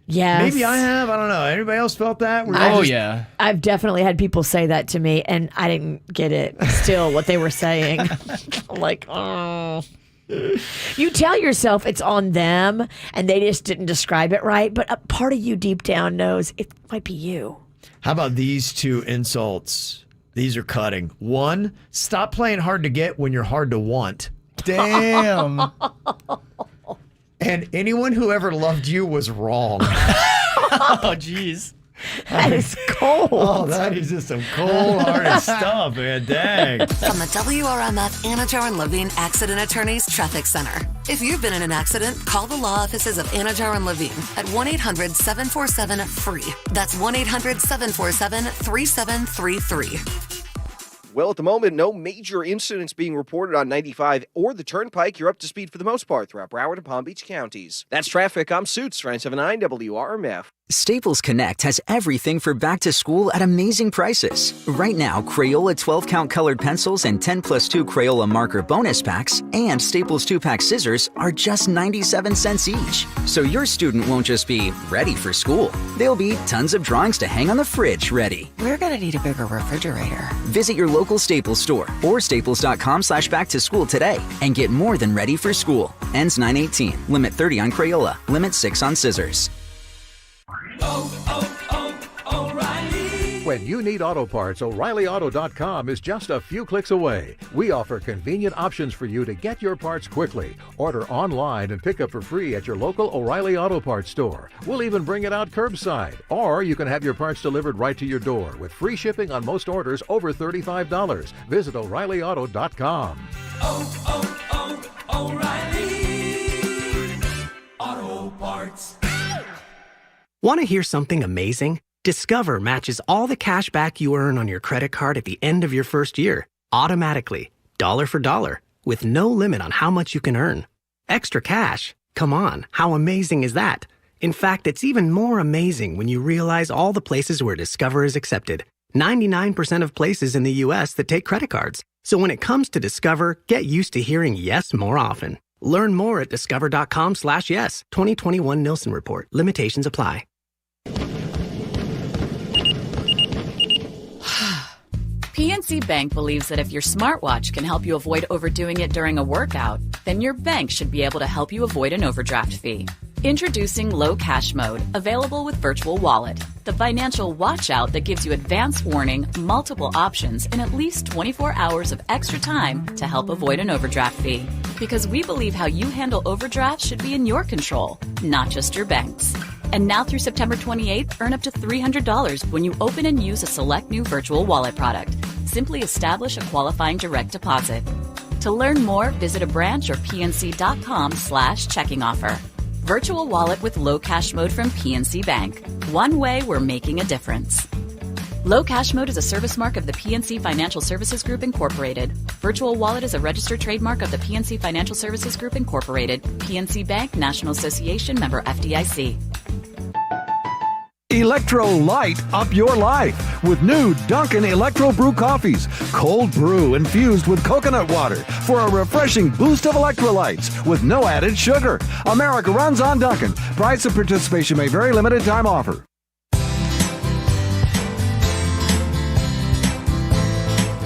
Yes. Maybe I have. I don't know. Anybody else felt that? Where Oh, you're just- yeah. I've definitely had people say that to me, and I didn't get it still, what they were saying. I'm like, oh. You tell yourself it's on them, and they just didn't describe it right, but a part of you deep down knows it might be you. How about these two insults? These are cutting. One, stop playing hard to get when you're hard to want. Damn. And anyone who ever loved you was wrong. Oh, jeez. That is cold. Oh, that is just some cold-hearted stuff, man. Dang. From the WRMF Anajar and Levine Accident Attorneys Traffic Center. If you've been in an accident, call the law offices of Anajar and Levine at 1-800-747-FREE. That's 1-800-747-3733. Well, at the moment, no major incidents being reported on 95 or the Turnpike. You're up to speed for the most part throughout Broward and Palm Beach counties. That's traffic. I'm Suits, 979 WRMF. Staples Connect has everything for back to school at amazing prices. Right now, Crayola 12-count colored pencils and 10+2 Crayola marker bonus packs and Staples 2-pack scissors are just 97 cents each. So your student won't just be ready for school. They'll be tons of drawings to hang on the fridge ready. We're gonna need a bigger refrigerator. Visit your local Staples store or staples.com/back to school today and get more than ready for school. Ends 9/18. Limit 30 on Crayola. Limit 6 on scissors. When you need auto parts, O'ReillyAuto.com is just a few clicks away. We offer convenient options for you to get your parts quickly. Order online and pick up for free at your local O'Reilly Auto Parts store. We'll even bring it out curbside. Or you can have your parts delivered right to your door with free shipping on most orders over $35. Visit O'ReillyAuto.com. O'Reilly Auto Parts. Want to hear something amazing? Discover matches all the cash back you earn on your credit card at the end of your first year, automatically, dollar for dollar, with no limit on how much you can earn. Extra cash? Come on, how amazing is that? In fact, it's even more amazing when you realize all the places where Discover is accepted. 99% of places in the U.S. that take credit cards. So when it comes to Discover, get used to hearing yes more often. Learn more at discover.com/yes. 2021 Nielsen Report. Limitations apply. PNC Bank believes that if your smartwatch can help you avoid overdoing it during a workout, then your bank should be able to help you avoid an overdraft fee. Introducing Low Cash Mode, available with Virtual Wallet, the financial watch out that gives you advance warning, multiple options, and at least 24 hours of extra time to help avoid an overdraft fee. Because we believe how you handle overdrafts should be in your control, not just your bank's. And now through September 28th, earn up to $300 when you open and use a select new Virtual Wallet product. Simply establish a qualifying direct deposit. To learn more, visit a branch or pnc.com/checking offer. Virtual Wallet with Low Cash Mode from PNC Bank. One way we're making a difference. Low Cash Mode is a service mark of the PNC Financial Services Group, Incorporated. Virtual Wallet is a registered trademark of the PNC Financial Services Group, Incorporated. PNC Bank, National Association, member FDIC. Electrolyte up your life with new Dunkin' Electro Brew coffees. Cold brew infused with coconut water for a refreshing boost of electrolytes with no added sugar. America runs on Dunkin'. Price and participation may vary. Limited time offer.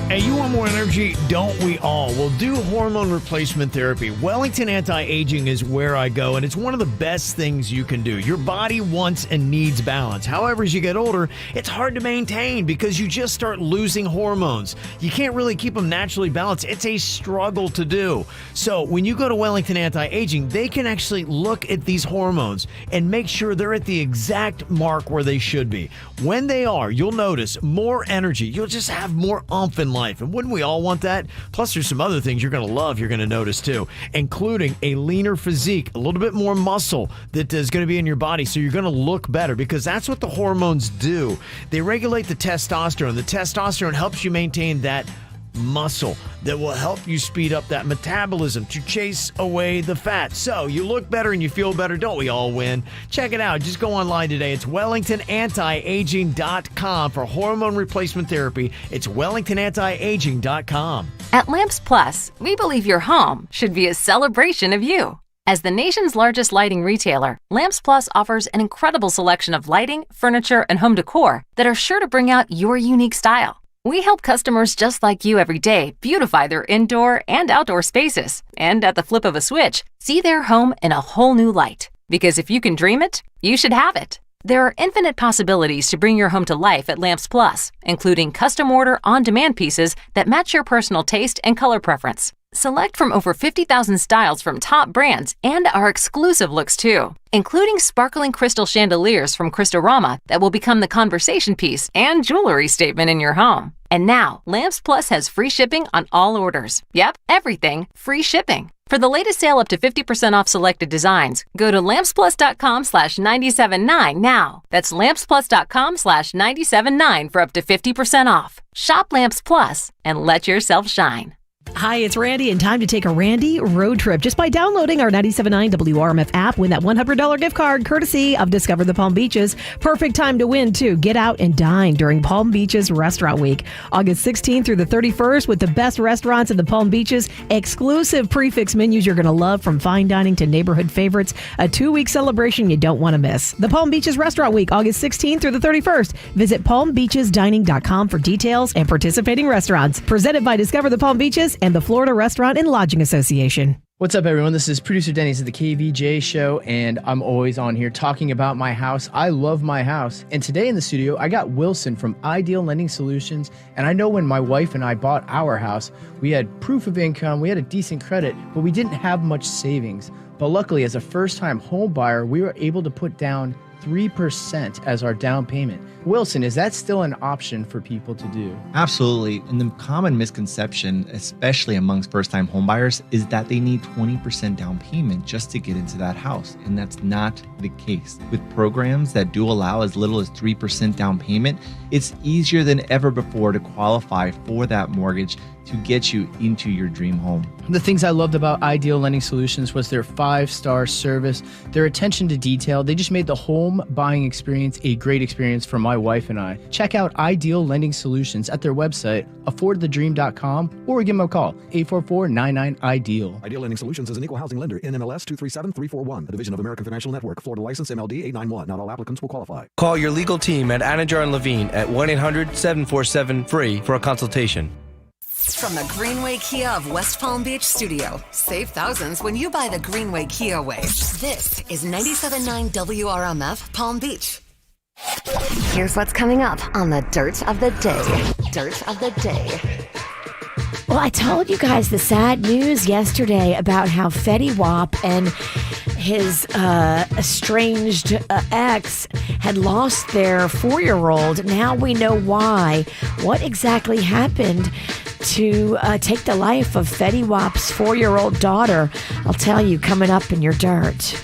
Hey, you want more energy? Don't we all? Well, do hormone replacement therapy. Wellington Anti-Aging is where I go, and it's one of the best things you can do. Your body wants and needs balance. However, as you get older, it's hard to maintain because you just start losing hormones. You can't really keep them naturally balanced. It's a struggle to do. So when you go to Wellington Anti-Aging, they can actually look at these hormones and make sure they're at the exact mark where they should be. When they are, you'll notice more energy. You'll just have more oomph in life. And wouldn't we all want that? Plus, there's some other things you're going to love, you're going to notice too, including a leaner physique, a little bit more muscle that is going to be in your body, so you're going to look better, because that's what the hormones do. They regulate the testosterone. The testosterone helps you maintain that muscle that will help you speed up that metabolism to chase away the fat. So you look better and you feel better. Don't we all win? Check it out. Just go online today. It's WellingtonAntiAging.com for hormone replacement therapy. It's WellingtonAntiAging.com. At Lamps Plus, we believe your home should be a celebration of you. As the nation's largest lighting retailer, Lamps Plus offers an incredible selection of lighting, furniture, and home decor that are sure to bring out your unique style. We help customers just like you every day beautify their indoor and outdoor spaces, and at the flip of a switch, see their home in a whole new light. Because if you can dream it, you should have it. There are infinite possibilities to bring your home to life at Lamps Plus, including custom order on-demand pieces that match your personal taste and color preference. Select from over 50,000 styles from top brands and our exclusive looks too, including sparkling crystal chandeliers from Crystorama that will become the conversation piece and jewelry statement in your home. And now, Lamps Plus has free shipping on all orders. Yep, everything, free shipping. For the latest sale up to 50% off selected designs, go to lampsplus.com/979 now. That's lampsplus.com/979 for up to 50% off. Shop Lamps Plus and let yourself shine. Hi, it's Randy, and time to take a Randy road trip. Just by downloading our 97.9 WRMF app, win that $100 gift card courtesy of Discover the Palm Beaches. Perfect time to win, too. Get out and dine during Palm Beaches Restaurant Week, August 16th through the 31st, with the best restaurants in the Palm Beaches. Exclusive prefix menus you're going to love, from fine dining to neighborhood favorites. A 2-week celebration you don't want to miss. The Palm Beaches Restaurant Week, August 16th through the 31st. Visit palmbeachesdining.com for details and participating restaurants. Presented by Discover the Palm Beaches and the Florida Restaurant and Lodging Association. What's up, everyone? This is producer Denny's at the KVJ Show, and I'm always on here talking about my house. I love my house. And today in the studio, I got Wilson from Ideal Lending Solutions. And I know when my wife and I bought our house, we had proof of income, we had a decent credit, but we didn't have much savings. But luckily, as a first-time home buyer, we were able to put down 3% as our down payment. Wilson, is that still an option for people to do? Absolutely. And the common misconception, especially amongst first-time homebuyers, is that they need 20% down payment just to get into that house. And that's not the case. With programs that do allow as little as 3% down payment, it's easier than ever before to qualify for that mortgage to get you into your dream home. The things I loved about Ideal Lending Solutions was their 5-star service, their attention to detail. They just made the home buying experience a great experience for my wife and I. Check out Ideal Lending Solutions at their website, affordthedream.com, or give them a call, 844-99-IDEAL. Ideal Lending Solutions is an equal housing lender, NMLS 237341, a division of American Financial Network, Florida license MLD 891. Not all applicants will qualify. Call your legal team at Anajar and Levine at 1-800-747-FREE for a consultation. From the Greenway Kia of West Palm Beach studio. Save thousands when you buy the Greenway Kia way. This is 97.9 WRMF Palm Beach. Here's what's coming up on the Dirt of the Day. Dirt of the Day. Well, I told you guys the sad news yesterday about how Fetty Wap and his estranged ex had lost their 4-year-old. Now we know why. What exactly happened to take the life of Fetty Wap's 4-year-old daughter? I'll tell you coming up in your Dirt.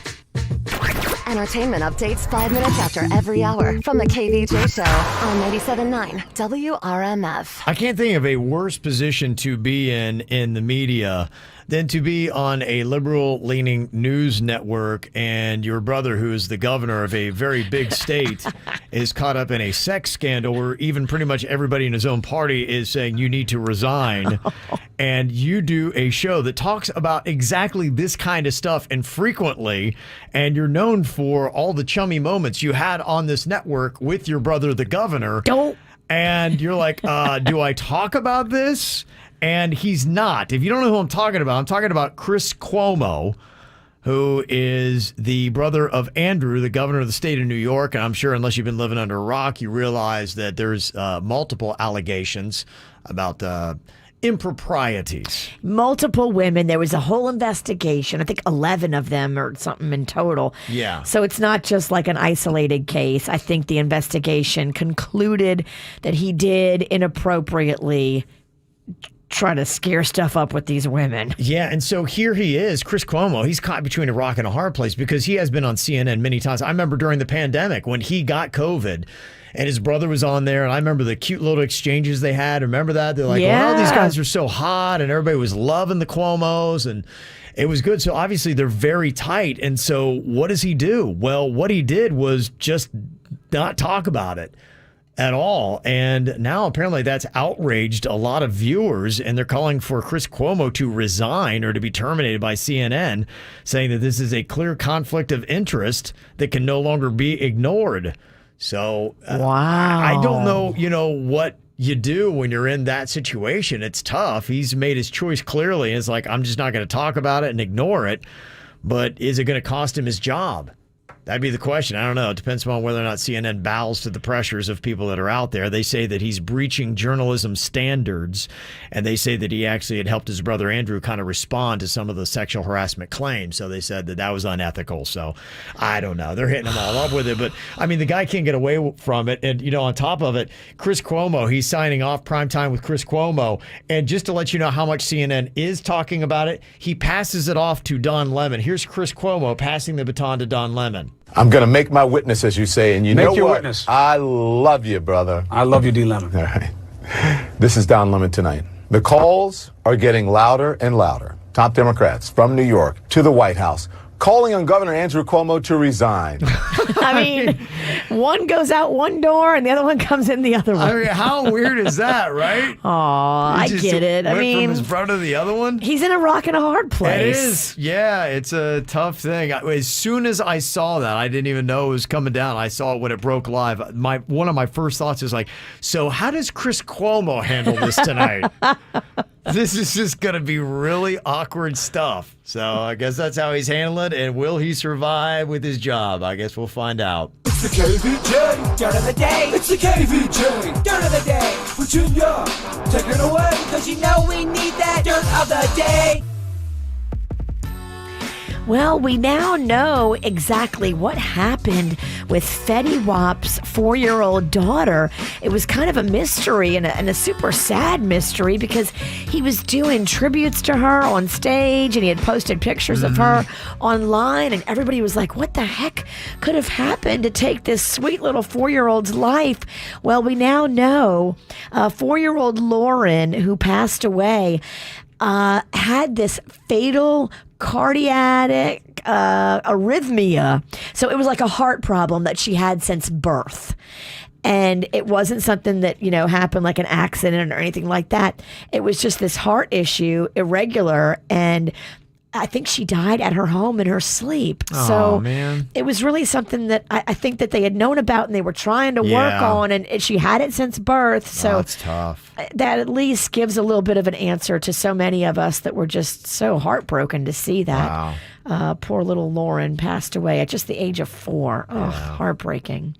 Entertainment updates 5 minutes after every hour from the KVJ Show on 97.9 WRMF. I can't think of a worse position to be in the media than to be on a liberal-leaning news network and your brother, who is the governor of a very big state, is caught up in a sex scandal where even pretty much everybody in his own party is saying you need to resign. And you do a show that talks about exactly this kind of stuff infrequently, and you're known for all the chummy moments you had on this network with your brother, the governor. And you're like, do I talk about this? And he's not. If you don't know who I'm talking about Chris Cuomo, who is the brother of Andrew, the governor of the state of New York. And I'm sure unless you've been living under a rock, you realize that there's multiple allegations about improprieties. Multiple women. There was a whole investigation. I think 11 of them or something in total. Yeah. So it's not just like an isolated case. I think the investigation concluded that he did inappropriately try to scare stuff up with these women. Yeah, and so here he is, Chris Cuomo. He's caught between a rock and a hard place because he has been on CNN many times. I remember during the pandemic when he got COVID and his brother was on there, and I remember the cute little exchanges they had. Remember that? They're like, well, these guys are so hot, and everybody was loving the Cuomos, and it was good. So obviously they're very tight. And so what does he do? Well, what he did was just not talk about it at all. And now apparently that's outraged a lot of viewers, and they're calling for Chris Cuomo to resign or to be terminated by CNN, saying that this is a clear conflict of interest that can no longer be ignored. So I don't know, what you do when you're in that situation. It's tough. He's made his choice clearly. It's like, I'm just not going to talk about it and ignore it. But is it going to cost him his job? That'd be the question. I don't know. It depends upon whether or not CNN bows to the pressures of people that are out there. They say that he's breaching journalism standards, and they say that he actually had helped his brother Andrew kind of respond to some of the sexual harassment claims. So they said that was unethical. So I don't know. They're hitting him all up with it. But, I mean, the guy can't get away from it. And, on top of it, Chris Cuomo, he's signing off Primetime with Chris Cuomo. And just to let you know how much CNN is talking about it, he passes it off to Don Lemon. Here's Chris Cuomo passing the baton to Don Lemon. I'm going to make my witness, as you say, and you know what? Make your witness. I love you, brother. I love you, D. Lemon. All right. This is Don Lemon tonight. The calls are getting louder and louder. Top Democrats from New York to the White House calling on Governor Andrew Cuomo to resign. I mean, one goes out one door and the other one comes in the other one. I mean, how weird is that, right? Oh, I get it. I mean, from his brother to the other one. He's in a rock and a hard place. It is. Yeah, it's a tough thing. As soon as I saw that, I didn't even know it was coming down. I saw it when it broke live. One of my first thoughts is like, so how does Chris Cuomo handle this tonight? This is just going to be really awkward stuff. So I guess that's how he's handling it. And will he survive with his job? I guess we'll find out. It's the KVJ Dirt of the Day. It's the KVJ Dirt of the Day. Virginia, take it away. Because you know we need that Dirt of the Day. Well, we now know exactly what happened with Fetty Wap's 4-year-old daughter. It was kind of a mystery and a super sad mystery because he was doing tributes to her on stage and he had posted pictures of her online, and everybody was like, what the heck could have happened to take this sweet little 4-year-old's life? Well, we now know 4-year-old Lauren, who passed away, had this fatal cardiac arrhythmia. So it was like a heart problem that she had since birth. And it wasn't something that, happened like an accident or anything like that. It was just this heart issue, irregular, and I think she died at her home in her sleep. So man. It was really something that I think that they had known about and they were trying to work on, and she had it since birth. So that's tough. That at least gives a little bit of an answer to so many of us that were just so heartbroken to see that. Wow. Poor little Lauren passed away at just the age of 4. Oh, heartbreaking.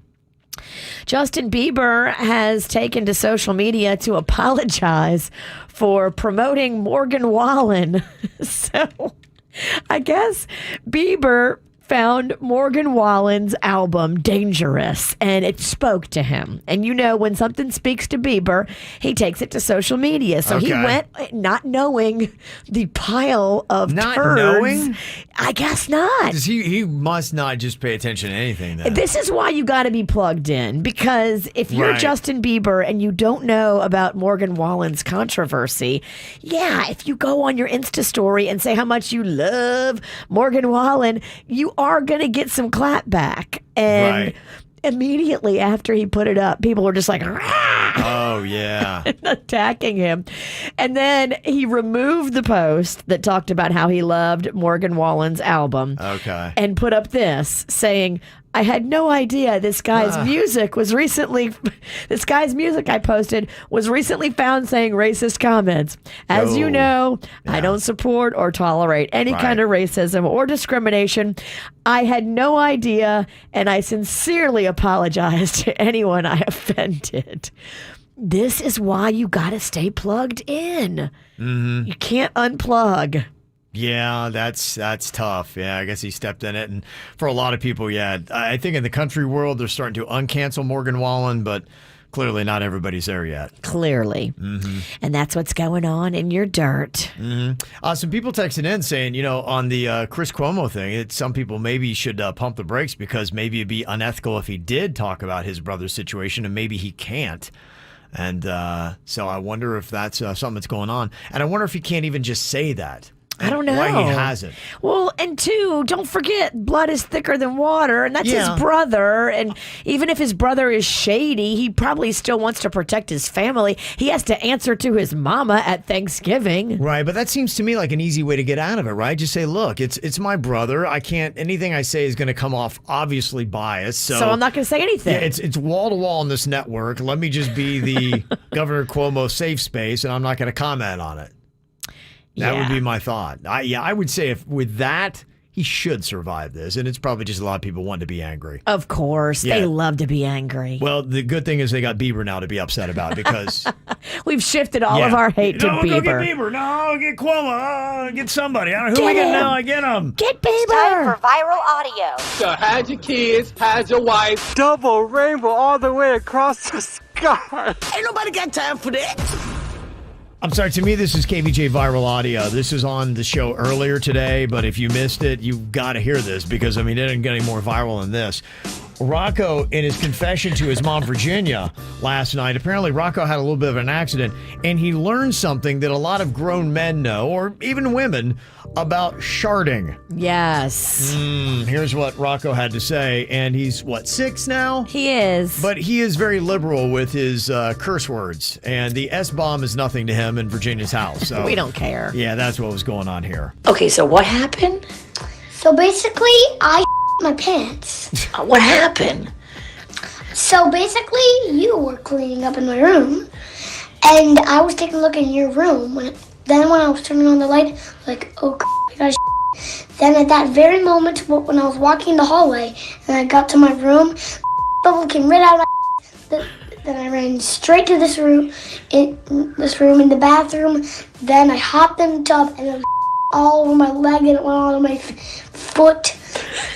Justin Bieber has taken to social media to apologize for promoting Morgan Wallen. So I guess Bieber found Morgan Wallen's album Dangerous, and it spoke to him. And when something speaks to Bieber, he takes it to social media. So he went not knowing the pile of not turds. Knowing? I guess not. He must not just pay attention to anything then. This is why you got to be plugged in, because if you're Justin Bieber and you don't know about Morgan Wallen's controversy, if you go on your Insta story and say how much you love Morgan Wallen, you are going to get some clap back. And immediately after he put it up, people were just like, "Rah!" Oh, yeah. attacking him. And then he removed the post that talked about how he loved Morgan Wallen's album. Okay. And put up this saying, I had no idea this guy's music I posted was recently found saying racist comments. As you know, I don't support or tolerate any kind of racism or discrimination. I had no idea, and I sincerely apologize to anyone I offended. This is why you got to stay plugged in. Mm-hmm. You can't unplug. Yeah, that's tough. Yeah, I guess he stepped in it. And for a lot of people, I think in the country world, they're starting to uncancel Morgan Wallen, but clearly not everybody's there yet. Clearly. Mm-hmm. And that's what's going on in your dirt. Mm-hmm. Some people texted in saying, on the Chris Cuomo thing, some people maybe should pump the brakes because maybe it'd be unethical if he did talk about his brother's situation, and maybe he can't. And so I wonder if that's something that's going on. And I wonder if he can't even just say that. I don't know why he hasn't. Well, and two, don't forget, blood is thicker than water, and that's his brother. And even if his brother is shady, he probably still wants to protect his family. He has to answer to his mama at Thanksgiving. Right, but that seems to me like an easy way to get out of it, right? Just say, look, it's my brother. I can't, anything I say is going to come off obviously biased. So I'm not going to say anything. Yeah, it's wall to wall on this network. Let me just be the Governor Cuomo safe space, and I'm not going to comment on it. That would be my thought. I would say if with that, he should survive this. And it's probably just a lot of people wanting to be angry. Of course. Yeah. They love to be angry. Well, the good thing is they got Bieber now to be upset about because... We've shifted all of our hate to Bieber. Go get Bieber. No, get Cuomo. Get somebody. I don't know who we get now. I get him. Get Bieber. It's time for viral audio. So hide your kids, hide your wife. Double rainbow all the way across the sky. Ain't nobody got time for that. I'm sorry, to me, this is KVJ Viral Audio. This is on the show earlier today, but if you missed it, you've got to hear this because, it didn't get any more viral than this. Rocco, in his confession to his mom, Virginia, last night, apparently Rocco had a little bit of an accident, and he learned something that a lot of grown men know, or even women, about sharding. Yes. Here's what Rocco had to say, and he's, 6 now? He is. But he is very liberal with his curse words, and the S-bomb is nothing to him in Virginia's house. So we don't care. Yeah, that's what was going on here. Okay, so what happened? So basically, I my pants. What happened? So basically, you were cleaning up in my room, and I was taking a look in your room. Then when I was turning on the light, like, oh, I got Then at that very moment, when I was walking the hallway, and I got to my room, bubble came right out of my. Then I ran straight to this room in the bathroom. Then I hopped in the tub, and it was all over my leg, and it went all over my foot.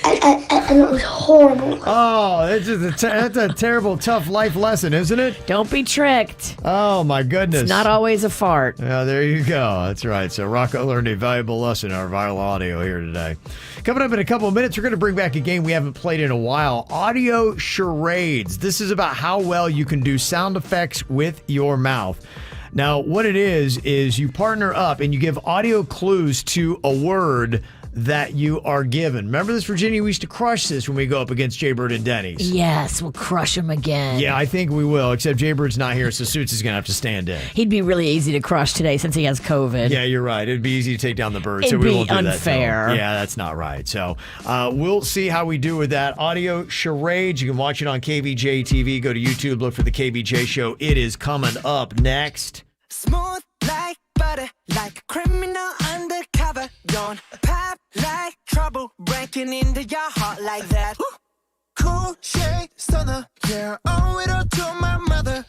And it was horrible. Oh, that's a terrible, tough life lesson, isn't it? Don't be tricked. Oh, my goodness. It's not always a fart. Yeah, there you go. That's right. So Rocco learned a valuable lesson in our viral audio here today. Coming up in a couple of minutes, we're going to bring back a game we haven't played in a while, Audio Charades. This is about how well you can do sound effects with your mouth. Now, what it is you partner up and you give audio clues to a word that you are given. Remember this, Virginia? We used to crush this when we go up against Jaybird and Denny's. Yes, we'll crush him again. Yeah, I think we will, except Jaybird's not here, so Suits is going to have to stand in. He'd be really easy to crush today since he has COVID. Yeah, you're right. It'd be easy to take down the bird, It'd so we won't be do unfair. that. Yeah, that's not right. So we'll see how we do with that. Audio Charades, you can watch it on KVJ TV. Go to YouTube, look for the KVJ Show. It is coming up next. Smooth like butter, like a criminal undercover. Don't pop like trouble, breaking into your heart like that. Cool shade stunner, yeah, owe it all to my mother.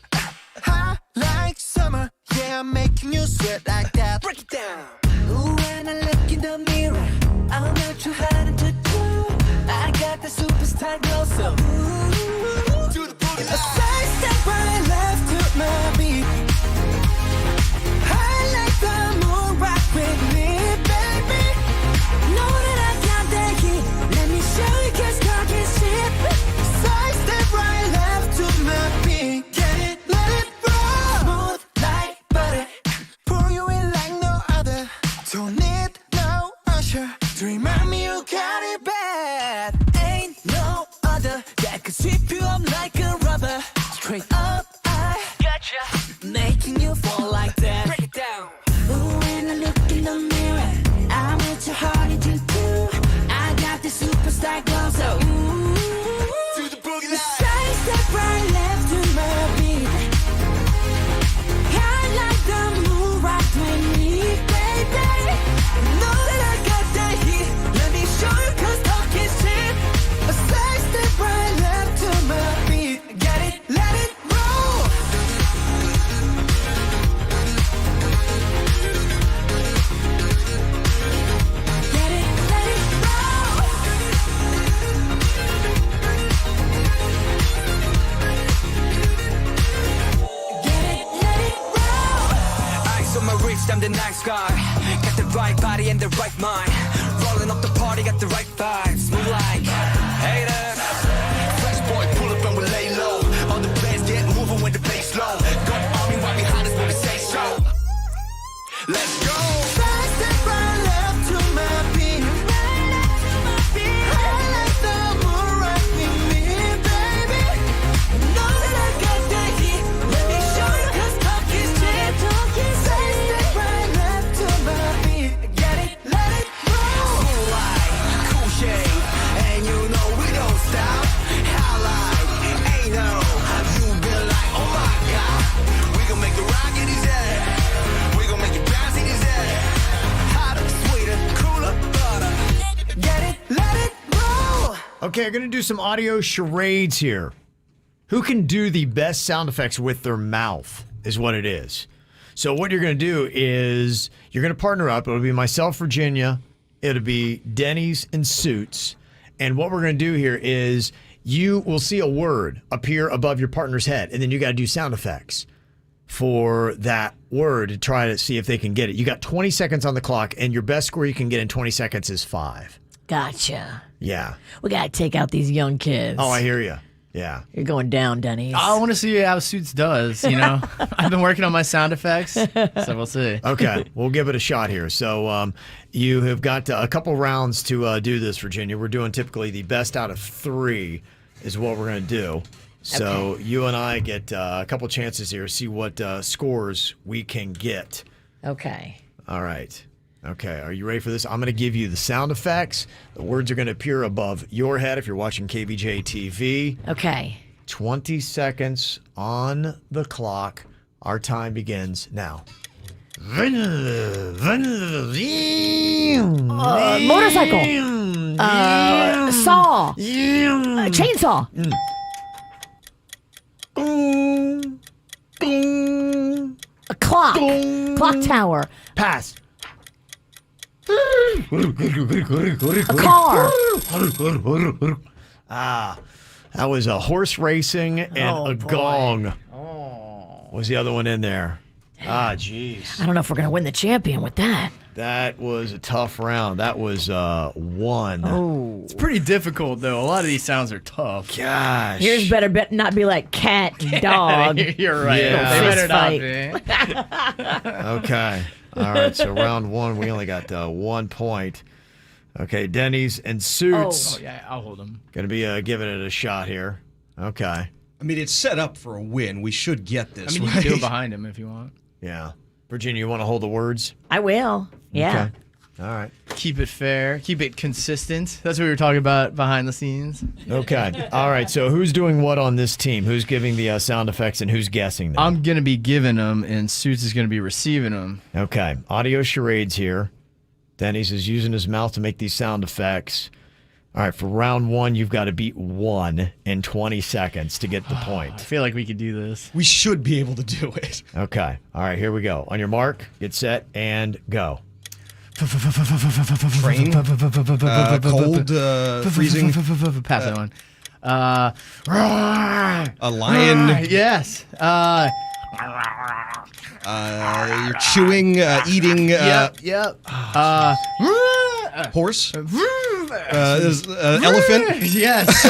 Hot like summer, yeah, I'm making you sweat like that. Break it down. Ooh, when I look in the mirror, I'm not too hard to do. I got the superstar glow, so ooh, to the booty. A side step right left to my beat. With me, baby. Know that I got that heat. Let me show you, 'cause talking shit. Side step right left to my beat. Get it, let it roll. Smooth like butter. Pour you in like no other. Don't need no usher to remind me you got it bad. Ain't no other that could sweep you up like a rubber. Straight up, I gotcha. Making you fall like that. Break it down. When I look in the mirror, I'm with your heart into two. I got the superstar glow, so ooh, to the boogie line. Side step right left to my beat. I like the move right with me, baby. Know that I got that heat. Let me show you, 'cause talking the right body and the right mind. Rolling up the party, got the right vibes. Move like haters. Fresh boy, pull up and we lay low. All the players get moving when the bass low. Got the army right behind us when we say so. Let's go. Side step right left to my beat. I like the moon right with me, baby. Know that I got that heat. Let me show you 'cause talk is cheap. Side step right left to my beat. Get it, let it roll. Cool light, cool shade, and you know we don't stop. Highlight, ain't no. You been like, oh my God. We gon' make the rocket his head. We gon' make it bounce in his head. Hotter, sweeter, cooler, butter. Get it, let it roll. Okay, I'm going to do some audio charades here. Who can do the best sound effects with their mouth is what it is. So what you're going to do is you're going to partner up. It'll be myself, Virginia. It'll be Denny's and Suits. And what we're going to do here is you will see a word appear above your partner's head, and then you got to do sound effects for that word to try to see if they can get it. You got 20 seconds on the clock, and your best score you can get in 20 seconds is 5. Gotcha. Yeah. We got to take out these young kids. Oh, I hear you. Yeah. You're going down, Denny's. I want to see how Suits does, you know? I've been working on my sound effects, so we'll see. Okay, we'll give it a shot here. So you have got a couple rounds to do this, Virginia. We're doing typically the best out of 3 is what we're going to do. So you and I get a couple chances here, see what scores we can get. Okay. All right. Okay, are you ready for this? I'm going to give you the sound effects. The words are going to appear above your head if you're watching KVJ TV. Okay. 20 seconds on the clock. Our time begins now. Motorcycle. Saw. Chainsaw. A clock. Clock tower. Pass. A car. That was a horse racing and a gong. Was the other one in there? Jeez. I don't know if we're going to win the champion with that. That was a tough round. That was 1. Oh. It's pretty difficult, though. A lot of these sounds are tough. Gosh. Yours better not be like cat, dog. You're right. Yeah. They better not be. Okay. All right, so round 1, we only got 1 point. Okay, Denny's and Suits. Oh, yeah, I'll hold them. Going to be giving it a shot here. Okay. I mean, it's set up for a win. We should get this, I mean, you right? can do it behind him if you want. Yeah. Virginia, you want to hold the words? I will. Yeah. Okay. All right. Keep it fair. Keep it consistent. That's what we were talking about behind the scenes. Okay. All right. So who's doing what on this team? Who's giving the sound effects and who's guessing them? I'm going to be giving them, and Suits is going to be receiving them. Okay. Audio charades here. Denny's is using his mouth to make these sound effects. All right. For round 1, you've got to beat 1 in 20 seconds to get the point. I feel like we could do this. We should be able to do it. Okay. All right. Here we go. On your mark, get set, and go. Train, cold, freezing. Pass that one. A lion. Yes. You're chewing, eating. Yep. Horse. Elephant. Yes.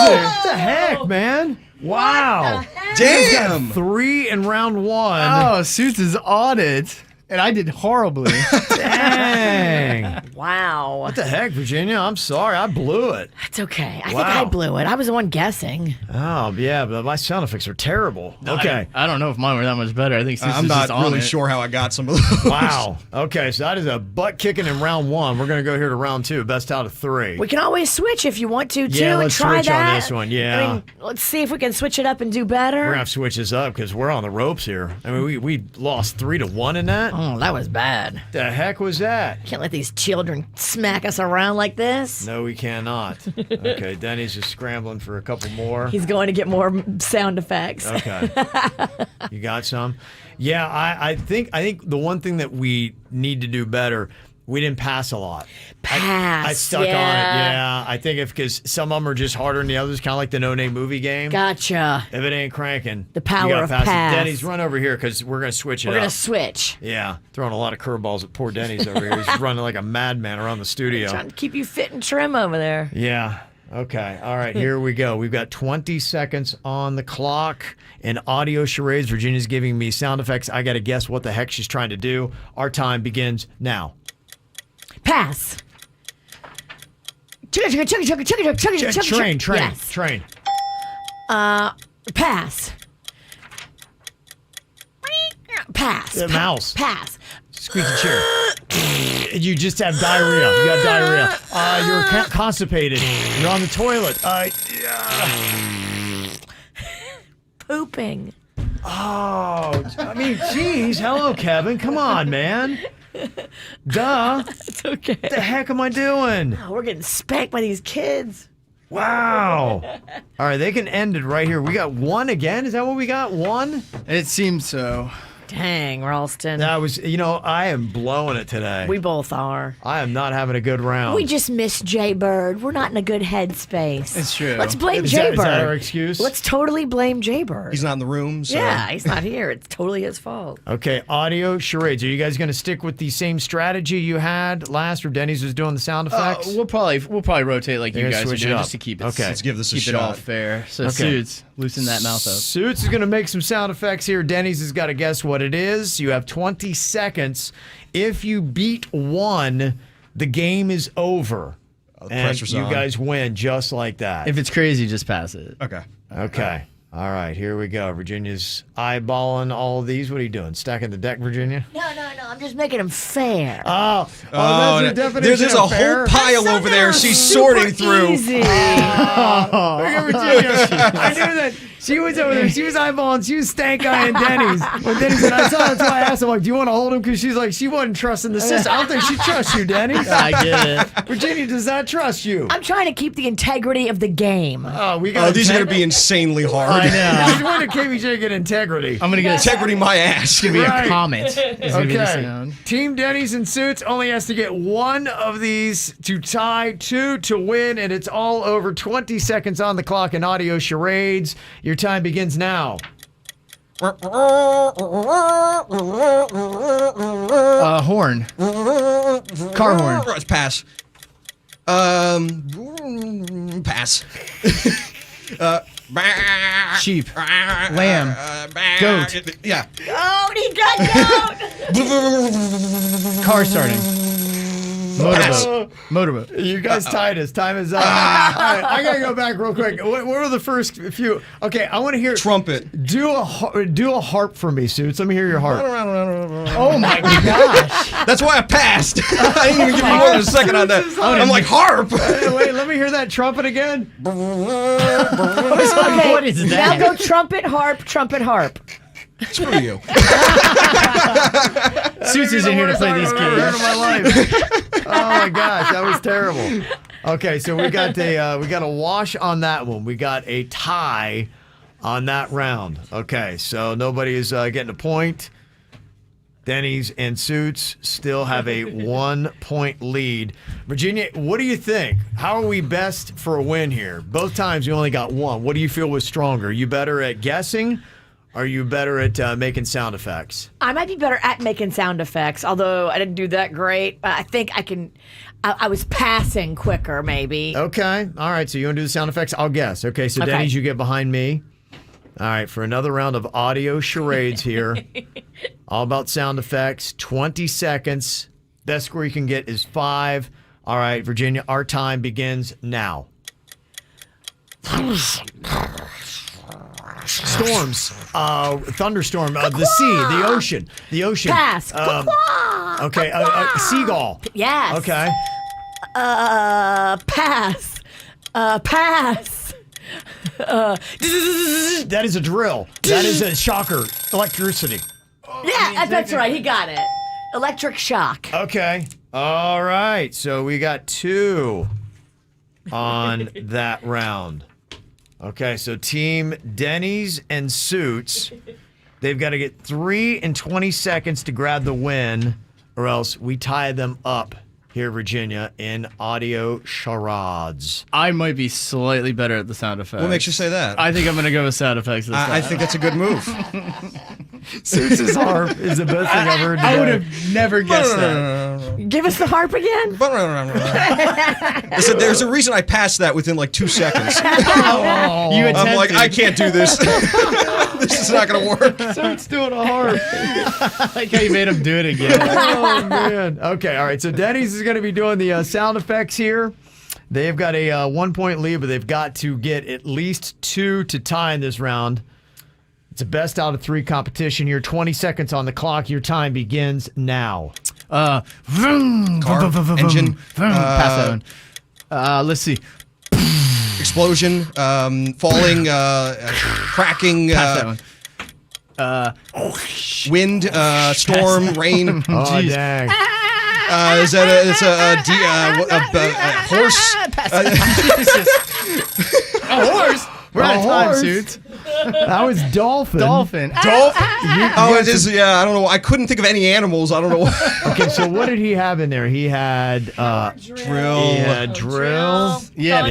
What the heck, man? Wow. Damn. 3 in round 1. Oh, Suits is on it. And I did horribly. Dang. Wow. What the heck, Virginia? I'm sorry. I blew it. That's okay. I think I blew it. I was the one guessing. Oh, yeah, but my sound effects are terrible. Okay. I don't know if mine were that much better. I think Suits I'm is not just on really it. sure how I got some of those. Wow. Okay, so that is a butt kicking in round 1. We're going to go here to round 2, best out of 3. We can always switch if you want to, too. Yeah, let's try switch that. on this one. Yeah. I mean, let's see if we can switch it up and do better. We're going to have to switch this up because we're on the ropes here. I mean, we lost 3-1 in that. Oh, that was bad. The heck was that? Can't let these children smack us around like this. No, we cannot. Okay, Denny's just scrambling for a couple more. He's going to get more sound effects. Okay. You got some? Yeah, I think the one thing that we need to do better, We didn't pass a lot. Pass. I stuck on it. Yeah. I think because some of them are just harder than the others, kind of like the no-name movie game. Gotcha. If it ain't cranking, The power you gotta of pass pass. it. Denny's, run over here because we're going to switch it We're up. going to switch. Yeah. Throwing a lot of curveballs at poor Denny's over here. He's running like a madman around the studio. Trying to keep you fit and trim over there. Yeah. Okay. All right. Here we go. We've got 20 seconds on the clock in audio charades. Virginia's giving me sound effects. I got to guess what the heck she's trying to do. Our time begins now. Pass. Train. Yes. Train. Pass. Pass. Mouse. Pass. Squeaky chair. You just have diarrhea. You got diarrhea. You're constipated. You're on the toilet. Pooping. Oh, I mean, geez. Hello, Kevin. Come on, man. Duh. It's okay. What the heck am I doing? Oh, we're getting spanked by these kids. Wow. All right, they can end it right here. We got one again. Is that what we got? One? It seems so. Dang, Ralston. That was, I am blowing it today. We both are. I am not having a good round. We just miss Jay Bird. We're not in a good headspace. It's true. Let's blame Is Jay that Bird. our excuse? Let's totally blame Jay Bird. He's not in the room, so. Yeah, he's not here. It's totally his fault. Okay, audio charades. Are you guys going to stick with the same strategy you had last, where Denny's was doing the sound effects? We'll probably rotate like You're you gonna guys are switch doing it up. just to keep it. Okay. Let's give this a keep shot. it all fair. So Okay. Suits, loosen that mouth up. Suits is going to make some sound effects here. Denny's has got to guess what it is. You have 20 seconds. If you beat one, the game is over. The and pressure's you on. guys win just like that. If it's crazy, just pass it. Okay. Okay. All right, here we go. Virginia's eyeballing all of these. What are you doing? Stacking the deck, Virginia? No. I'm just making them fair. That's your definition There's of a fair? whole pile over there. She's Super sorting through. Easy. Look at Virginia. I knew that. She was over there. She was eyeballing. She was stank eyeing Denny's. When Denny's said, I saw, that's why I asked him, like, do you want to hold him? Because she's like, she wasn't trusting the system. I don't think she trusts you, Denny's. I get it. Virginia does not trust you. I'm trying to keep the integrity of the game. Oh, we got These are going to be insanely hard. I know. When did KVJ get integrity? I'm gonna get Integrity my ass. It's gonna be Right. a comet. It's gonna be the Okay. sound. Team Denny's and Suits only has to get one of these to tie, two to win, and it's all over. 20 seconds on the clock in audio charades. Your time begins now. Horn. Car horn. Let's pass. Pass. Sheep. Lamb. Goat. Yeah. Oh, he got goat. Car starting. Motorboat. Motorboat. You guys tied us. Time is up. All right, I gotta go back real quick. What were the first few? Okay, I want to hear Trumpet. Do a harp for me, Suits. Let me hear your harp. Oh my gosh. That's why I passed. I didn't even give you more than a second on that. I'm like, harp. Wait, let me hear that trumpet again. Okay, What is that? Now go trumpet, harp, trumpet, harp. Screw you. Suits is in here to play these I've ever heard games. of my life. Oh my gosh, that was terrible. Okay, so we got a wash on that one. We got a tie on that round. Okay, so nobody is getting a point. Denny's and Suits still have a 1 point lead. Virginia, what do you think? How are we best for a win here? Both times you only got one. What do you feel was stronger? Are you better at guessing? Are you better at making sound effects? I might be better at making sound effects, although I didn't do that great. I think I can. I was passing quicker, maybe. Okay. All right. So you want to do the sound effects? I'll guess. Okay. So Okay. Denny's, you get behind me. All right. For another round of audio charades here. All about sound effects. 20 seconds. Best score you can get is 5. All right, Virginia, our time begins now. Storms, thunderstorm, the sea, the ocean. Pass. Okay, seagull. Yes. Okay. Pass. Pass. That is a drill. That is a shocker. Electricity. Yeah, that's right. He got it. Electric shock. Okay. All right. So we got 2 on that round. Okay, so Team Denny's and Suits, they've got to get 3 in 20 seconds to grab the win. or else we tie them up here, Virginia, in audio charades. I might be slightly better at the sound effects. What makes you say that? I think I'm going to go with sound effects this time. I think that's a good move. Suits' harp is the best thing I've heard today. I would have never guessed that. Give us the harp again. Listen, there's a reason I passed that within like 2 seconds. I'm like, I can't do this. This is not going to work. Suits doing a harp. I like how you made him do it again. Oh, man. Okay, all right. So Denny's is going to be doing the sound effects here. They've got a 1-point lead, but they've got to get at least 2 to tie in this round. It's a best out of 3 competition here. 20 seconds on the clock. Your time begins now. Car, engine. Pass that one. Let's see. Explosion, falling, cracking. Pass that one. Wind, storm, rain. Oh, dang. Is that a horse? A horse? We're out of time, Suits. That was dolphin. Dolphin. Oh, it is. Yeah, I don't know. I couldn't think of any animals. I don't know. Okay, so what did he have in there? He had drill. Yeah, drill. Yeah,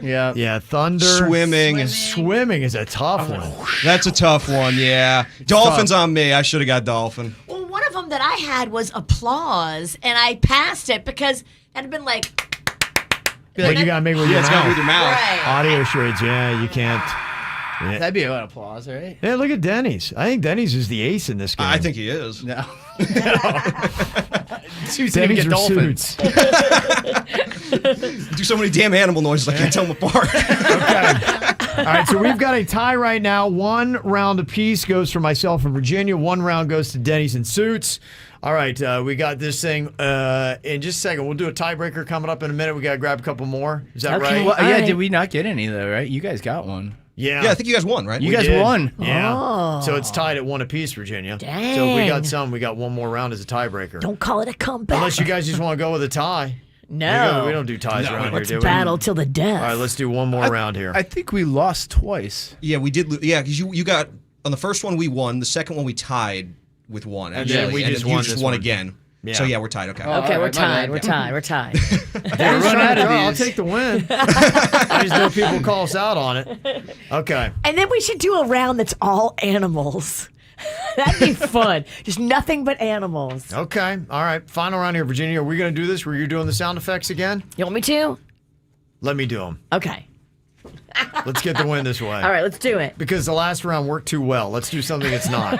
Thunder. Yeah, thunder. Swimming. Swimming is a tough one. That's a tough one. Yeah, dolphins on me. I should have got dolphin. Well, one of them that I had was applause, and I passed it because it had been like. But you gotta make with your it's mouth. gotta be with your mouth. Right. Audio charades, yeah, you can't. Yeah. That'd be an applause, right? Yeah, look at Denny's. I think Denny's is the ace in this game. I think he is. No. Suits didn't Denny's get or dolphin. Suits. Do so many damn animal noises. I can't tell them apart. All right, so we've got a tie right now. 1 round apiece goes for myself and Virginia. 1 round goes to Denny's and Suits. All right, we got this thing in just a second. We'll do a tiebreaker coming up in a minute. We got to grab a couple more. Is that right? Well, yeah, did we not get any, though, right? You guys got one. Yeah. Yeah, I think you guys won, right? You guys won. Yeah. Oh. So it's tied at 1 apiece, Virginia. Dang. So if we got some, we got 1 more round as a tiebreaker. Don't call it a comeback. Unless you guys just want to go with a tie. No. We don't do ties around Let's here, do we? battle till the death. All right, let's do 1 more round here. I think we lost twice. Yeah, we did. Yeah, because you got on the first one we won. The second one we tied with 1. And then we just you won just this won one. again. Yeah. So yeah, we're tied. Okay. Okay, we're right, my tied. bad. We're tied. We're tied. Denny's run trying out to of draw. I'll these. take the win. I just know people call us out on it. Okay. And then we should do a round that's all animals. That'd be fun. Just nothing but animals. Okay. All right. Final round here, Virginia. Are we going to do this where you're doing the sound effects again? You want me to? Let me do them. Okay. Let's get the win this way. All right, let's do it. Because the last round worked too well. Let's do something that's not.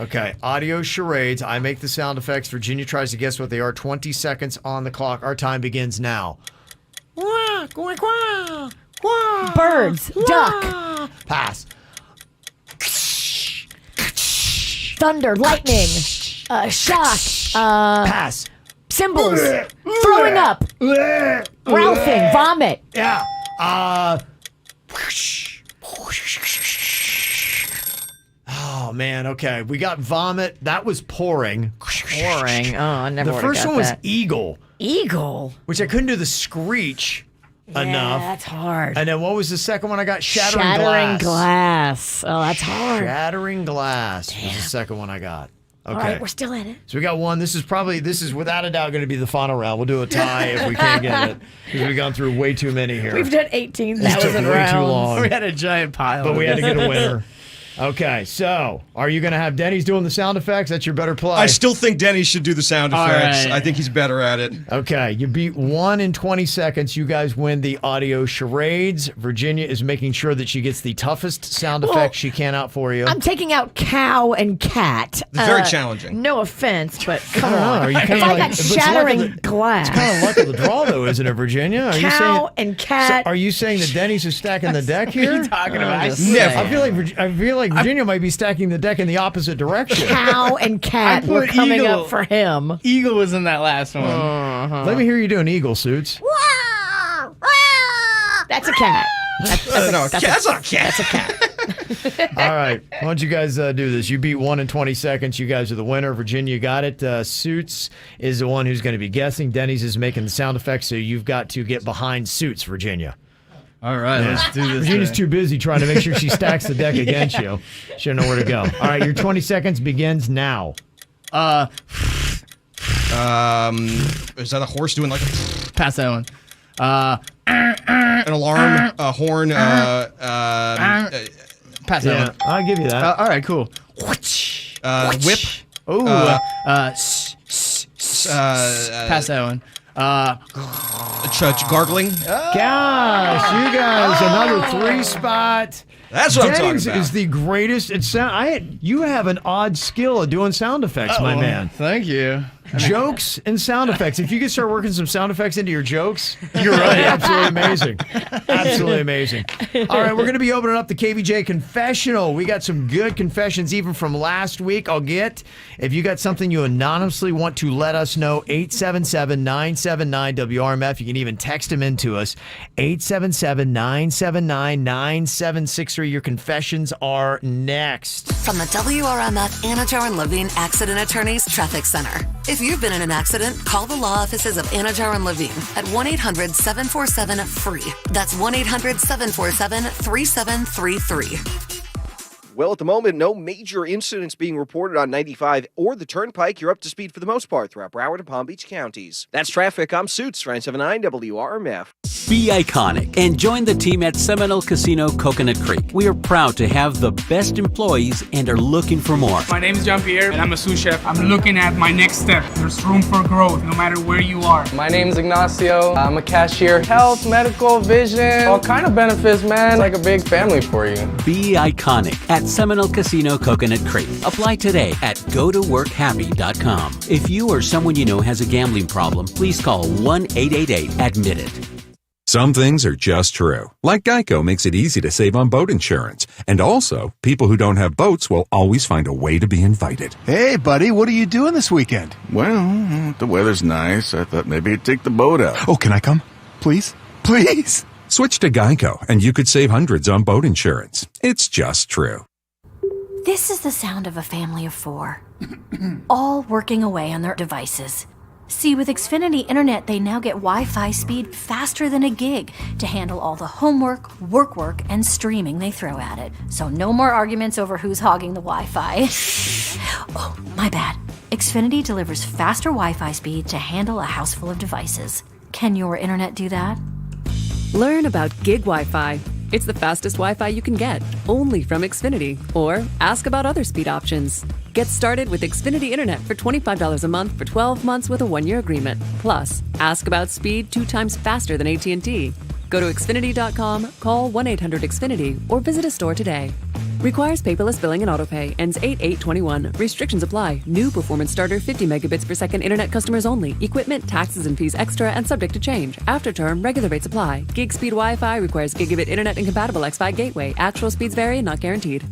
Okay. Audio charades. I make the sound effects. Virginia tries to guess what they are. 20 seconds on the clock. Our time begins now. Birds, duck, Pass. thunder, lightning, shock, Pass. cymbals, throwing up, ralphing, vomit. Yeah. Oh, man. Okay. We got vomit. That was pouring. Pouring. Oh, I never The would've first got one was that. eagle, Eagle. which I couldn't do the screech enough. Yeah, that's hard. And then what was the second one I got? Shattering Shattering glass. glass. Oh, that's hard. Shattering glass was the second one I got. Okay. All right, we're still in it. So we got 1. This is without a doubt going to be the final round. We'll do a tie if we can't get it because we've gone through way too many here. We've done 18,000 This took way rounds. too long. We had a giant pile. But of we had to it. get a winner. Okay, so are you going to have Denny's doing the sound effects? That's your better play. I still think Denny should do the sound All effects. right. I think he's better at it. Okay, you beat 1 in 20 seconds. You guys win the audio charades. Virginia is making sure that she gets the toughest sound effects she can out for you. I'm taking out cow and cat. It's very challenging. No offense, but come I don't know, on. are you If kinda I like- got it's luck of shattering the- glass. It's kind of luck of the draw, though, isn't it, Virginia? Are you saying? Cow and cat. So are you saying that Denny's is stacking the deck here? What are you talking about? I'm just Never. saying. I feel like Virginia might be stacking the deck in the opposite direction. Cow and cat I were put coming eagle. up for him. Eagle was in that last one. Let me hear you doing eagle suits. That's a cat. That's not a cat. That's a cat. All right. Why don't you guys do this? You beat 1 in 20 seconds. You guys are the winner. Virginia got it. Suits is the one who's going to be guessing. Denny's is making the sound effects, so you've got to get behind Suits, Virginia. All right, let's do this. Virginia's too busy trying to make sure she stacks the deck against you. She doesn't know where to go. All right, your 20 seconds begins now. Is that a horse doing like a... Pass that one. An alarm, a horn, Pass that one. I'll give you that. All right, cool. Whip. Oh, pass that one. Gargling. Gosh, you guys, another 3-spot. That's what I'm talking Dennings about. is the greatest. You have an odd skill at doing sound effects, my man. Thank you. Jokes and sound effects. If you could start working some sound effects into your jokes, you're right. Absolutely amazing. Absolutely amazing. All right, we're going to be opening up the KVJ confessional. We got some good confessions even from last week. If you got something you anonymously want to let us know, 877-979-WRMF. You can even text them into us, 877-979-9763. Your confessions are next. From the WRMF Anajar and Levine Accident Attorneys Traffic Center. If you've been in an accident, call the law offices of Anajar and Levine at 1-800-747-FREE. That's 1-800-747-3733. Well, at the moment, no major incidents being reported on 95 or the Turnpike. You're up to speed for the most part throughout Broward and Palm Beach counties. That's traffic. I'm Suits, 979 WRMF. Be iconic and join the team at Seminole Casino Coconut Creek. We are proud to have the best employees and are looking for more. My name is Jean-Pierre and I'm a sous chef. I'm looking at my next step. There's room for growth no matter where you are. My name is Ignacio. I'm a cashier. Health, medical, vision, all kind of benefits, man. It's like a big family for you. Be iconic at Seminole Casino Coconut Creek. Apply today at gotoworkhappy.com. If you or someone you know has a gambling problem, please call 1-888-ADMIT-IT. Some things are just true. Like Geico makes it easy to save on boat insurance. And also, people who don't have boats will always find a way to be invited. Hey, buddy, what are you doing this weekend? Well, the weather's nice. I thought maybe you'd take the boat out. Oh, can I come? Please? Please? Switch to Geico, and you could save hundreds on boat insurance. It's just true. This is the sound of a family of 4, all working away on their devices. See, with Xfinity Internet, they now get Wi-Fi speed faster than a gig to handle all the homework, work, and streaming they throw at it. So no more arguments over who's hogging the Wi-Fi. Oh, my bad. Xfinity delivers faster Wi-Fi speed to handle a house full of devices. Can your internet do that? Learn about gig Wi-Fi. It's the fastest Wi-Fi you can get, only from Xfinity. Or ask about other speed options. Get started with Xfinity Internet for $25 a month for 12 months with a 1-year agreement. Plus, ask about speed 2 times faster than AT&T. Go to Xfinity.com, call 1-800-XFINITY, or visit a store today. Requires paperless billing and autopay. Ends 8/8/21. Restrictions apply. New performance starter 50 megabits per second internet customers only. Equipment, taxes, and fees extra and subject to change. After term, regular rates apply. Gig speed Wi-Fi requires gigabit internet and compatible X5 gateway. Actual speeds vary and not guaranteed.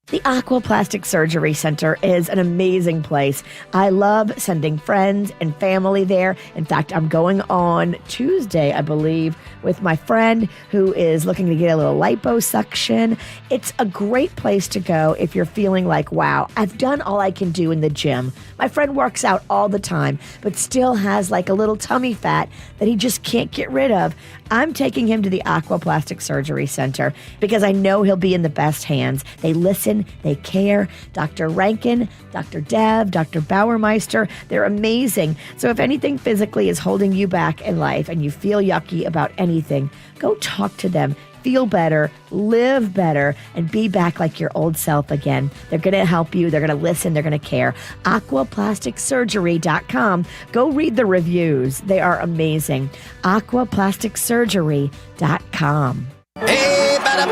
The Aqua Plastic Surgery Center is an amazing place. I love sending friends and family there. In fact, I'm going on Tuesday, I believe, with my friend who is looking to get a little liposuction. It's a great place to go if you're feeling like, wow, I've done all I can do in the gym. My friend works out all the time, but still has like a little tummy fat that he just can't get rid of. I'm taking him to the Aqua Plastic Surgery Center because I know he'll be in the best hands. They listen, they care. Dr. Rankin, Dr. Dev, Dr. Bauermeister, they're amazing. So if anything physically is holding you back in life and you feel yucky about anything, go talk to them. Feel better, live better, and be back like your old self again. They're going to help you. They're going to listen. They're going to care. Aquaplasticsurgery.com. Go read the reviews. They are amazing. Aquaplasticsurgery.com. Hey, bada.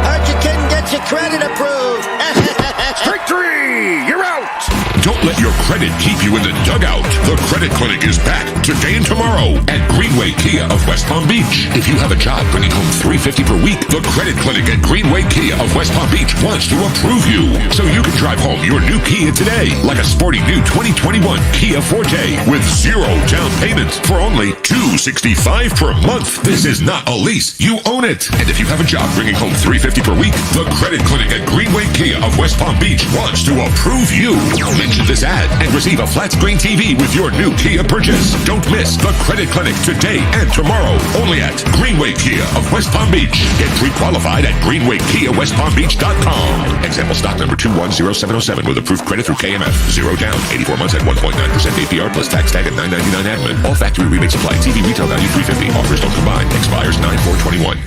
Heard you couldn't get your credit approved. Strike 3, you're out. Don't let your credit keep you in the dugout. The Credit Clinic is back today and tomorrow at Greenway Kia of West Palm Beach. If you have a job bringing home $350 per week, the Credit Clinic at Greenway Kia of West Palm Beach wants to approve you so you can drive home your new Kia today, like a sporty new 2021 Kia Forte with 0 down payment for only $265 per month. This is not a lease. You own it. And if you have a job bringing home $350 per week, the Credit Clinic at Greenway Kia of West Palm Beach wants to approve you. Mention Mention this ad and receive a flat screen TV with your new Kia purchase. Don't miss the Credit Clinic today and tomorrow. Only at Greenway Kia of West Palm Beach. Get pre-qualified at greenwaykiawestpalmbeach.com. Example stock number 210707 with approved credit through KMF. 0 down, 84 months at 1.9% APR plus tax tag at $9.99 admin. All factory rebates apply. TV retail value $350. Offers don't combine. Expires 9/4/21.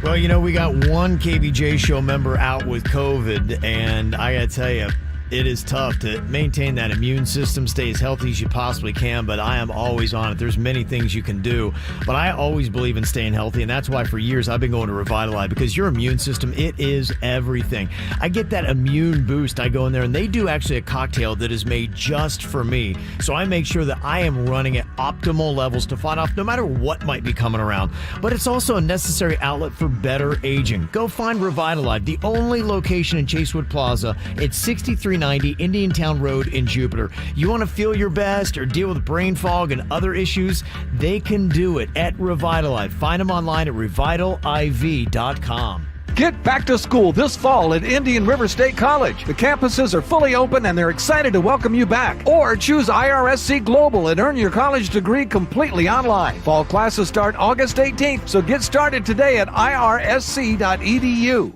Well, we got one KBJ show member out with COVID, and I got to tell you, it is tough to maintain that immune system, stay as healthy as you possibly can, but I am always on it. There's many things you can do, but I always believe in staying healthy, and that's why for years I've been going to Revitalize, because your immune system, it is everything. I get that immune boost. I go in there, and they do actually a cocktail that is made just for me, so I make sure that I am running at optimal levels to fight off no matter what might be coming around, but it's also a necessary outlet for better aging. Go find Revitalize, the only location in Chasewood Plaza. It's 6390 Indiantown Road in Jupiter. You want to feel your best or deal with brain fog and other issues? They can do it at Revitalize. Find them online at revitaliv.com. Get back to school this fall at Indian River State College. The campuses are fully open and they're excited to welcome you back. Or choose IRSC Global and earn your college degree completely online. Fall classes start August 18th, so get started today at irsc.edu.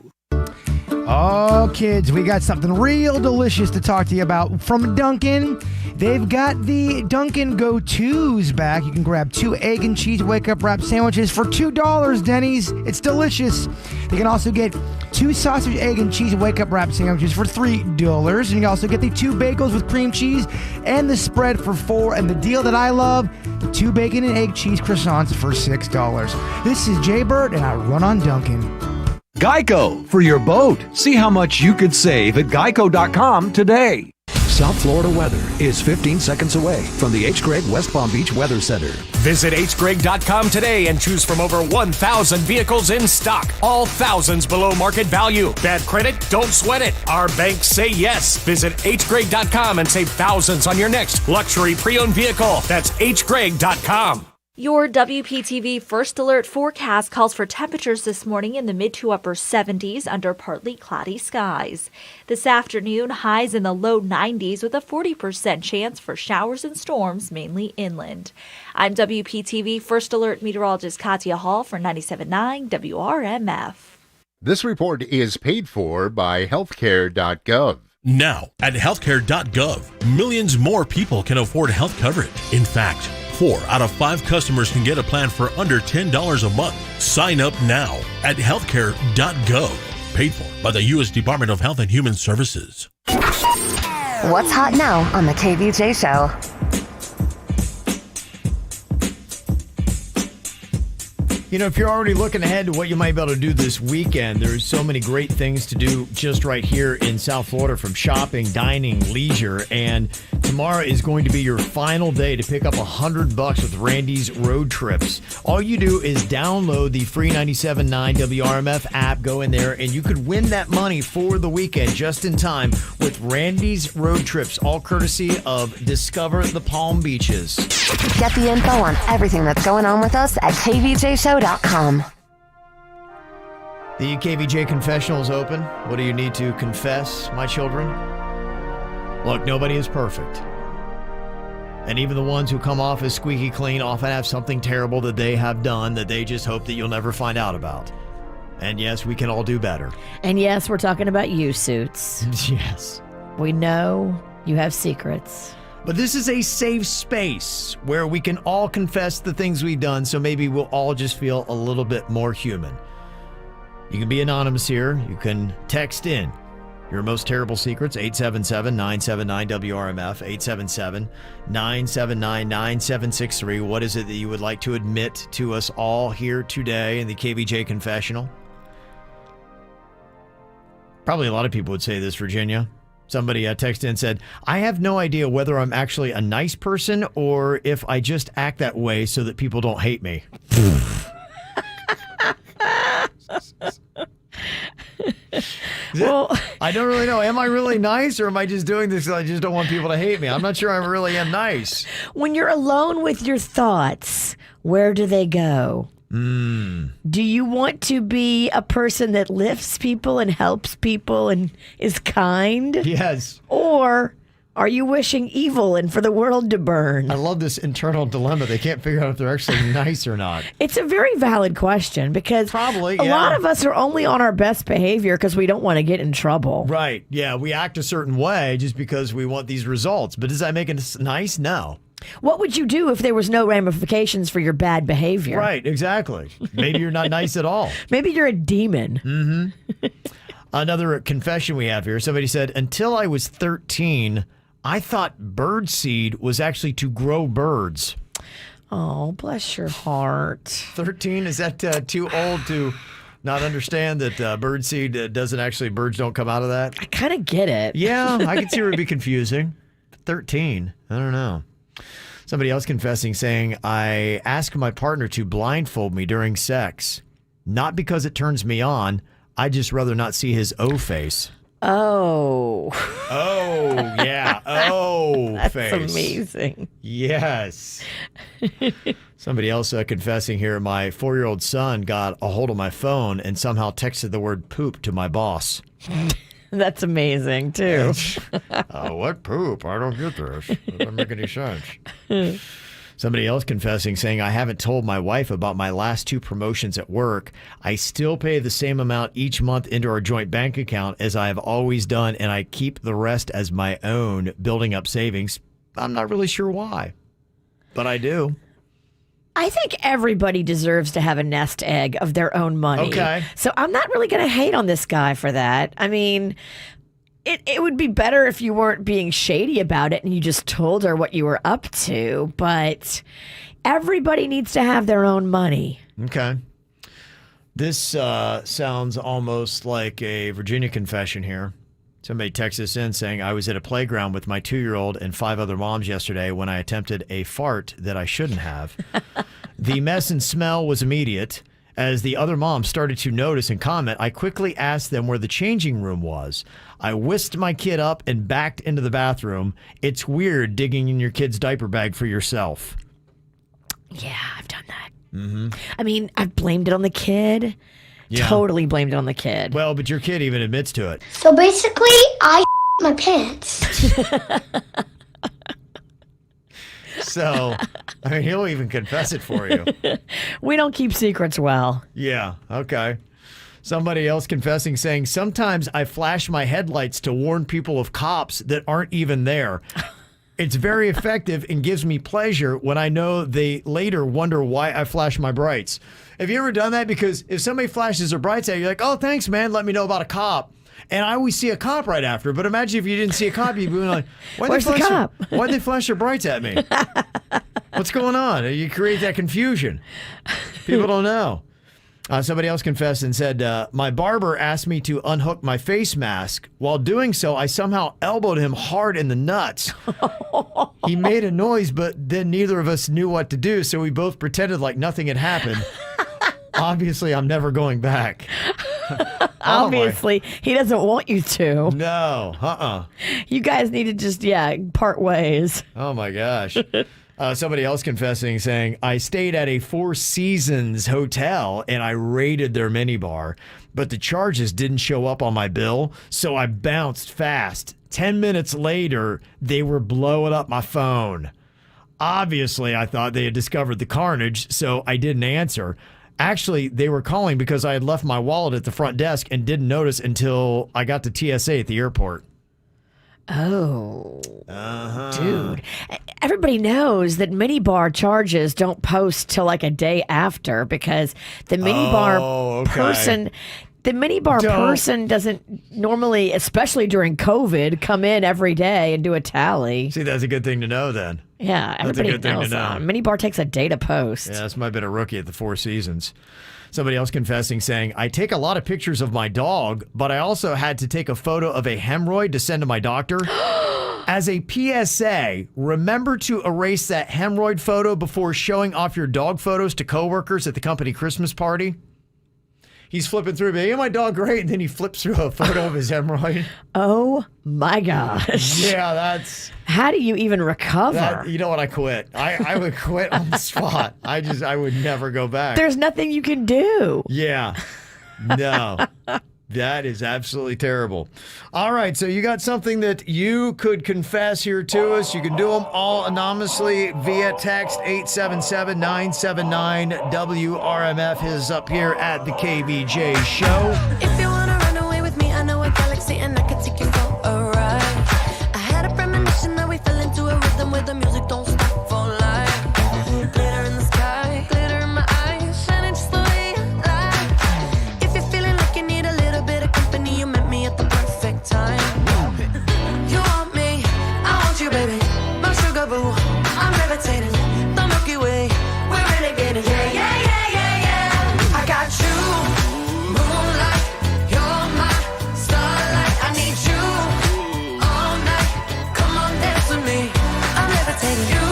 Oh, kids, we got something real delicious to talk to you about from Dunkin'. They've got the Dunkin' Go-Tos back. You can grab 2 egg and cheese wake-up wrap sandwiches for $2, Denny's. It's delicious. You can also get 2 sausage, egg, and cheese wake-up wrap sandwiches for $3. And you can also get the 2 bagels with cream cheese and the spread for $4. And the deal that I love, the 2 bacon and egg cheese croissants for $6. This is Jay Burt, and I run on Dunkin'. Geico, for your boat. See how much you could save at geico.com today. South Florida weather is 15 seconds away from the H. Gregg West Palm Beach Weather Center. Visit hgregg.com today and choose from over 1,000 vehicles in stock. All thousands below market value. Bad credit? Don't sweat it. Our banks say yes. Visit hgregg.com and save thousands on your next luxury pre-owned vehicle. That's hgregg.com. Your WPTV First Alert forecast calls for temperatures this morning in the mid to upper 70s under partly cloudy skies. This afternoon, highs in the low 90s with a 40% chance for showers and storms, mainly inland. I'm WPTV First Alert meteorologist Katya Hall for 97.9 WRMF. This report is paid for by healthcare.gov. Now, at healthcare.gov, millions more people can afford health coverage. In fact, 4 out of 5 customers can get a plan for under $10 a month. Sign up now at healthcare.gov. Paid for by the U.S. Department of Health and Human Services. What's hot now on the KVJ Show? If you're already looking ahead to what you might be able to do this weekend, there's so many great things to do just right here in South Florida, from shopping, dining, leisure, and tomorrow is going to be your final day to pick up $100 with Randy's Road Trips. All you do is download the free 97.9 WRMF app, go in there, and you could win that money for the weekend just in time with Randy's Road Trips, all courtesy of Discover the Palm Beaches. Get the info on everything that's going on with us at kvjshow.com. The KVJ confessional is open. What do you need to confess, my children? Look, nobody is perfect. And even the ones who come off as squeaky clean often have something terrible that they have done that they just hope that you'll never find out about. And yes, we can all do better. And yes, we're talking about you, Suits. Yes. We know you have secrets. But this is a safe space where we can all confess the things we've done, so maybe we'll all just feel a little bit more human. You can be anonymous here. You can text in your most terrible secrets, 877-979-WRMF, 877-979-9763. What is it that you would like to admit to us all here today in the KVJ confessional? Probably a lot of people would say this, Virginia. Somebody texted in and said, I have no idea whether I'm actually a nice person or if I just act that way so that people don't hate me. Well, I don't really know. Am I really nice, or am I just doing this because I just don't want people to hate me? I'm not sure I really am nice. When you're alone with your thoughts, where do they go? Do you want to be a person that lifts people and helps people and is kind? Yes. Or Are you wishing evil and for the world to burn? I love this internal dilemma. They can't figure out if they're actually nice or not. It's a very valid question because probably a lot of us are only on our best behavior because we don't want to get in trouble. Right. Yeah, we act a certain way just because we want these results. But does that make it nice? No. What would you do if there was no ramifications for your bad behavior? Right, exactly. Maybe you're not nice at all. Maybe you're a demon. Mm-hmm. Another confession we have here. Somebody said, until I was 13, I thought birdseed was actually to grow birds. Oh, bless your heart. 13? Is that too old to not understand that birdseed doesn't actually, birds don't come out of that? I kind of get it. Yeah, I can see where it'd be confusing. 13. I don't know. Somebody else confessing, saying, I ask my partner to blindfold me during sex. Not because it turns me on. I'd just rather not see his O face. Oh. Oh, yeah. Oh, That's face. amazing. Yes. Somebody else confessing here, my 4-year-old son got a hold of my phone and somehow texted the word poop to my boss. That's amazing, too. What poop? I don't get this. That doesn't make any sense. Somebody else confessing, saying, I haven't told my wife about my last 2 promotions at work. I still pay the same amount each month into our joint bank account as I have always done, and I keep the rest as my own, building up savings. I'm not really sure why, but I do. I think everybody deserves to have a nest egg of their own money. Okay. So I'm not really going to hate on this guy for that. I mean, it would be better if you weren't being shady about it and you just told her what you were up to. But everybody needs to have their own money. Okay. This sounds almost like a Virginia confession here. Somebody texts us in saying, I was at a playground with my 2-year-old and 5 other moms yesterday when I attempted a fart that I shouldn't have. The mess and smell was immediate. As the other moms started to notice and comment, I quickly asked them where the changing room was. I whisked my kid up and backed into the bathroom. It's weird digging in your kid's diaper bag for yourself. Yeah, I've done that. Mm-hmm. I mean, I've blamed it on the kid. Yeah. Totally blamed it on the kid. Well, but your kid even admits to it. So basically, I my pants. So, I mean, he'll even confess it for you. We don't keep secrets well. Yeah, okay. Somebody else confessing, saying, sometimes I flash my headlights to warn people of cops that aren't even there. It's very effective and gives me pleasure when I know they later wonder why I flash my brights. Have you ever done that? Because if somebody flashes their brights at you, you're like, oh, thanks, man. Let me know about a cop. And I always see a cop right after. But imagine if you didn't see a cop, you'd be like, where's the cop? Why'd they flash their brights at me? What's going on? You create that confusion. People don't know. Somebody else confessed and said, my barber asked me to unhook my face mask. While doing so, I somehow elbowed him hard in the nuts. He made a noise, but then neither of us knew what to do, so we both pretended like nothing had happened. Obviously, I'm never going back. Obviously, he doesn't want you to. No, You guys need to just, part ways. Oh, my gosh. Somebody else confessing, saying, I stayed at a Four Seasons hotel and I raided their minibar, but the charges didn't show up on my bill, so I bounced fast. 10 minutes later, they were blowing up my phone. Obviously, I thought they had discovered the carnage, so I didn't answer. Actually, they were calling because I had left my wallet at the front desk and didn't notice until I got to TSA at the airport. Oh, dude. Everybody knows that minibar charges don't post till like a day after because the minibar person... The minibar person doesn't normally, especially during COVID, come in every day and do a tally. See, that's a good thing to know then. Yeah, everybody that's a good knows thing to know. that. Minibar takes a day to post. Yeah, this might have been a rookie at the Four Seasons. Somebody else confessing, saying, I take a lot of pictures of my dog, but I also had to take a photo of a hemorrhoid to send to my doctor. As a PSA, remember to erase that hemorrhoid photo before showing off your dog photos to coworkers at the company Christmas party. He's flipping through, hey, my dog, great. And then he flips through a photo of his hemorrhoid. Oh, my gosh. Yeah, that's... How do you even recover? You know what? I quit. I would quit on the spot. I would never go back. There's nothing you can do. Yeah. No. That is absolutely terrible. All right, so you got something that you could confess here to us. You can do them all anonymously via text 877-979-WRMF. Is up here at the KVJ Show. If you wanna run away with me, I know a galaxy and I can take you for a ride. I had a premonition that we fell into a rhythm where the music don't stop for life. Glitter in the sky, glitter in my eyes, shining just the way I like. If you're feeling like you need a little bit of company, you met me at the perfect time. You want me, I want you, baby. My sugar boo, I'm levitating. The Milky Way, we're renegading. Yeah, yeah, yeah, yeah, yeah. I got you. Moonlight, you're my starlight. I need you all night. Come on, dance with me. I'm levitating. You,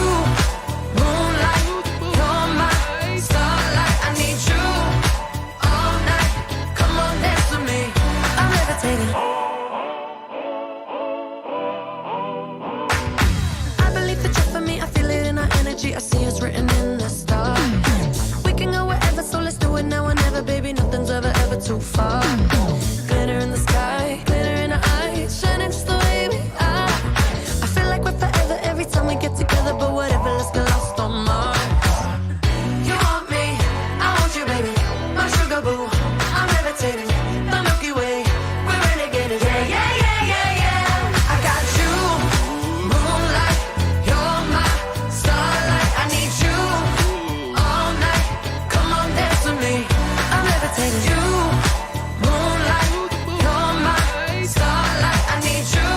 moonlight, you're my starlight. I need you all night. Come on, dance with me. I'm levitating. I believe that you're for me. I feel it in our energy. I see it's written in the stars. We can go wherever, so let's do it now or never, baby. Nothing's ever too far. Glitter in the sky, glitter in our eyes, shining just the way we are. I feel like we're forever every time we get together, but whatever, let's get lost on Mars. You want me, I want you, baby. My sugar boo, I'm levitating. The Milky Way, we're renegading. Yeah, yeah, yeah, yeah, yeah. I got you, moonlight, you're my starlight. I need you all night. Come on, dance with me. I'm levitating. You, moonlight, you're my starlight. I need you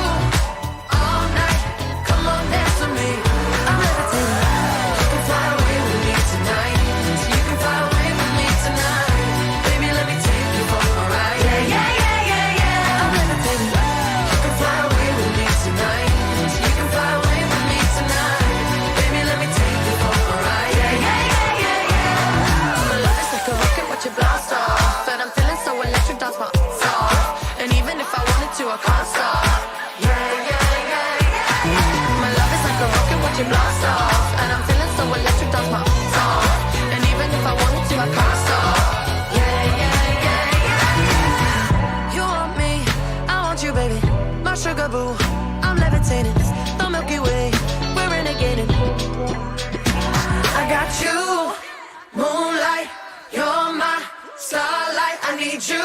all night. Come on, dance with me. I'm levitating. You can fly away with me tonight. You can fly away with me tonight. Baby, let me take you for a ride. Yeah, yeah, yeah, yeah, yeah. I'm levitating. You can fly away with me tonight. You can fly away with me tonight. Baby, let me take you for a ride. Yeah, yeah, yeah, yeah, yeah. My love is like a rocket, watch it blast off. And I'm feeling so electric, dance my ass off. And even if I wanted to, I can't stop. Yeah, yeah, yeah, yeah. My love is like a rocket, watch it blast off. And I'm feeling so electric, dance my ass off. And even if I wanted to, I can't stop. Yeah, yeah, yeah, yeah. You want me, I want you, baby. My sugar boo, I'm levitating. The Milky Way, we're renegading. I got you, moonlight, you're my starlight. I need you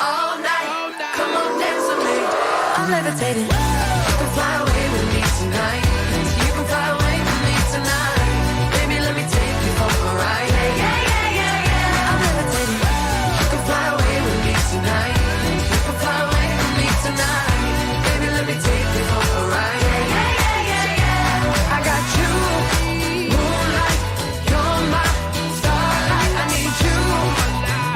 all night. Come on, dance with me. I'm levitating. You can fly away with me tonight. You can fly away with me tonight. Baby, let me take you for a ride. Yeah, yeah, yeah, yeah, yeah. I'm levitating. You can fly away with me tonight. You can fly away with me tonight. Baby, let me take you for a ride. Yeah, yeah, yeah, yeah, yeah. I got you, moonlight, you're my starlight. I need you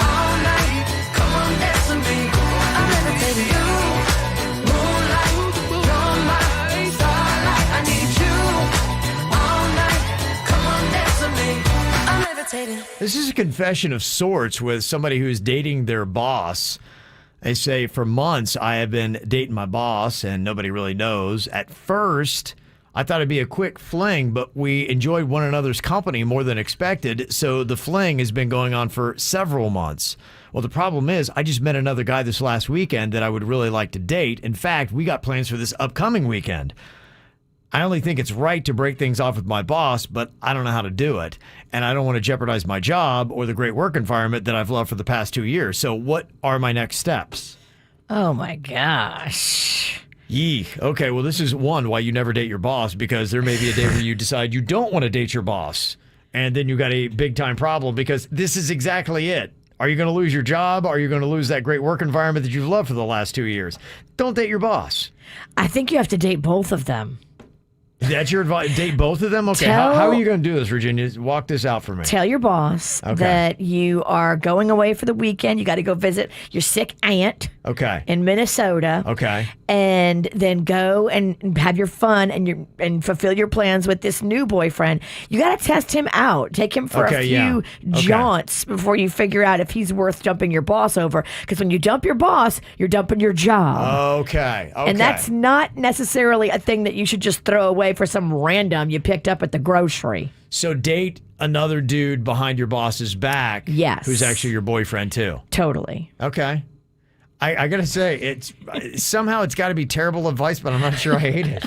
all night. Come on, dance with me. I'm levitating. You, moonlight, you're my starlight. I need you all night. Come on, dance with me. I'm levitating. This is a confession of sorts with somebody who's dating their boss. They say, for months, I have been dating my boss and nobody really knows. At first, I thought it'd be a quick fling, but we enjoyed one another's company more than expected. So the fling has been going on for several months. Well, the problem is I just met another guy this last weekend that I would really like to date. In fact, we got plans for this upcoming weekend. I only think it's right to break things off with my boss, but I don't know how to do it. And I don't want to jeopardize my job or the great work environment that I've loved for the past 2 years. So what are my next steps? Oh, my gosh. Yee. Okay, well, this is one why you never date your boss, because there may be a day where you decide you don't want to date your boss. And then you got a big-time problem, because this is exactly it. Are you going to lose your job? Are you going to lose that great work environment that you've loved for the last 2 years? Don't date your boss. I think you have to date both of them. That's your advice? Date both of them? Okay, how are you going to do this, Virginia? Walk this out for me. Tell your boss that you are going away for the weekend. You got to go visit your sick aunt in Minnesota. Okay. And then go and have your fun and fulfill your plans with this new boyfriend. You got to test him out. Take him for a few jaunts before you figure out if he's worth dumping your boss over. Because when you dump your boss, you're dumping your job. Okay. And that's not necessarily a thing that you should just throw away for some random you picked up at the grocery. So date another dude behind your boss's back. Yes. Who's actually your boyfriend too. Totally. Okay. I gotta say, somehow it's got to be terrible advice, but I'm not sure I hate it.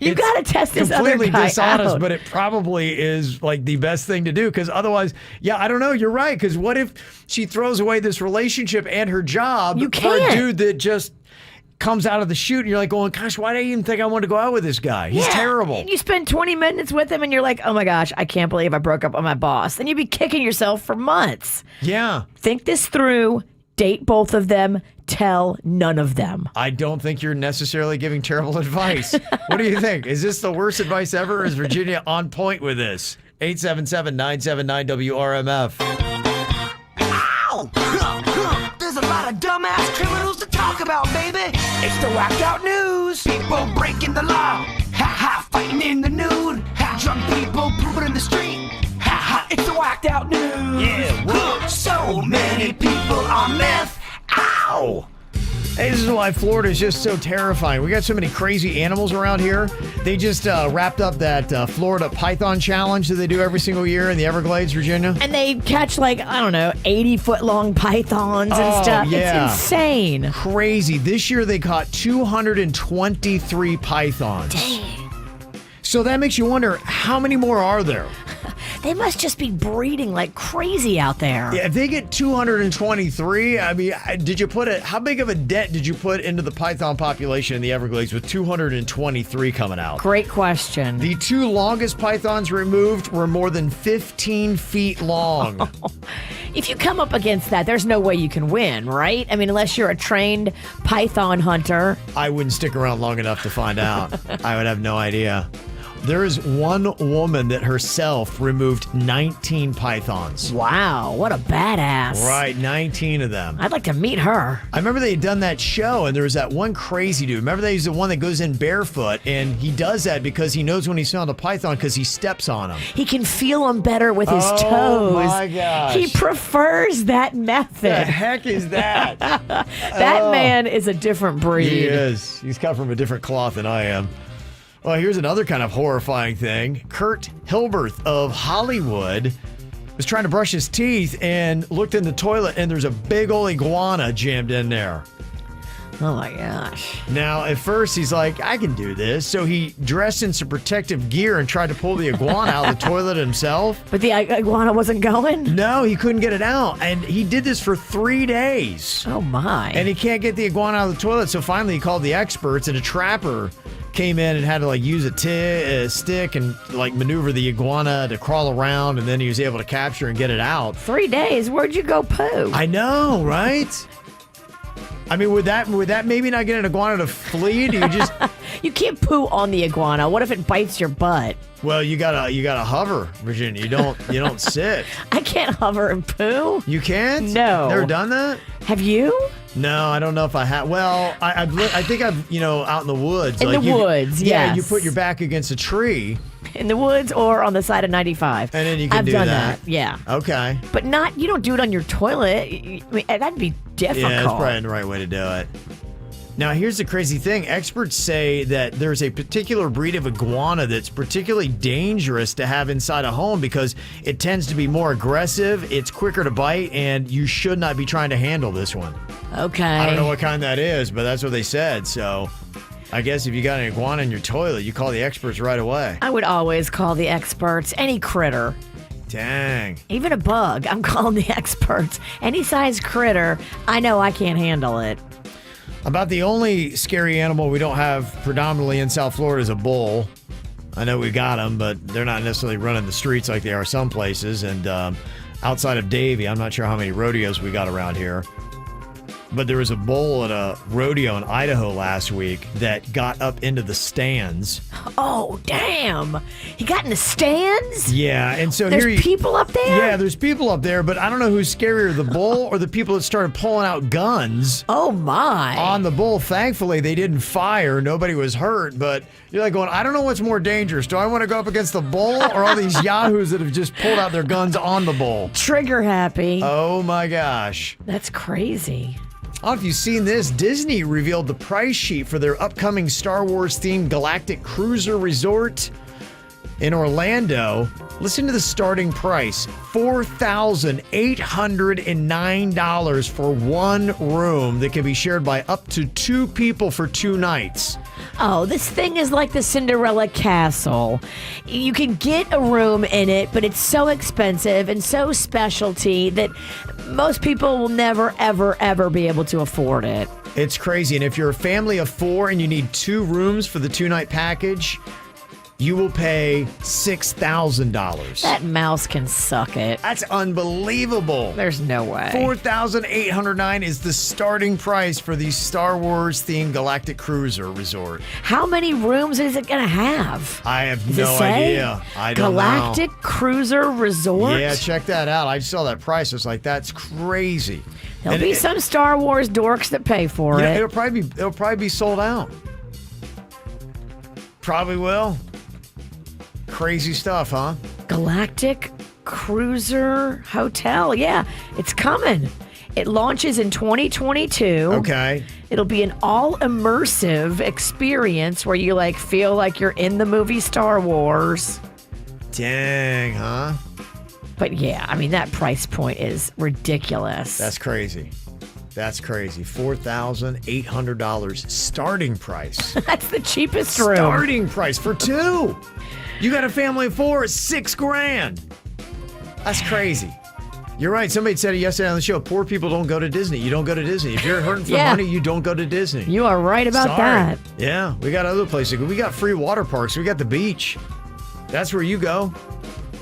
You got to test this other guy completely dishonest, out. but it probably is like the best thing to do, because otherwise, I don't know. You're right, because what if she throws away this relationship and her job for a dude that just comes out of the chute, and you're like going, gosh, why did I even think I wanted to go out with this guy? He's terrible. And you spend 20 minutes with him and you're like, oh my gosh, I can't believe I broke up with my boss. Then you'd be kicking yourself for months. Yeah. Think this through. Date both of them. Tell none of them. I don't think you're necessarily giving terrible advice. What do you think? Is this the worst advice ever? Or is Virginia on point with this? 877-979-WRMF. Ow! There's a lot of dumbass criminals to talk about, baby. It's the whacked out news. People breaking the law. Ha-ha, fighting in the nude. Drunk people pooping in the street. Ha-ha, it's the whacked out news. Yeah, whoa. So many people on meth. Ow! Hey, this is why Florida is just so terrifying. We got so many crazy animals around here. They just wrapped up that Florida Python Challenge that they do every single year in the Everglades, Virginia. And they catch 80-foot-long pythons and stuff. Yeah. It's insane. Crazy. This year they caught 223 pythons. Dang. So that makes you wonder, how many more are there? They must just be breeding like crazy out there. Yeah, if they get 223, I mean, how big of a dent did you put into the python population in the Everglades with 223 coming out? Great question. The two longest pythons removed were more than 15 feet long. If you come up against that, there's no way you can win, right? I mean, unless you're a trained python hunter. I wouldn't stick around long enough to find out. I would have no idea. There is one woman that herself removed 19 pythons. Wow, what a badass. Right, 19 of them. I'd like to meet her. I remember they had done that show, and there was that one crazy dude. Remember, he's the one that goes in barefoot, and he does that because he knows when he's found a python because he steps on them. He can feel them better with his toes. Oh, my gosh. He prefers that method. The heck is that? That man is a different breed. He is. He's cut from a different cloth than I am. Well, here's another kind of horrifying thing. Kurt Hilberth of Hollywood was trying to brush his teeth and looked in the toilet, and there's a big old iguana jammed in there. Oh my gosh. Now, at first, he's like, I can do this. So he dressed in some protective gear and tried to pull the iguana out of the toilet himself. But the iguana wasn't going? No, he couldn't get it out. And he did this for 3 days. Oh my. And he can't get the iguana out of the toilet. So finally, he called the experts, and a trapper came in and had to use a stick and maneuver the iguana to crawl around, and then he was able to capture and get it out. 3 days? Where'd you go poo? I know, right? I mean, would that maybe not get an iguana to flee? Do you just You can't poo on the iguana. What if it bites your butt? Well, you gotta hover, Virginia. You don't sit. I can't hover and poo. You can't? No. Never done that? Have you? No, I don't know if I have. Well, I think I've out in the woods. In the woods, yeah. yes. You put your back against a tree. In the woods or on the side of 95. And then you can I've do done that. Yeah. Okay. But you don't do it on your toilet. I mean, that'd be difficult. Yeah, that's probably the right way to do it. Now, here's the crazy thing. Experts say that there's a particular breed of iguana that's particularly dangerous to have inside a home because it tends to be more aggressive, it's quicker to bite, and you should not be trying to handle this one. Okay. I don't know what kind that is, but that's what they said. So I guess if you got an iguana in your toilet, you call the experts right away. I would always call the experts. Any critter. Dang. Even a bug, I'm calling the experts. Any size critter, I know I can't handle it. About the only scary animal we don't have predominantly in South Florida is a bull. I know we got them, but they're not necessarily running the streets like they are some places. And outside of Davie, I'm not sure how many rodeos we got around here. But there was a bull at a rodeo in Idaho last week that got up into the stands. Oh, damn. He got in the stands? Yeah, and so there's people up there? Yeah, there's people up there, but I don't know who's scarier, the bull or the people that started pulling out guns. Oh, my. On the bull. Thankfully, they didn't fire. Nobody was hurt, but you're like going, I don't know what's more dangerous. Do I want to go up against the bull or all these yahoos that have just pulled out their guns on the bull? Trigger happy. Oh, my gosh. That's crazy. I don't know if you've seen this. Disney revealed the price sheet for their upcoming Star Wars-themed Galactic Cruiser Resort. In Orlando, listen to the starting price, $4,809 for one room that can be shared by up to 2 people for 2 nights. Oh, this thing is like the Cinderella Castle. You can get a room in it, but it's so expensive and so specialty that most people will never, ever, ever be able to afford it. It's crazy. And if you're a family of 4 and you need 2 rooms for the 2-night package, you will pay $6,000. That mouse can suck it. That's unbelievable. There's no way. $4,809 is the starting price for the Star Wars themed Galactic Cruiser Resort. How many rooms is it going to have? I have Does no it say? idea. I don't Galactic know. Cruiser Resort? Yeah, check that out. I saw that price. I was like, that's crazy. There'll be some Star Wars dorks that pay for it. It'll probably be sold out. Probably will. Crazy stuff, huh? Galactic Cruiser Hotel. Yeah, it's coming. It launches in 2022. Okay. It'll be an all-immersive experience where you feel like you're in the movie Star Wars. Dang, huh? But yeah, I mean, that price point is ridiculous. That's crazy. That's crazy. $4,800 starting price. That's the cheapest room. Starting price for 2. You got a family of 4, it's $6,000. That's crazy. You're right. Somebody said it yesterday on the show. Poor people don't go to Disney. You don't go to Disney. If you're hurting for money, you don't go to Disney. You are right about that. Yeah, we got other places to go. We got free water parks. We got the beach. That's where you go.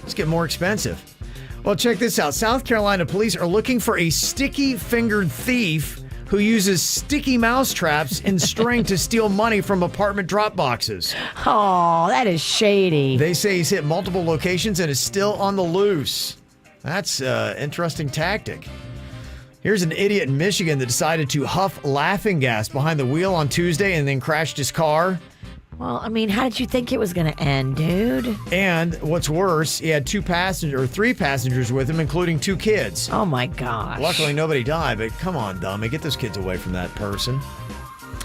It's getting more expensive. Well, check this out. South Carolina police are looking for a sticky-fingered thief who uses sticky mouse traps and string to steal money from apartment drop boxes. Oh, that is shady. They say he's hit multiple locations and is still on the loose. That's an interesting tactic. Here's an idiot in Michigan that decided to huff laughing gas behind the wheel on Tuesday and then crashed his car. Well, I mean, how did you think it was going to end, dude? And what's worse, he had 3 passengers with him, including 2 kids. Oh my gosh. Luckily, nobody died, but come on, dummy, get those kids away from that person.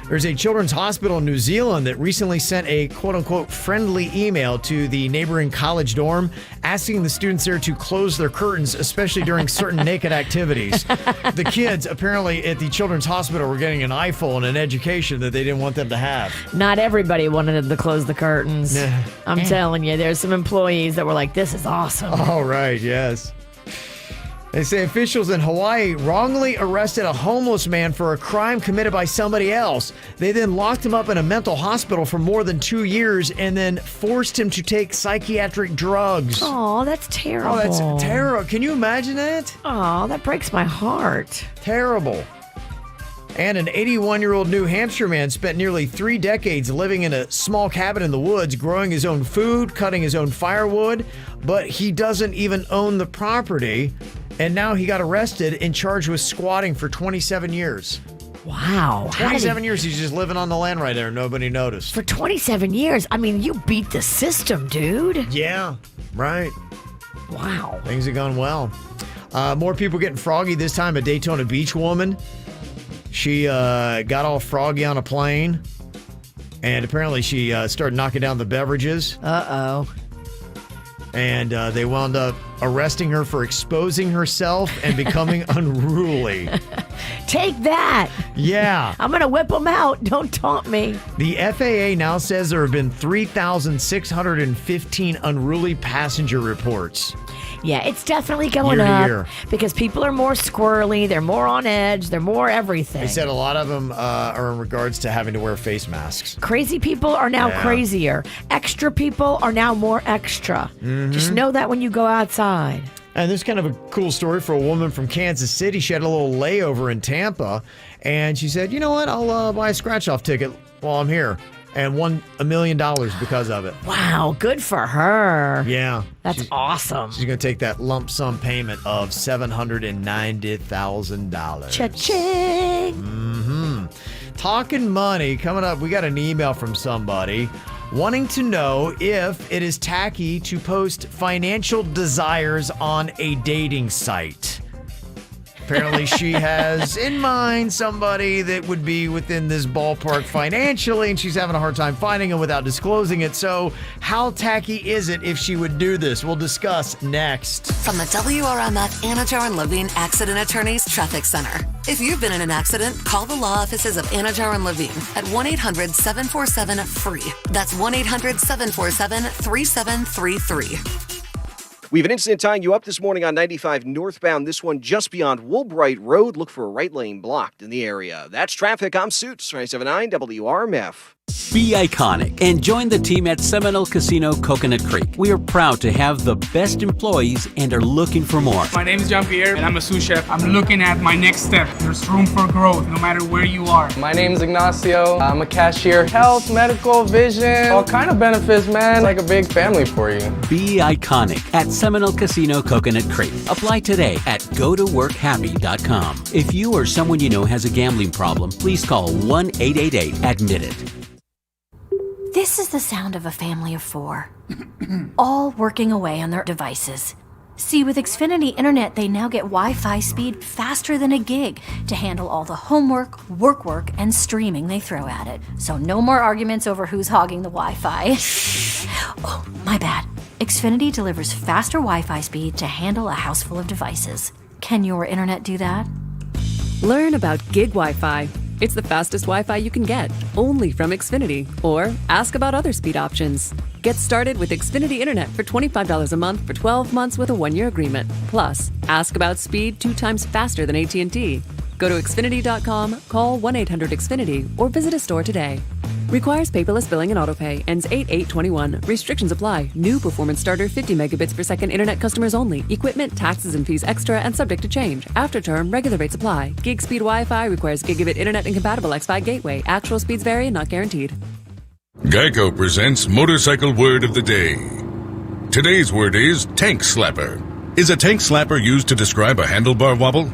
There's a children's hospital in New Zealand that recently sent a quote-unquote friendly email to the neighboring college dorm asking the students there to close their curtains, especially during certain naked activities. The kids, apparently at the children's hospital, were getting an eyeful and an education that they didn't want them to have. Not everybody wanted them to close the curtains. I'm telling you, there's some employees that were like, this is awesome. All right, yes. They say officials in Hawaii wrongly arrested a homeless man for a crime committed by somebody else. They then locked him up in a mental hospital for more than 2 years and then forced him to take psychiatric drugs. Oh, that's terrible. Oh, that's terrible. Can you imagine that? Oh, that breaks my heart. Terrible. And an 81-year-old New Hampshire man spent nearly 3 decades living in a small cabin in the woods, growing his own food, cutting his own firewood, but he doesn't even own the property. And now he got arrested and charged with squatting for 27 years. Wow. 27 years he's just living on the land right there. Nobody noticed. For 27 years? I mean, you beat the system, dude. Yeah, right. Wow. Things have gone well. More people getting froggy this time. A Daytona Beach woman. She got all froggy on a plane. And apparently she started knocking down the beverages. Uh-oh. And they wound up arresting her for exposing herself and becoming unruly. Take that. Yeah. I'm going to whip them out. Don't taunt me. The FAA now says there have been 3,615 unruly passenger reports. Yeah, it's definitely going year to up year. Because people are more squirrely, they're more on edge, they're more everything. They said a lot of them are in regards to having to wear face masks. Crazy people are now crazier. Extra people are now more extra. Mm-hmm. Just know that when you go outside. And this is kind of a cool story for a woman from Kansas City. She had a little layover in Tampa, and she said, you know what, I'll buy a scratch-off ticket while I'm here. And won $1 million because of it. Wow, good for her. Yeah. That's awesome. She's going to take that lump sum payment of $790,000. Cha-ching! Mm-hmm. Talking money, coming up, we got an email from somebody wanting to know if it is tacky to post financial desires on a dating site. Apparently she has in mind somebody that would be within this ballpark financially, and she's having a hard time finding him without disclosing it. So how tacky is it if she would do this? We'll discuss next. From the WRMF Anajar and Levine Accident Attorneys Traffic Center. If you've been in an accident, call the law offices of Anajar and Levine at 1-800-747-FREE. That's 1-800-747-3733. We have an incident tying you up this morning on 95 northbound. This one just beyond Woolbright Road. Look for a right lane blocked in the area. That's traffic. I'm Suits, 979 WRMF. Be iconic and join the team at Seminole Casino Coconut Creek. We are proud to have the best employees and are looking for more. My name is Jean-Pierre and I'm a sous chef. I'm looking at my next step. There's room for growth no matter where you are. My name is Ignacio. I'm a cashier. Health, medical, vision, all kind of benefits, man. It's like a big family for you. Be iconic at Seminole Casino Coconut Creek. Apply today at gotoworkhappy.com. If you or someone you know has a gambling problem, please call 1-888-ADMIT-IT. This is the sound of a family of 4, all working away on their devices. See, with Xfinity Internet, they now get Wi-Fi speed faster than a gig to handle all the homework, work, and streaming they throw at it. So no more arguments over who's hogging the Wi-Fi. Oh, my bad. Xfinity delivers faster Wi-Fi speed to handle a house full of devices. Can your internet do that? Learn about gig Wi-Fi. It's the fastest Wi-Fi you can get, only from Xfinity. Or ask about other speed options. Get started with Xfinity Internet for $25 a month for 12 months with a 1-year agreement. Plus, ask about speed 2 times faster than AT&T. Go to Xfinity.com, call 1-800-XFINITY, or visit a store today. Requires paperless billing and autopay. Ends 8/8/21. Restrictions apply. New performance starter 50 megabits per second internet customers only. Equipment, taxes, and fees extra and subject to change. After term, regular rates apply. Gig speed Wi-Fi requires gigabit internet and compatible X5 gateway. Actual speeds vary and not guaranteed. Geico presents Motorcycle Word of the Day. Today's word is tank slapper. Is a tank slapper used to describe a handlebar wobble?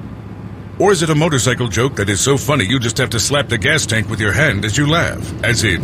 Or is it a motorcycle joke that is so funny you just have to slap the gas tank with your hand as you laugh? As in...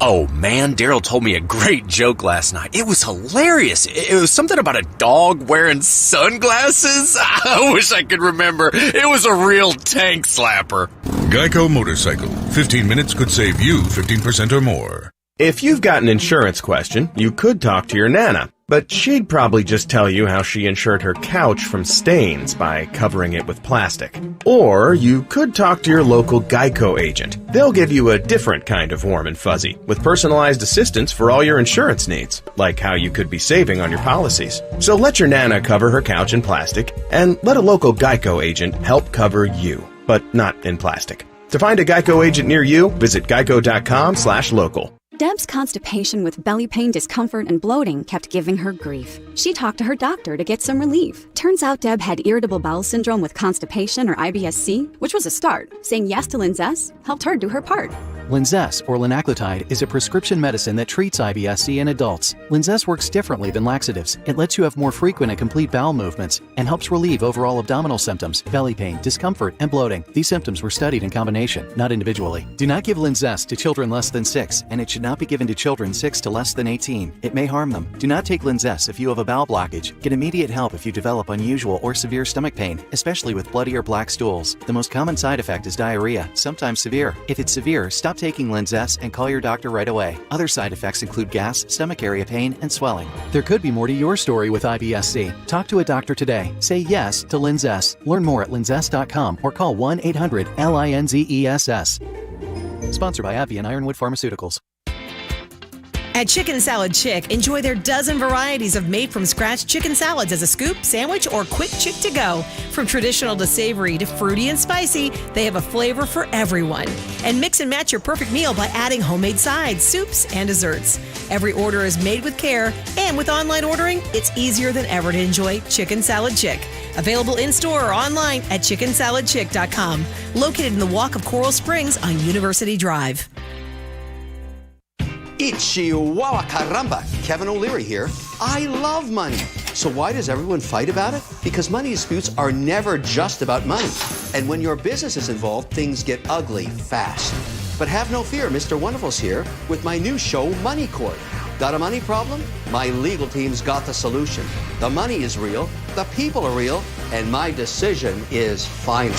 Oh man, Daryl told me a great joke last night. It was hilarious. It was something about a dog wearing sunglasses. I wish I could remember. It was a real tank slapper. Geico Motorcycle. 15 minutes could save you 15% or more. If you've got an insurance question, you could talk to your Nana, but she'd probably just tell you how she insured her couch from stains by covering it with plastic. Or you could talk to your local Geico agent. They'll give you a different kind of warm and fuzzy, with personalized assistance for all your insurance needs, like how you could be saving on your policies. So let your Nana cover her couch in plastic, and let a local Geico agent help cover you, but not in plastic. To find a Geico agent near you, visit geico.com/local. Deb's constipation with belly pain, discomfort, and bloating kept giving her grief. She talked to her doctor to get some relief. Turns out Deb had irritable bowel syndrome with constipation or IBS-C, which was a start. Saying yes to Linzess helped her do her part. Linzess, or linaclotide, is a prescription medicine that treats IBS-C in adults. Linzess works differently than laxatives. It lets you have more frequent and complete bowel movements and helps relieve overall abdominal symptoms, belly pain, discomfort, and bloating. These symptoms were studied in combination, not individually. Do not give Linzess to children less than 6, and it should not be given to children 6 to less than 18. It may harm them. Do not take Linzess if you have a bowel blockage. Get immediate help if you develop unusual or severe stomach pain, especially with bloody or black stools. The most common side effect is diarrhea, sometimes severe. If it's severe, stop taking Linzess and call your doctor right away. Other side effects include gas, stomach area pain, and swelling. There could be more to your story with IBS-C. Talk to a doctor today. Say yes to Linzess. Learn more at linzess.com or call 1-800-LINZESS. Sponsored by AbbVie and Ironwood Pharmaceuticals. At Chicken Salad Chick, enjoy their dozen varieties of made-from-scratch chicken salads as a scoop, sandwich, or quick chick to go. From traditional to savory to fruity and spicy, they have a flavor for everyone. And mix and match your perfect meal by adding homemade sides, soups, and desserts. Every order is made with care, and with online ordering, it's easier than ever to enjoy Chicken Salad Chick. Available in-store or online at chickensaladchick.com. Located in the Walk of Coral Springs on University Drive. It's Chihuahua Caramba. Kevin O'Leary here. I love money. So why does everyone fight about it? Because money disputes are never just about money. And when your business is involved, things get ugly fast. But have no fear, Mr. Wonderful's here with my new show, Money Court. Got a money problem? My legal team's got the solution. The money is real, the people are real, and my decision is final.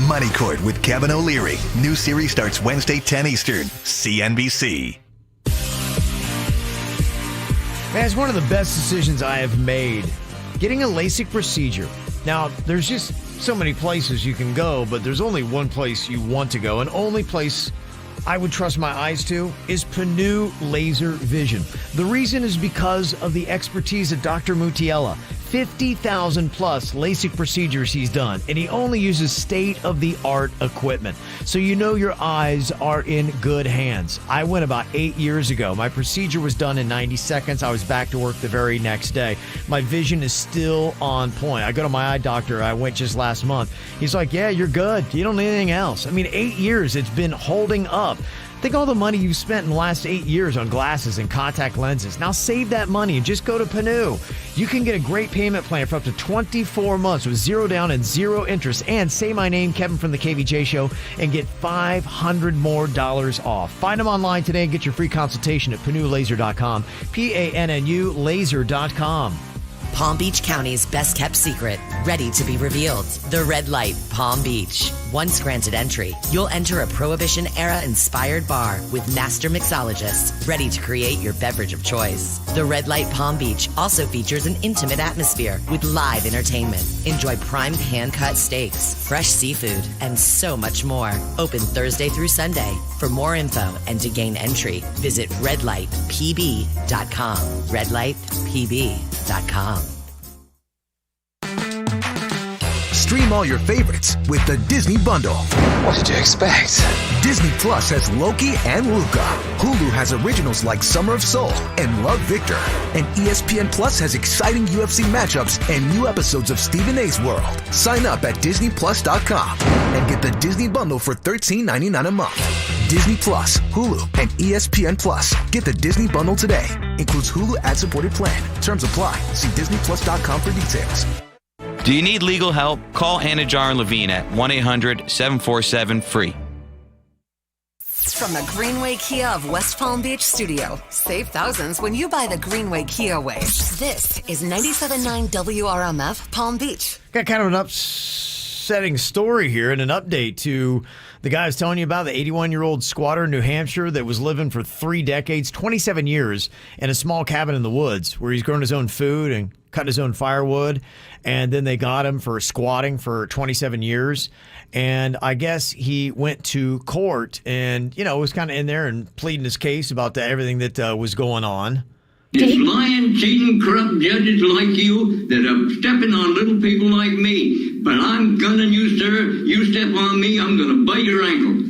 Money Court with Kevin O'Leary. New series starts Wednesday, 10 Eastern. CNBC. Man, it's one of the best decisions I have made. Getting a LASIK procedure. Now, there's just so many places you can go, but there's only one place you want to go, and only place I would trust my eyes to is Panu Laser Vision. The reason is because of the expertise of Dr. Mutiella. 50,000 plus LASIK procedures he's done, and he only uses state-of-the-art equipment. So you know your eyes are in good hands. I went about 8 years ago. My procedure was done in 90 seconds. I was back to work the very next day. My vision is still on point. I go to my eye doctor. I went just last month. He's like, yeah, you're good. You don't need anything else. I mean, 8 years it's been holding up. Think all the money you've spent in the last 8 years on glasses and contact lenses. Now save that money and just go to Panu. You can get a great payment plan for up to 24 months with zero down and zero interest. And say my name, Kevin from the KVJ Show, and get $500 more off. Find them online today and get your free consultation at PanuLaser.com. PANNU Laser.com. Palm Beach County's best kept secret, ready to be revealed. The Red Light Palm Beach. Once granted entry, you'll enter a Prohibition-era inspired bar with master mixologists ready to create your beverage of choice. The Red Light Palm Beach also features an intimate atmosphere with live entertainment. Enjoy primed hand-cut steaks, fresh seafood, and so much more. Open Thursday through Sunday. For more info and to gain entry, visit redlightpb.com. redlightpb.com. Stream all your favorites with the Disney Bundle. What did you expect? Disney Plus has Loki and Luca. Hulu has originals like Summer of Soul and Love Victor. And ESPN Plus has exciting UFC matchups and new episodes of Stephen A's World. Sign up at DisneyPlus.com and get the Disney Bundle for $13.99 a month. Disney Plus, Hulu, and ESPN Plus. Get the Disney Bundle today. Includes Hulu ad-supported plan. Terms apply. See DisneyPlus.com for details. Do you need legal help? Call Anna Jar and Levine at 1-800-747-FREE. From the Greenway Kia of West Palm Beach studio. Save thousands when you buy the Greenway Kia way. This is 97.9 WRMF Palm Beach. Got kind of an upsetting story here and an update to the guy I was telling you about, the 81-year-old squatter in New Hampshire that was living for 3 decades, 27 years, in a small cabin in the woods where he's growing his own food and cutting his own firewood. And then they got him for squatting for 27 years. And I guess he went to court and, was kind of in there and pleading his case about everything that was going on. It's lying, cheating, corrupt judges like you that are stepping on little people like me. But I'm gunning you, sir. You step on me, I'm going to bite your ankle.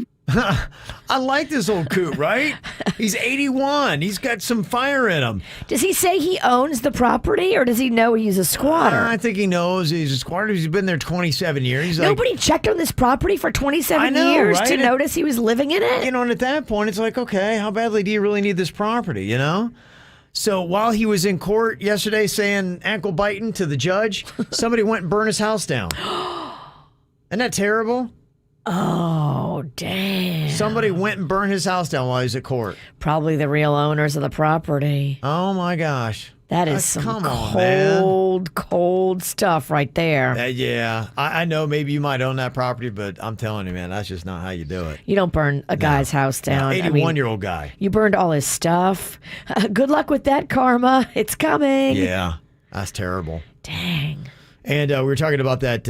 I like this old coot, right? He's 81. He's got some fire in him. Does he say he owns the property, or does he know he's a squatter? I think he knows he's a squatter. He's been there 27 years. Nobody checked on this property for 27 years right? to notice he was living in it? And at that point, it's like, okay, how badly do you really need this property, So while he was in court yesterday saying ankle biting to the judge, somebody went and burned his house down. Isn't that terrible? Oh, damn. Somebody went and burned his house down while he was at court. Probably the real owners of the property. Oh, my gosh. That is some cold stuff right there. Yeah. I know maybe you might own that property, but I'm telling you, man, that's just not how you do it. You don't burn a guy's house down. 81-year-old guy. You burned all his stuff. Good luck with that, karma. It's coming. Yeah. That's terrible. Dang. And we were talking about that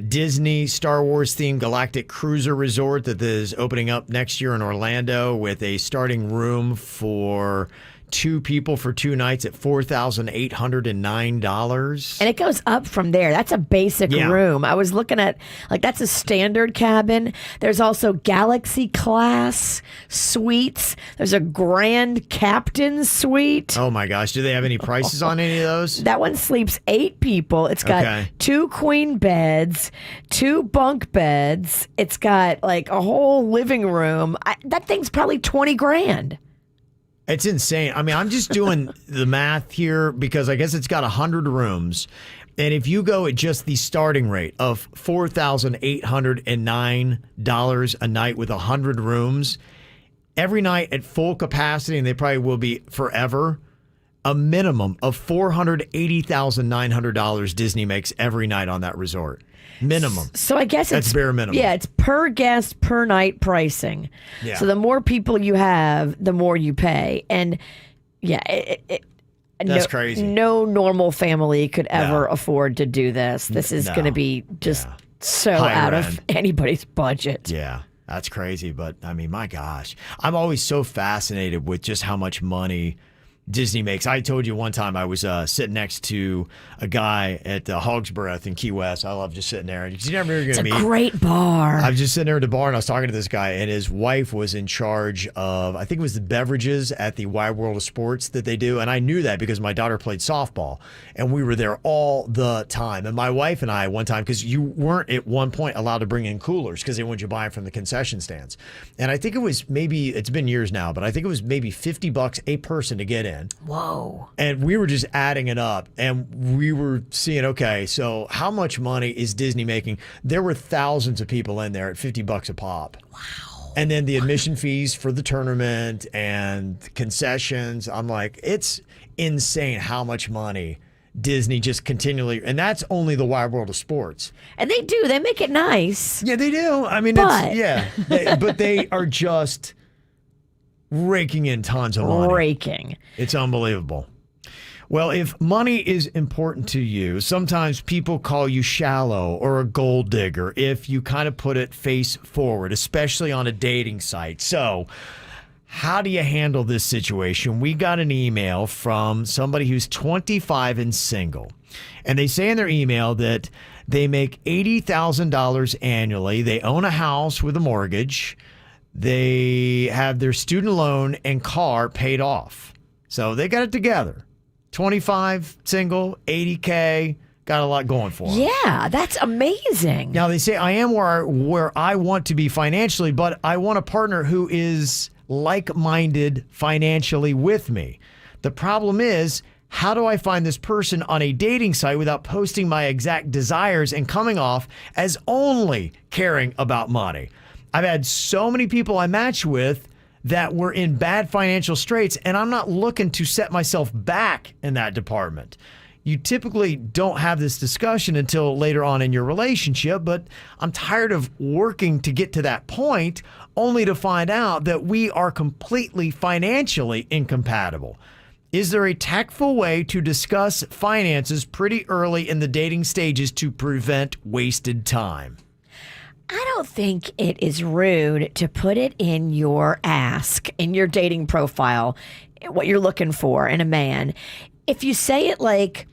Disney Star Wars themed Galactic Cruiser Resort that is opening up next year in Orlando with a starting room for 2 people for 2 nights at $4,809. And it goes up from there. That's a basic room. I was looking at, that's a standard cabin. There's also Galaxy class suites. There's a Grand Captain suite. Oh my gosh. Do they have any prices on any of those? That one sleeps 8 people. It's got 2 queen beds, 2 bunk beds. It's got a whole living room. That thing's probably $20,000. It's insane. I mean, I'm just doing the math here because I guess it's got 100 rooms. And if you go at just the starting rate of $4,809 a night with 100 rooms, every night at full capacity, and they probably will be forever, a minimum of $480,900 Disney makes every night on that resort. Minimum. So I guess that's bare minimum. Yeah, it's per guest, per night pricing. Yeah. So the more people you have, the more you pay. And yeah, that's crazy. No normal family could ever afford to do this. This is going to be just so Higher out end. of anybody's budget. Yeah, that's crazy. But I mean, my gosh, I'm always so fascinated with just how much money Disney makes. I told you one time I was sitting next to a guy at Hog's Breath in Key West. I love just sitting there. You never going to meet. It's a great bar. I was just sitting there at the bar and I was talking to this guy, and his wife was in charge of, I think it was the beverages at the Wide World of Sports that they do. And I knew that because my daughter played softball and we were there all the time. And my wife and I one time, because you weren't at one point allowed to bring in coolers because they wanted you to buy them from the concession stands. And I think it was maybe, it's been years now, but I think it was maybe $50 a person to get in. Whoa. And we were just adding it up, and we were seeing, okay, so how much money is Disney making? There were thousands of people in there at $50 a pop. Wow. And then the admission fees for the tournament and concessions. I'm like, it's insane how much money Disney just continually, and that's only the Wide World of Sports. And they do. They make it nice. Yeah, they do. I mean, but but they are just raking in tons of money. Raking. It's unbelievable. Well, if money is important to you, sometimes people call you shallow or a gold digger if you kind of put it face forward, especially on a dating site. So how do you handle this situation? We got an email from somebody who's 25 and single. And they say in their email that they make $80,000 annually. They own a house with a mortgage. They have their student loan and car paid off. So they got it together. 25, single, $80K, got a lot going for them. Yeah, that's amazing. Now they say, I am where I want to be financially, but I want a partner who is like-minded financially with me. The problem is, how do I find this person on a dating site without posting my exact desires and coming off as only caring about money? I've had so many people I match with that were in bad financial straits, and I'm not looking to set myself back in that department. You typically don't have this discussion until later on in your relationship, but I'm tired of working to get to that point only to find out that we are completely financially incompatible. Is there a tactful way to discuss finances pretty early in the dating stages to prevent wasted time? I don't think it is rude to put it in your ask, in your dating profile, what you're looking for in a man. If you say it like,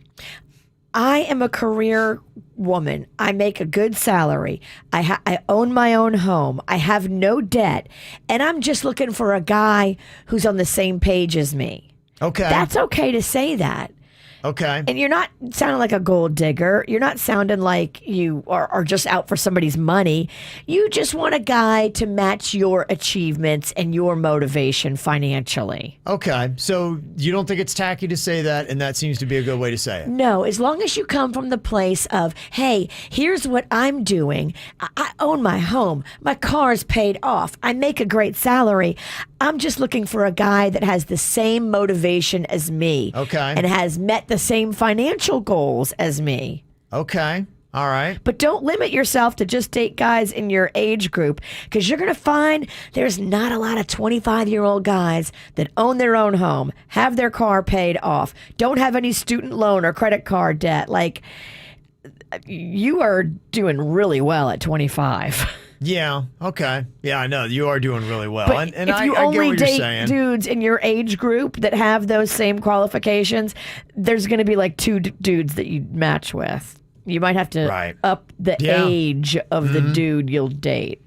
I am a career woman. I make a good salary. I own my own home. I have no debt. And I'm just looking for a guy who's on the same page as me. Okay. That's okay to say that. Okay. And you're not sounding like a gold digger. You're not sounding like you are just out for somebody's money. You just want a guy to match your achievements and your motivation financially. Okay. So you don't think it's tacky to say that, and that seems to be a good way to say it? No, as long as you come from the place of, hey, here's what I'm doing. I own my home. My car's paid off. I make a great salary. I'm just looking for a guy that has the same motivation as me. Okay. And has met the same financial goals as me. Okay. All right. But don't limit yourself to just date guys in your age group, because you're going to find there's not a lot of 25-year-old guys that own their own home, have their car paid off, don't have any student loan or credit card debt. Like, you are doing really well at 25. Yeah. Okay. Yeah, I know. You are doing really well. But and if you I only get what date you're saying. dudes in your age group that have those same qualifications, there's going to be like two dudes that you match with. You might have to up the age of the dude you'll date.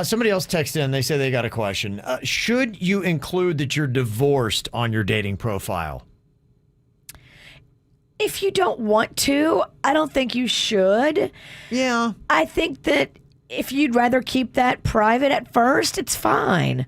Somebody else texted in. They say they got a question. Should you include that you're divorced on your dating profile? If you don't want to, I don't think you should. Yeah. I think that if you'd rather keep that private at first, it's fine.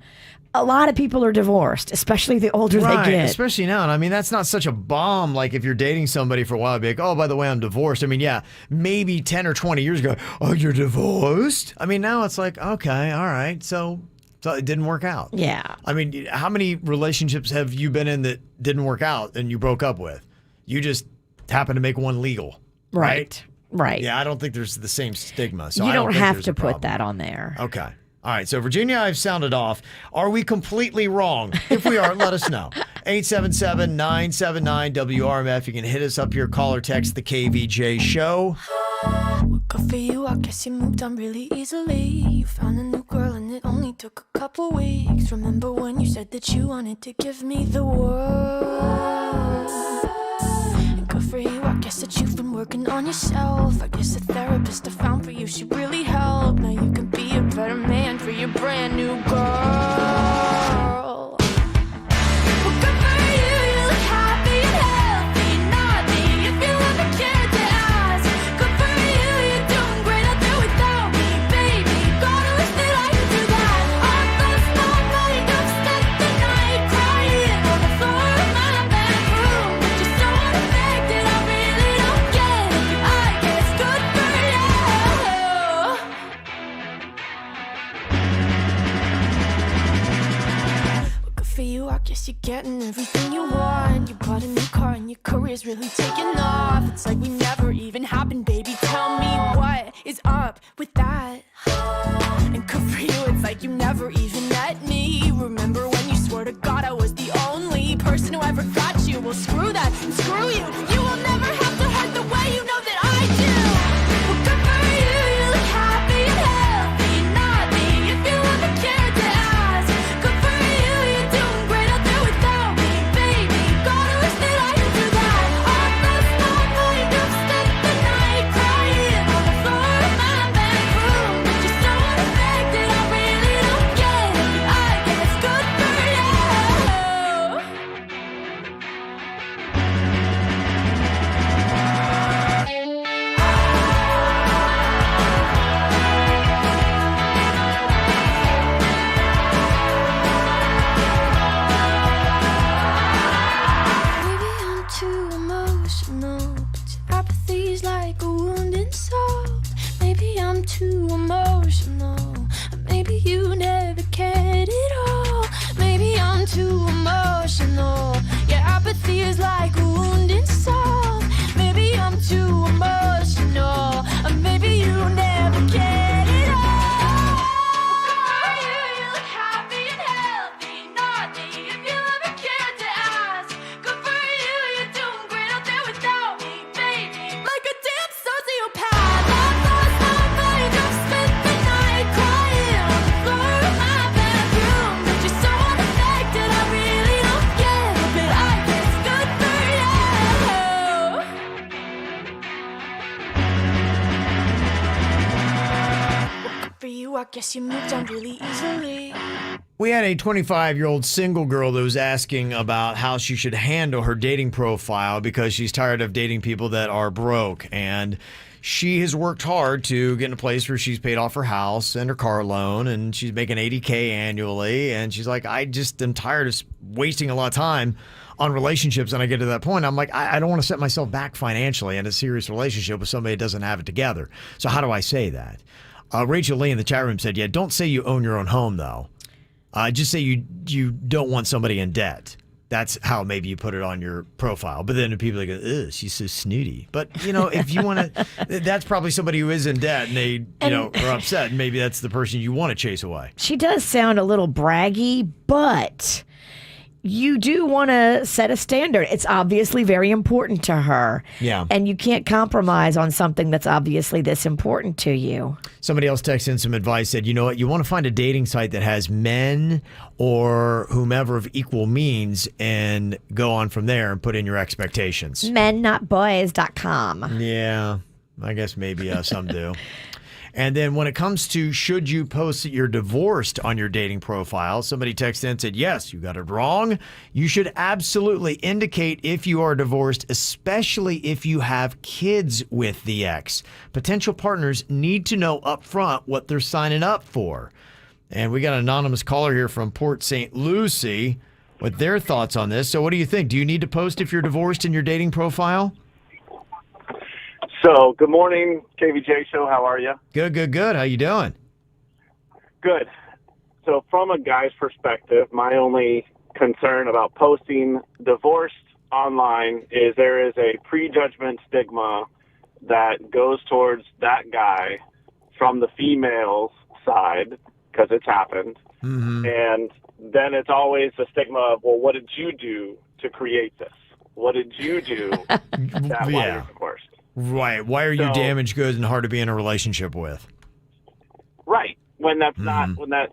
A lot of people are divorced, especially the older they get. Especially now. And I mean, that's not such a bomb. Like if you're dating somebody for a while, be like, oh, by the way, I'm divorced. I mean, yeah, maybe 10 or 20 years ago, oh, you're divorced? I mean, now it's like, okay, all right. So So it didn't work out. Yeah. I mean, how many relationships have you been in that didn't work out and you broke up with? You just happened to make one legal, right? Right. Yeah, I don't think there's the same stigma. So You I don't think have there's to a put problem. that on there. Okay. All right. So, Virginia, I've sounded off. Are we completely wrong? If we are, let us know. 877-979-WRMF. You can hit us up here, call or text the KVJ show. Good for you, I guess you moved on really easily. You found a new girl and it only took a couple weeks. Remember when you said that you wanted to give me the world? And good for you, I guess that you've been working on yourself. I guess the therapist I found for you, she really helped. Now you can be a better man for your brand new girl. Well, good for you, you look happy and healthy. Not me, if you ever cared to ask. Good for you, you're doing great out there without me, baby. Gotta wish that I could do that. I lost my mind, I've spent the night crying on the floor of my bedroom. But you're so unaffected, I really don't get it. I guess good for you. Good for you, I guess you're getting everything you want. You bought a new car and your career's really taking off. It's like we never even happened, baby. Tell me what is up with that. And good for you, it's like you never even met me. Remember when you swore to God I was the only person who ever got you? Well, screw that and screw you. You will never have to hurt the way you know that I do. Well, good for you, you look happy and healthy. Not me, if you ever cared to ask. Good for you, you're doing great out there without me, baby. Gotta wish that I could do that. I lost my mind, I've spent the night crying on the floor of my bedroom. But you're so unaffected, I really don't get it. I guess good for you. Maybe I'm too emotional, but your apathy's like a wounded soul. Maybe I'm too emotional, maybe you never cared at all. Maybe I'm too emotional, your apathy is like a wounded soul. Maybe I'm too emotional, maybe you never cared at all. You look happy and healthy, not me, if you ever cared to ask. Good for you, you're doing great out there without me, baby. Like a damn sociopath, I've lost my mind, I've spent the night crying on the floor of my bedroom. But you're so unaffected, I really don't get it, but I guess good for you. Good for you, I guess you moved on really easily. We had a 25-year-old single girl that was asking about how she should handle her dating profile because she's tired of dating people that are broke. And she has worked hard to get in a place where she's paid off her house and her car loan, and she's making $80K annually. And she's like, I just am tired of wasting a lot of time on relationships. And I get to that point, I'm like, I don't want to set myself back financially in a serious relationship with somebody that doesn't have it together. So how do I say that? Rachel Lee in the chat room said, yeah, don't say you own your own home, though. Just say you don't want somebody in debt. That's how maybe you put it on your profile. But then people go, ugh, she's so snooty. But, if you want to, that's probably somebody who is in debt and they, are upset. And maybe that's the person you want to chase away. She does sound a little braggy, but you do want to set a standard. It's obviously very important to her. Yeah. And you can't compromise on something that's obviously this important to you. Somebody else texted in some advice, said, you know what, you want to find a dating site that has men or whomever of equal means and go on from there and put in your expectations. mennotboys.com. Yeah, I guess maybe some do. And then when it comes to should you post that you're divorced on your dating profile, somebody texted in and said, yes, you got it wrong. You should absolutely indicate if you are divorced, especially if you have kids with the ex. Potential partners need to know up front what they're signing up for. And we got an anonymous caller here from Port St. Lucie with their thoughts on this. So what do you think? Do you need to post if you're divorced in your dating profile? So, good morning, KVJ show. How are you? Good. How you doing? Good. So from a guy's perspective, my only concern about posting divorced online is there is a prejudgment stigma that goes towards that guy from the female's side because it's happened. Mm-hmm. And then it's always the stigma of, well, what did you do to create this? What did you do that why you're divorced? Right. Why are you damaged goods and hard to be in a relationship with? Right. When that's not, when that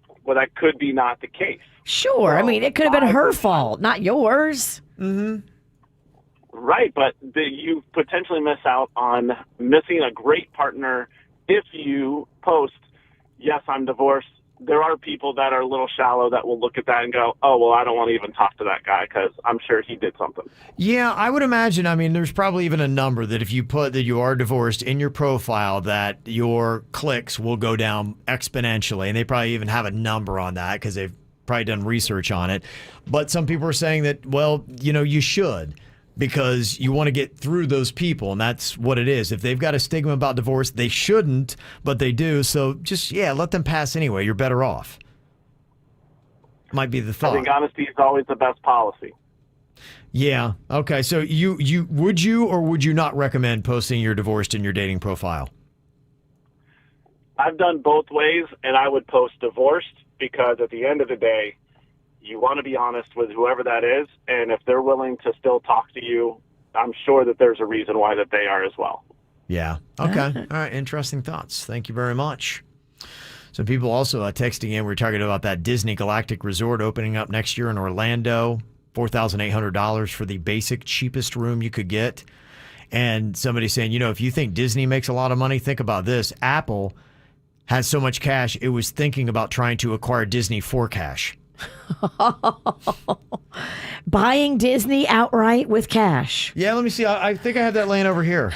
could be not the case. Sure. So, I mean, it could have been her fault, not yours. Mm-hmm. Right, but you potentially miss out on missing a great partner if you post, yes, I'm divorced. There are people that are a little shallow that will look at that and go, oh, well, I don't want to even talk to that guy because I'm sure he did something. Yeah, I would imagine. I mean, there's probably even a number that if you put that you are divorced in your profile, that your clicks will go down exponentially. And they probably even have a number on that because they've probably done research on it. But some people are saying that, well, you should, because you want to get through those people, and that's what it is. If they've got a stigma about divorce, they shouldn't, but they do. So just, let them pass anyway. You're better off. Might be the thought. I think honesty is always the best policy. Yeah. Okay. So you would you or would you not recommend posting you're divorced in your dating profile? I've done both ways, and I would post divorced because at the end of the day, you want to be honest with whoever that is, and if they're willing to still talk to you, I'm sure that there's a reason why that they are as well. Yeah. Okay. All right. Interesting thoughts. Thank you very much. Some people also texting in. We're talking about that Disney Galactic Resort opening up next year in Orlando. $4,800 for the basic, cheapest room you could get. And somebody saying, if you think Disney makes a lot of money, think about this. Apple has so much cash, it was thinking about trying to acquire Disney for cash. Buying Disney outright with cash. Yeah, let me see. I think I have that laying over here.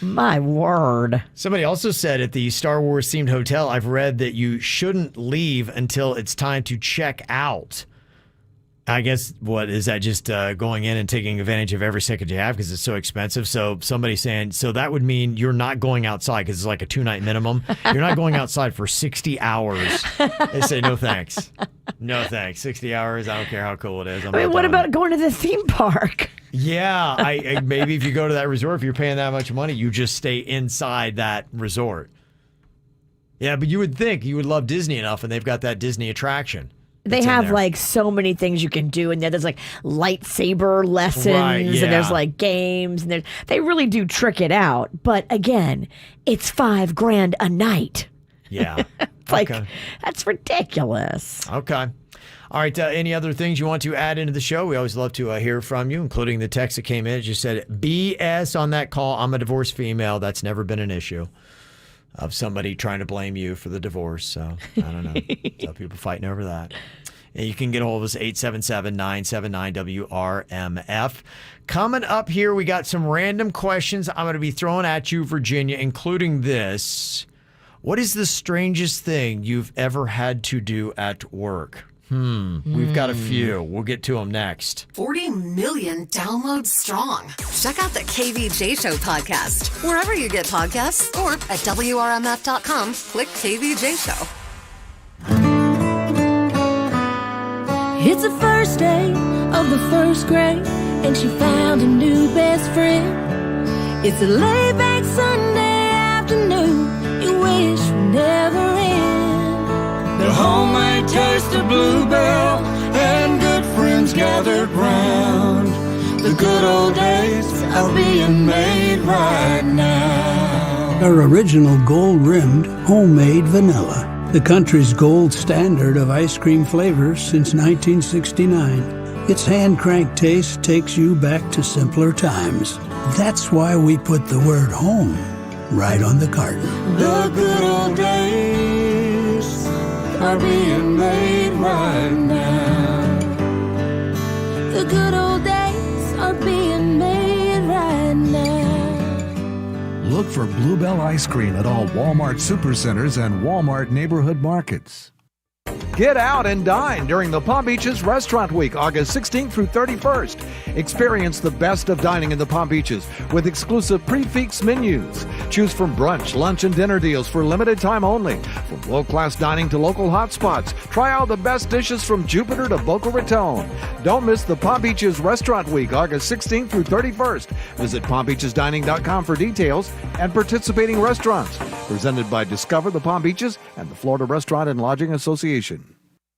My word. Somebody also said at the Star Wars themed hotel, I've read that you shouldn't leave until it's time to check out. I guess, what is that, just going in and taking advantage of every second you have because it's so expensive? So somebody's saying, so that would mean you're not going outside because it's like a 2-night minimum. You're not going outside for 60 hours. They say, no thanks. No thanks. 60 hours, I don't care how cool it is. What about going to the theme park? Yeah, I maybe if you go to that resort, if you're paying that much money, you just stay inside that resort. Yeah, but you would think you would love Disney enough, and they've got that Disney attraction. They have like so many things you can do in there. There's like lightsaber lessons, and there's like games, and they really do trick it out. But again, it's $5,000 a night. Yeah, it's like that's ridiculous. Okay. All right. Any other things you want to add into the show? We always love to hear from you, including the text that came in. It just said BS on that call. I'm a divorced female. That's never been an issue. Of somebody trying to blame you for the divorce. So, I don't know. Some people fighting over that. And you can get a hold of us, 877-979-WRMF. Coming up here, we got some random questions I'm going to be throwing at you, Virginia, including this. What is the strangest thing you've ever had to do at work? We've got a few. We'll get to them next. 40 million downloads strong. Check out the KVJ Show podcast, wherever you get podcasts, or at WRMF.com. Click KVJ Show. It's the first day of the first grade, and she found a new best friend. It's a laid-back Sunday afternoon, you wish would never end. The homemade taste of Bluebell and good friends gathered round. The good old days are being made right now. Our original gold-rimmed homemade vanilla, the country's gold standard of ice cream flavors since 1969. Its hand-cranked taste takes you back to simpler times. That's why we put the word home right on the carton. The good old days are being made right now. The good old days are being made right now. Look for Bluebell ice cream at all Walmart supercenters and Walmart neighborhood markets. Get out and dine during the Palm Beaches Restaurant Week, August 16th through 31st. Experience the best of dining in the Palm Beaches with exclusive prix menus. Choose from brunch, lunch, and dinner deals for limited time only. From world-class dining to local hotspots, try out the best dishes from Jupiter to Boca Raton. Don't miss the Palm Beaches Restaurant Week, August 16th through 31st. Visit palmbeachesdining.com for details and participating restaurants. Presented by Discover the Palm Beaches and the Florida Restaurant and Lodging Association.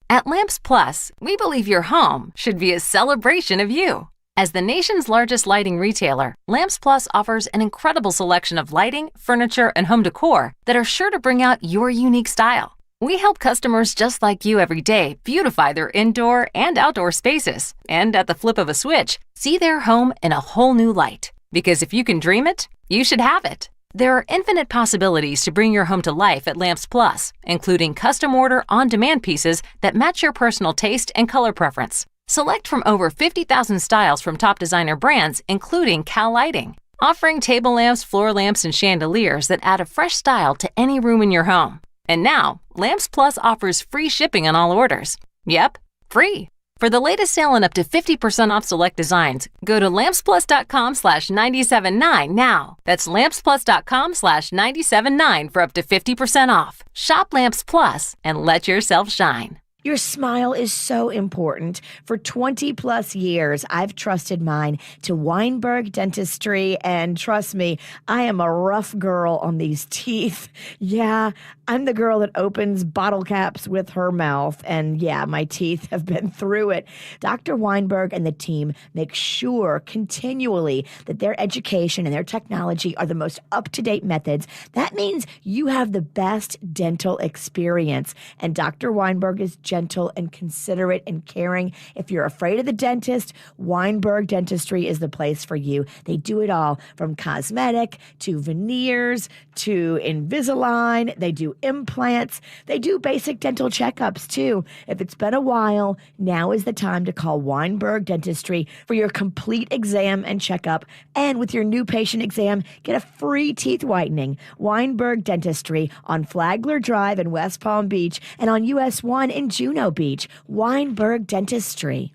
At Lamps Plus, we believe your home should be a celebration of you. As the nation's largest lighting retailer, Lamps Plus offers an incredible selection of lighting, furniture, and home decor that are sure to bring out your unique style. We help customers just like you every day beautify their indoor and outdoor spaces, and at the flip of a switch, see their home in a whole new light. Because if you can dream it, you should have it. There are infinite possibilities to bring your home to life at Lamps Plus, including custom order on-demand pieces that match your personal taste and color preference. Select from over 50,000 styles from top designer brands, including Cal Lighting, offering table lamps, floor lamps, and chandeliers that add a fresh style to any room in your home. And now, Lamps Plus offers free shipping on all orders. Yep, free. For the latest sale and up to 50% off select designs, go to lampsplus.com/979 now. That's lampsplus.com/979 for up to 50% off. Shop Lamps Plus and let yourself shine. Your smile is so important. For 20 plus years, I've trusted mine to Weinberg Dentistry, and trust me, I am a rough girl on these teeth. Yeah, I'm the girl that opens bottle caps with her mouth, and yeah, my teeth have been through it. Dr. Weinberg and the team make sure continually that their education and their technology are the most up-to-date methods. That means you have the best dental experience, and Dr. Weinberg is gentle and considerate and caring. If you're afraid of the dentist, Weinberg Dentistry is the place for you. They do it all, from cosmetic to veneers to Invisalign. They do implants. They do basic dental checkups too. If it's been a while, now is the time to call Weinberg Dentistry for your complete exam and checkup. And with your new patient exam, get a free teeth whitening. Weinberg Dentistry on Flagler Drive in West Palm Beach and on US 1 in Juno Beach. Weinberg Dentistry.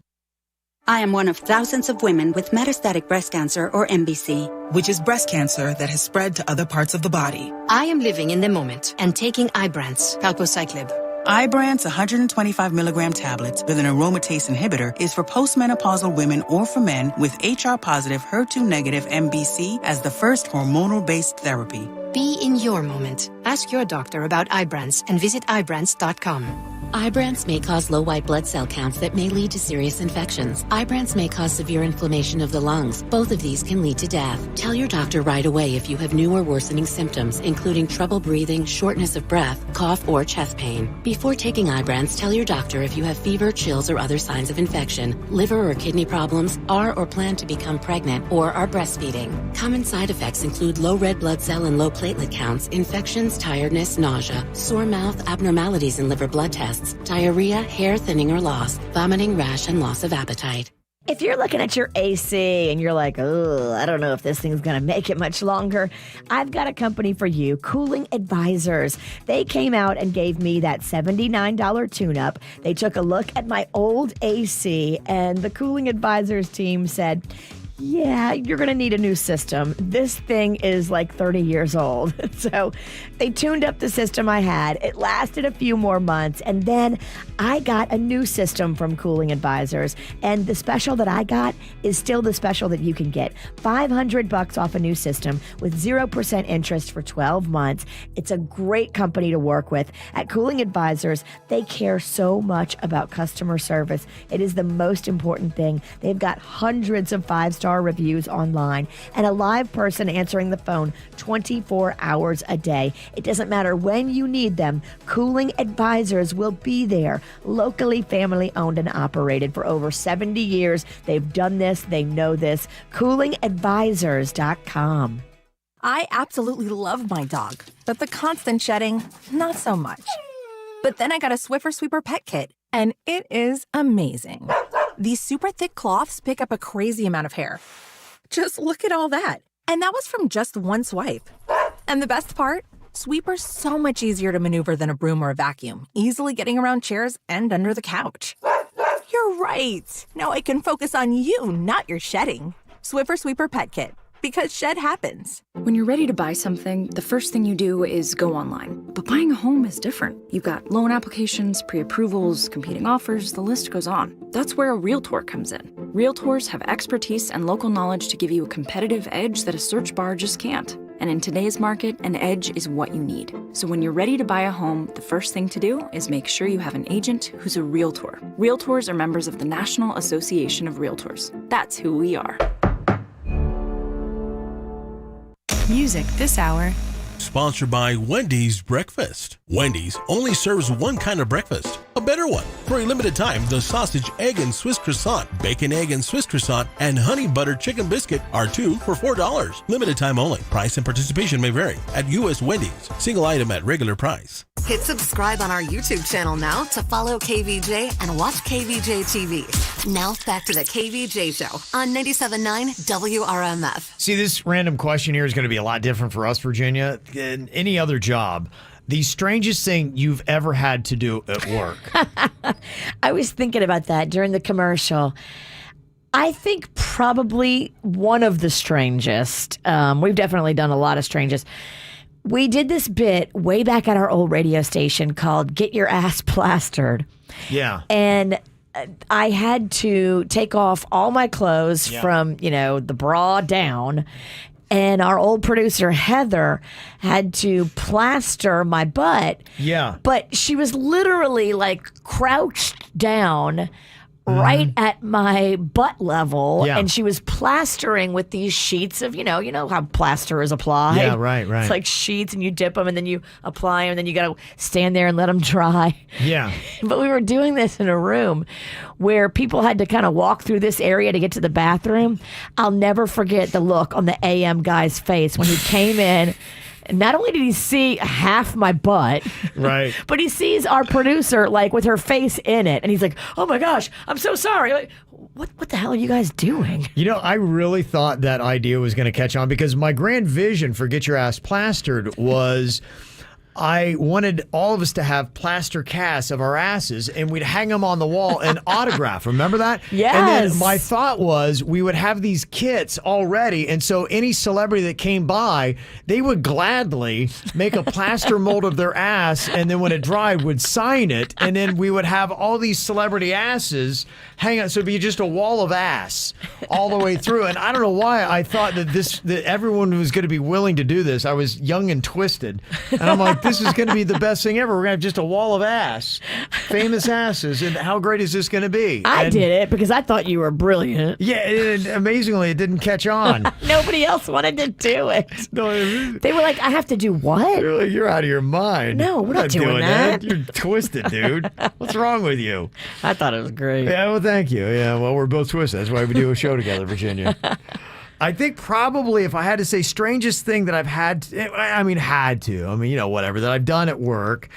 I am one of thousands of women with metastatic breast cancer, or MBC, which is breast cancer that has spread to other parts of the body. I am living in the moment and taking Ibrance, palbociclib. Ibrance 125 milligram tablets with an aromatase inhibitor is for postmenopausal women or for men with HR-positive, HER2-negative MBC as the first hormonal-based therapy. Be in your moment. Ask your doctor about Ibrance and visit Ibrance.com. Ibrance may cause low white blood cell counts that may lead to serious infections. Ibrance may cause severe inflammation of the lungs. Both of these can lead to death. Tell your doctor right away if you have new or worsening symptoms, including trouble breathing, shortness of breath, cough, or chest pain. Before taking Ibrance, tell your doctor if you have fever, chills, or other signs of infection, liver or kidney problems, are or plan to become pregnant, or are breastfeeding. Common side effects include low red blood cell and low platelet counts, infections, tiredness, nausea, sore mouth, abnormalities in liver blood tests, diarrhea, hair thinning or loss, vomiting, rash, and loss of appetite. If you're looking at your AC and you're like, oh, I don't know if this thing's going to make it much longer, I've got a company for you, Cooling Advisors. They came out and gave me that $79 tune-up. They took a look at my old AC, and the Cooling Advisors team said, yeah, you're going to need a new system. This thing is like 30 years old. So they tuned up the system I had. It lasted a few more months. And then I got a new system from Cooling Advisors. And the special that I got is still the special that you can get. $500 off a new system with 0% interest for 12 months. It's a great company to work with. At Cooling Advisors, they care so much about customer service. It is the most important thing. They've got hundreds of 5-star reviews online and a live person answering the phone 24 hours a day. It doesn't matter when you need them. Cooling Advisors will be there. Locally family owned and operated for over 70 years. They've done this. They know this. CoolingAdvisors.com. I absolutely love my dog, but the constant shedding, not so much. But then I got a Swiffer Sweeper Pet Kit, and it is amazing. These super thick cloths pick up a crazy amount of hair. Just look at all that. And that was from just one swipe. And the best part? Sweeper's so much easier to maneuver than a broom or a vacuum, easily getting around chairs and under the couch. You're right. Now I can focus on you, not your shedding. Swiffer Sweeper Pet Kit. Because shed happens. When you're ready to buy something, the first thing you do is go online. But buying a home is different. You've got loan applications, pre-approvals, competing offers, the list goes on. That's where a Realtor comes in. Realtors have expertise and local knowledge to give you a competitive edge that a search bar just can't. And in today's market, an edge is what you need. So when you're ready to buy a home, the first thing to do is make sure you have an agent who's a Realtor. Realtors are members of the National Association of Realtors. That's who we are. Music this hour. Sponsored by Wendy's Breakfast. Wendy's only serves one kind of breakfast, a better one. For a limited time, the sausage, egg, and Swiss croissant, bacon, egg, and Swiss croissant, and honey butter chicken biscuit are 2 for $4. Limited time only. Price and participation may vary at U.S. Wendy's. Single item at regular price. Hit subscribe on our YouTube channel now to follow KVJ and watch KVJ TV. Now back to the KVJ show on 97.9 WRMF. See, this random question here is going to be a lot different for us, Virginia, than any other job. The strangest thing you've ever had to do at work. I was thinking about that during the commercial. I think probably one of the strangest. We've definitely done a lot of strangest. We did this bit way back at our old radio station called Get Your Ass Plastered. Yeah. And I had to take off all my clothes from, the bra down. And our old producer, Heather, had to plaster my butt. Yeah. But she was literally like crouched down right at my butt level. Yeah. And she was plastering with these sheets of, you know how plaster is applied. Yeah, right. It's like sheets and you dip them and then you apply them and then you got to stand there and let them dry. Yeah. But we were doing this in a room where people had to kind of walk through this area to get to the bathroom. I'll never forget the look on the AM guy's face when he came in. Not only did he see half my butt, right, but he sees our producer like with her face in it, and he's like, "Oh my gosh, I'm so sorry." Like, what the hell are you guys doing? I really thought that idea was going to catch on because my grand vision for Get Your Ass Plastered was I wanted all of us to have plaster casts of our asses and we'd hang them on the wall and autograph. Remember that? Yes. And then my thought was we would have these kits already. And so any celebrity that came by, they would gladly make a plaster mold of their ass. And then when it dried, would sign it. And then we would have all these celebrity asses hang out. So it'd be just a wall of ass all the way through. And I don't know why I thought that everyone was going to be willing to do this. I was young and twisted. And I'm like, this is going to be the best thing ever. We're going to have just a wall of ass, famous asses, and how great is this going to be? I did it because I thought you were brilliant. Yeah, amazingly, it didn't catch on. Nobody else wanted to do it. No, they were like, I have to do what? You're out of your mind. No, we're not doing that. You're twisted, dude. What's wrong with you? I thought it was great. Yeah, well, thank you. Yeah, well, we're both twisted. That's why we do a show together, Virginia. I think probably if I had to say strangest thing that I've had to, whatever, that I've done at work,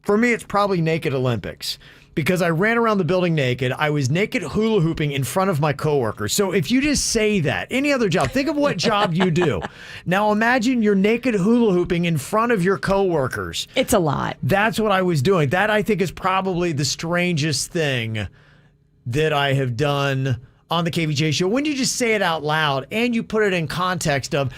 for me, it's probably Naked Olympics. Because I ran around the building naked. I was naked hula hooping in front of my coworkers. So if you just say that, any other job, think of what job you do. Now imagine you're naked hula hooping in front of your coworkers. It's a lot. That's what I was doing. That I think is probably the strangest thing that I have done on the KVJ show. When you just say it out loud and you put it in context of,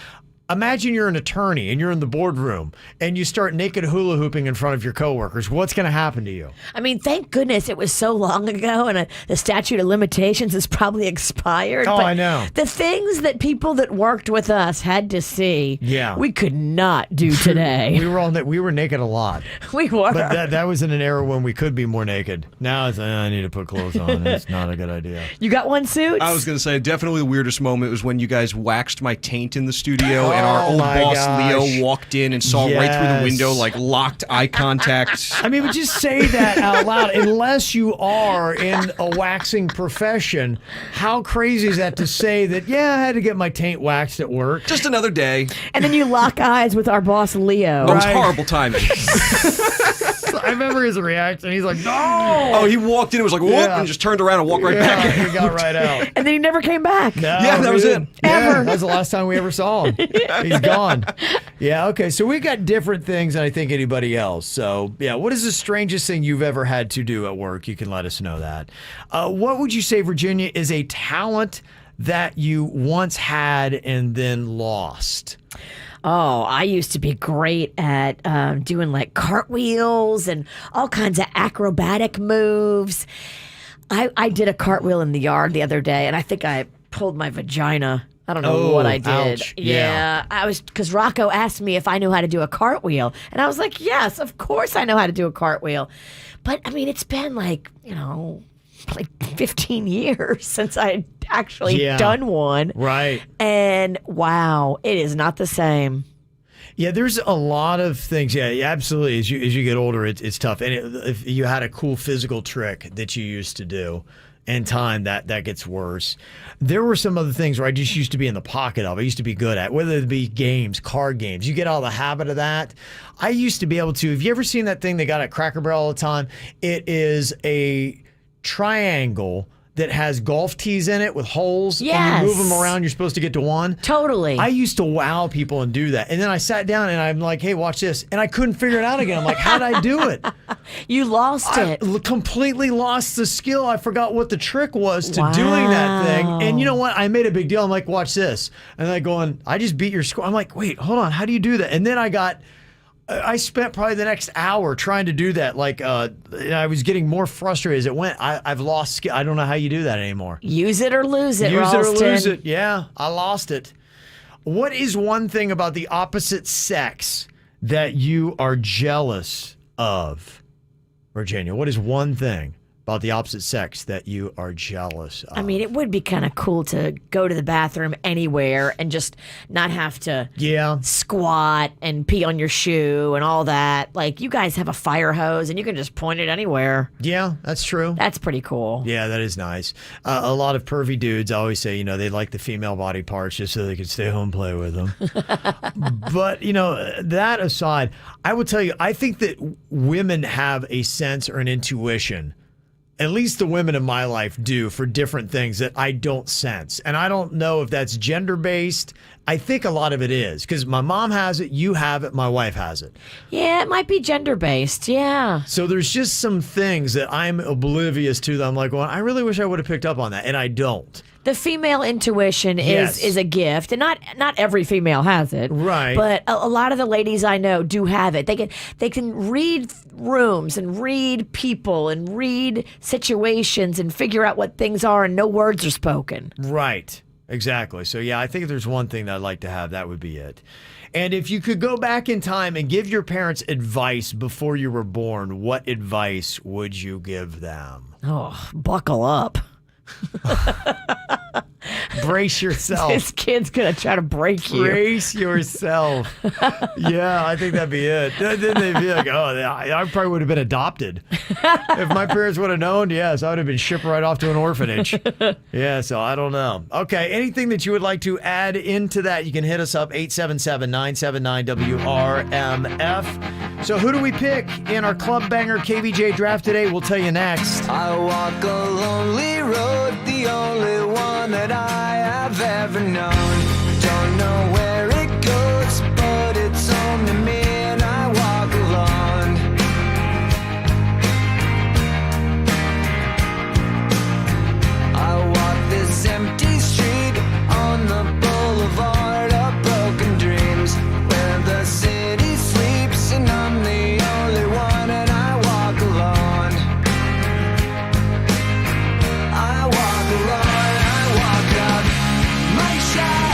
imagine you're an attorney and you're in the boardroom and you start naked hula hooping in front of your coworkers. What's going to happen to you? I mean, thank goodness it was so long ago and the statute of limitations is probably expired. Oh, but I know. The things that people that worked with us had to see, we could not do today. we were naked a lot. We were. But that was in an era when we could be more naked. Now it's, I need to put clothes on. It's not a good idea. You got one, Suits? I was going to say, definitely the weirdest moment was when you guys waxed my taint in the studio. And our old boss, Leo, walked in and saw right through the window, like locked eye contact. I mean, but just say that out loud. Unless you are in a waxing profession, how crazy is that to say that, I had to get my taint waxed at work? Just another day. And then you lock eyes with our boss, Leo. That was horrible timing. I remember his reaction. He's like, no. Oh, he walked in and was like, whoop, and just turned around and walked right back. He got right out. And then he never came back. No, yeah, that was it. Yeah, that was the last time we ever saw him. He's gone. Yeah, okay. So we got different things than I think anybody else. So, yeah, what is the strangest thing you've ever had to do at work? You can let us know that. What would you say, Virginia, is a talent that you once had and then lost? Oh, I used to be great at doing like cartwheels and all kinds of acrobatic moves. I did a cartwheel in the yard the other day, and I think I pulled my vagina. I don't know what I did. Ouch. Yeah, I was, because Rocco asked me if I knew how to do a cartwheel, and I was like, yes, of course I know how to do a cartwheel. But I mean, it's been like 15 years since I actually done one. Right. And wow, it is not the same. Yeah, there's a lot of things. Yeah, absolutely. As you get older, it's tough. And if you had a cool physical trick that you used to do, in time that gets worse. There were some other things where I just used to be in the pocket of. I used to be good at, whether it be games, card games. You get all the habit of that. I used to be able to. Have you ever seen that thing they got at Cracker Barrel all the time? It is a triangle that has golf tees in it with holes. Yes. And you move them around, you're supposed to get to one. Totally. I used to wow people and do that. And then I sat down and I'm like, hey, watch this. And I couldn't figure it out again. I'm like, how'd I do it? You lost it. I completely lost the skill. I forgot what the trick was to doing that thing. And you know what? I made a big deal. I'm like, watch this. And I going, I just beat your score. I'm like, wait, hold on. How do you do that? And then I spent probably the next hour trying to do that. Like, I was getting more frustrated as it went. I've lost skill. I don't know how you do that anymore. Use it or lose it, Use it or Ralston. lose it. Yeah, I lost it. What is one thing about the opposite sex that you are jealous of, Virginia? What is one thing about the opposite sex that you are jealous of? I mean, it would be kind of cool to go to the bathroom anywhere and just not have to squat and pee on your shoe and all that. Like, you guys have a fire hose and you can just point it anywhere. Yeah, that's true. That's pretty cool. Yeah, that is nice. A lot of pervy dudes always say, they like the female body parts just so they can stay home and play with them. But, that aside, I will tell you, I think that women have a sense or an intuition. At least the women in my life do, for different things that I don't sense. And I don't know if that's gender-based. I think a lot of it is, because my mom has it, you have it, my wife has it. Yeah, it might be gender-based, yeah. So there's just some things that I'm oblivious to that I'm like, well, I really wish I would have picked up on that, and I don't. The female intuition is a gift, and not every female has it. Right. But a lot of the ladies I know do have it. They can read rooms and read people and read situations and figure out what things are, and no words are spoken. Right. Exactly. So yeah, I think if there's one thing that I'd like to have, that would be it. And if you could go back in time and give your parents advice before you were born, what advice would you give them? Oh, buckle up. Brace yourself. This kid's gonna try to break you. Brace yourself. Yeah, I think that'd be it. Then they'd be like, oh, I probably would have been adopted. If my parents would have known, yes, I would have been shipped right off to an orphanage. Yeah, so I don't know. Okay, anything that you would like to add into that, you can hit us up, 877-979-WRMF. So who do we pick in our Club Banger KVJ draft today? We'll tell you next. I walk a lonely road, the only one that I have ever known. Don't know where it goes, but it's home to me, and I walk alone. I walk this empty street on the boulevard of broken dreams, where the city sleeps and I'm the only one, and I walk alone. I walk alone, I walk up my shadow.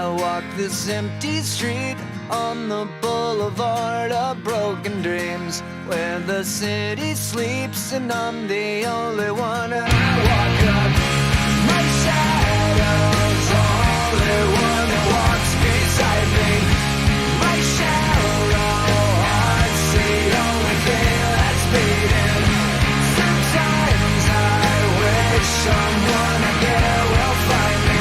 I walk this empty street on the boulevard of broken dreams, where the city sleeps and I'm the only one. And I walk up, my shadow's only one that walks beside me. My shallow heart's the only thing that's beating. Sometimes I wish someone I care will find me.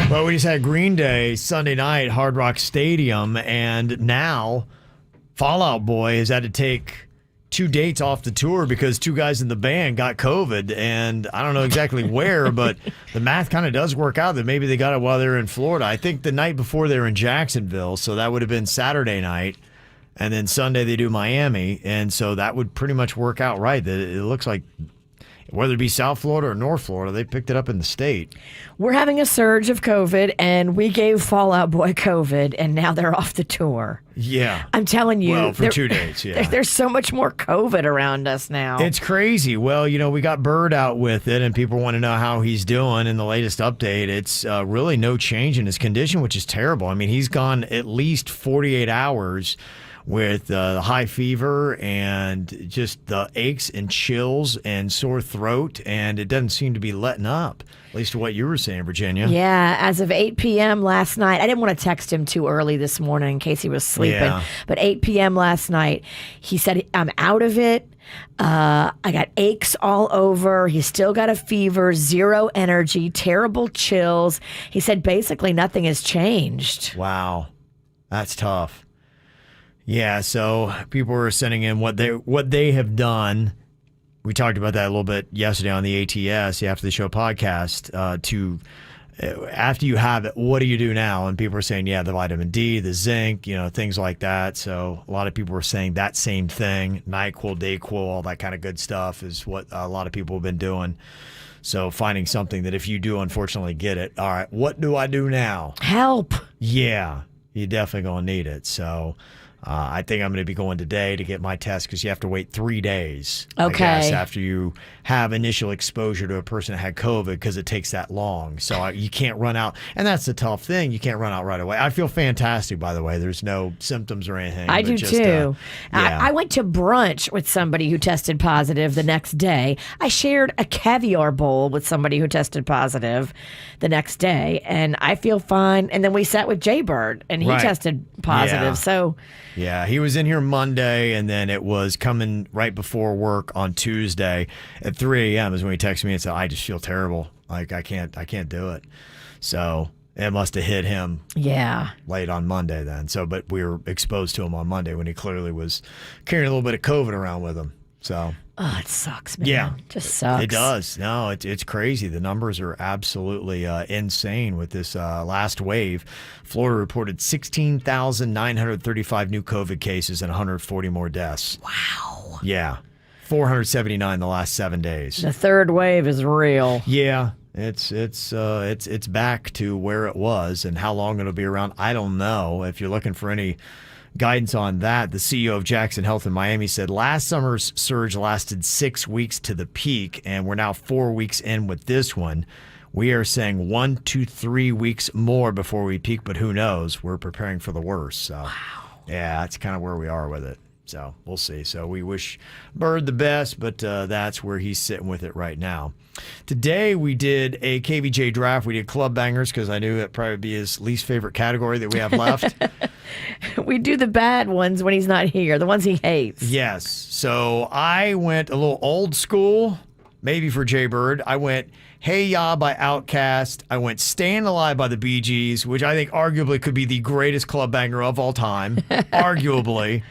Well, we just had Green Day Sunday night, Hard Rock Stadium, and now Fall Out Boy has had to take 2 dates off the tour because 2 guys in the band got COVID, and I don't know exactly where, but the math kind of does work out that maybe they got it while they were in Florida. I think the night before they were in Jacksonville, so that would have been Saturday night, and then Sunday they do Miami, and so that would pretty much work out right. It looks like whether it be South Florida or North Florida, they picked it up in the state. We're having a surge of COVID, and we gave Fall Out Boy COVID, and now they're off the tour. Yeah. I'm telling you. Well, for 2 days, yeah. There's so much more COVID around us now. It's crazy. Well, we got Bird out with it, and people want to know how he's doing. In the latest update, it's really no change in his condition, which is terrible. I mean, he's gone at least 48 hours with high fever and just the aches and chills and sore throat, and it doesn't seem to be letting up, at least what you were saying, Virginia. Yeah, as of 8 p.m. last night, I didn't want to text him too early this morning in case he was sleeping, but 8 p.m. last night, he said, I'm out of it. I got aches all over. He's still got a fever, zero energy, terrible chills. He said basically nothing has changed. Wow, that's tough. Yeah, so people were sending in what they have done. We talked about that a little bit yesterday on the ATS, the After the Show podcast. After you have it, what do you do now? And people were saying, the vitamin D, the zinc, things like that. So a lot of people were saying that same thing. NyQuil, DayQuil, all that kind of good stuff is what a lot of people have been doing. So finding something that if you do unfortunately get it, all right, what do I do now? Help. Yeah, you're definitely going to need it. So I think I'm going to be going today to get my test because you have to wait 3 days. Okay. I guess, after you have initial exposure to a person that had COVID because it takes that long. So you can't run out. And that's the tough thing. You can't run out right away. I feel fantastic, by the way. There's no symptoms or anything. I do too. I went to brunch with somebody who tested positive the next day. I shared a caviar bowl with somebody who tested positive the next day, and I feel fine. And then we sat with Jay Bird, and he tested positive. Yeah. So yeah, he was in here Monday, and then it was coming right before work on Tuesday at 3 a.m. is when he texted me and said, I just feel terrible. Like, I can't do it. So it must have hit him late on Monday then. So, but we were exposed to him on Monday when he clearly was carrying a little bit of COVID around with him. So it sucks, man. Yeah. It just sucks. It does. No, it's crazy. The numbers are absolutely insane with this last wave. Florida reported 16,935 new COVID cases and 140 more deaths. Wow. Yeah. 479 the last 7 days. The third wave is real. Yeah. It's back to where it was, and how long it'll be around, I don't know. If you're looking for any guidance on that, the CEO of Jackson Health in Miami said last summer's surge lasted 6 weeks to the peak, and we're now 4 weeks in with this one. We are saying 1 to 3 weeks more before we peak, but who knows? We're preparing for the worst. So, yeah, that's kind of where we are with it. So we'll see. So we wish Bird the best, but that's where he's sitting with it right now. Today we did a KVJ draft. We did club bangers because I knew it'd probably be his least favorite category that we have left. We do the bad ones when he's not here, the ones he hates. Yes. So I went a little old school, maybe for Jay Bird. I went Hey Ya by Outkast. I went Stayin' Alive by the Bee Gees, which I think arguably could be the greatest club banger of all time. Arguably.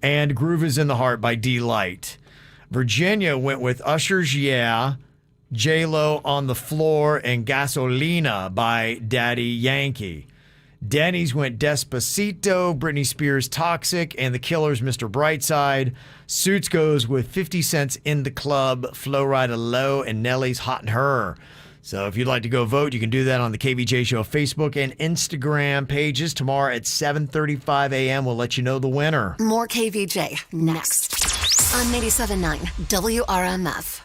And Groove Is in the Heart by D-Light. Virginia went with Usher's Yeah, J-Lo On the Floor, and Gasolina by Daddy Yankee. Denny's went Despacito, Britney Spears' Toxic, and The Killers' Mr. Brightside. Suits goes with 50 Cent's In the Club, Flow Rida Low, and Nelly's Hot and Her. So if you'd like to go vote, you can do that on the KVJ Show Facebook and Instagram pages. Tomorrow at 7:35 a.m., we'll let you know the winner. More KVJ next on 97.9 WRMF.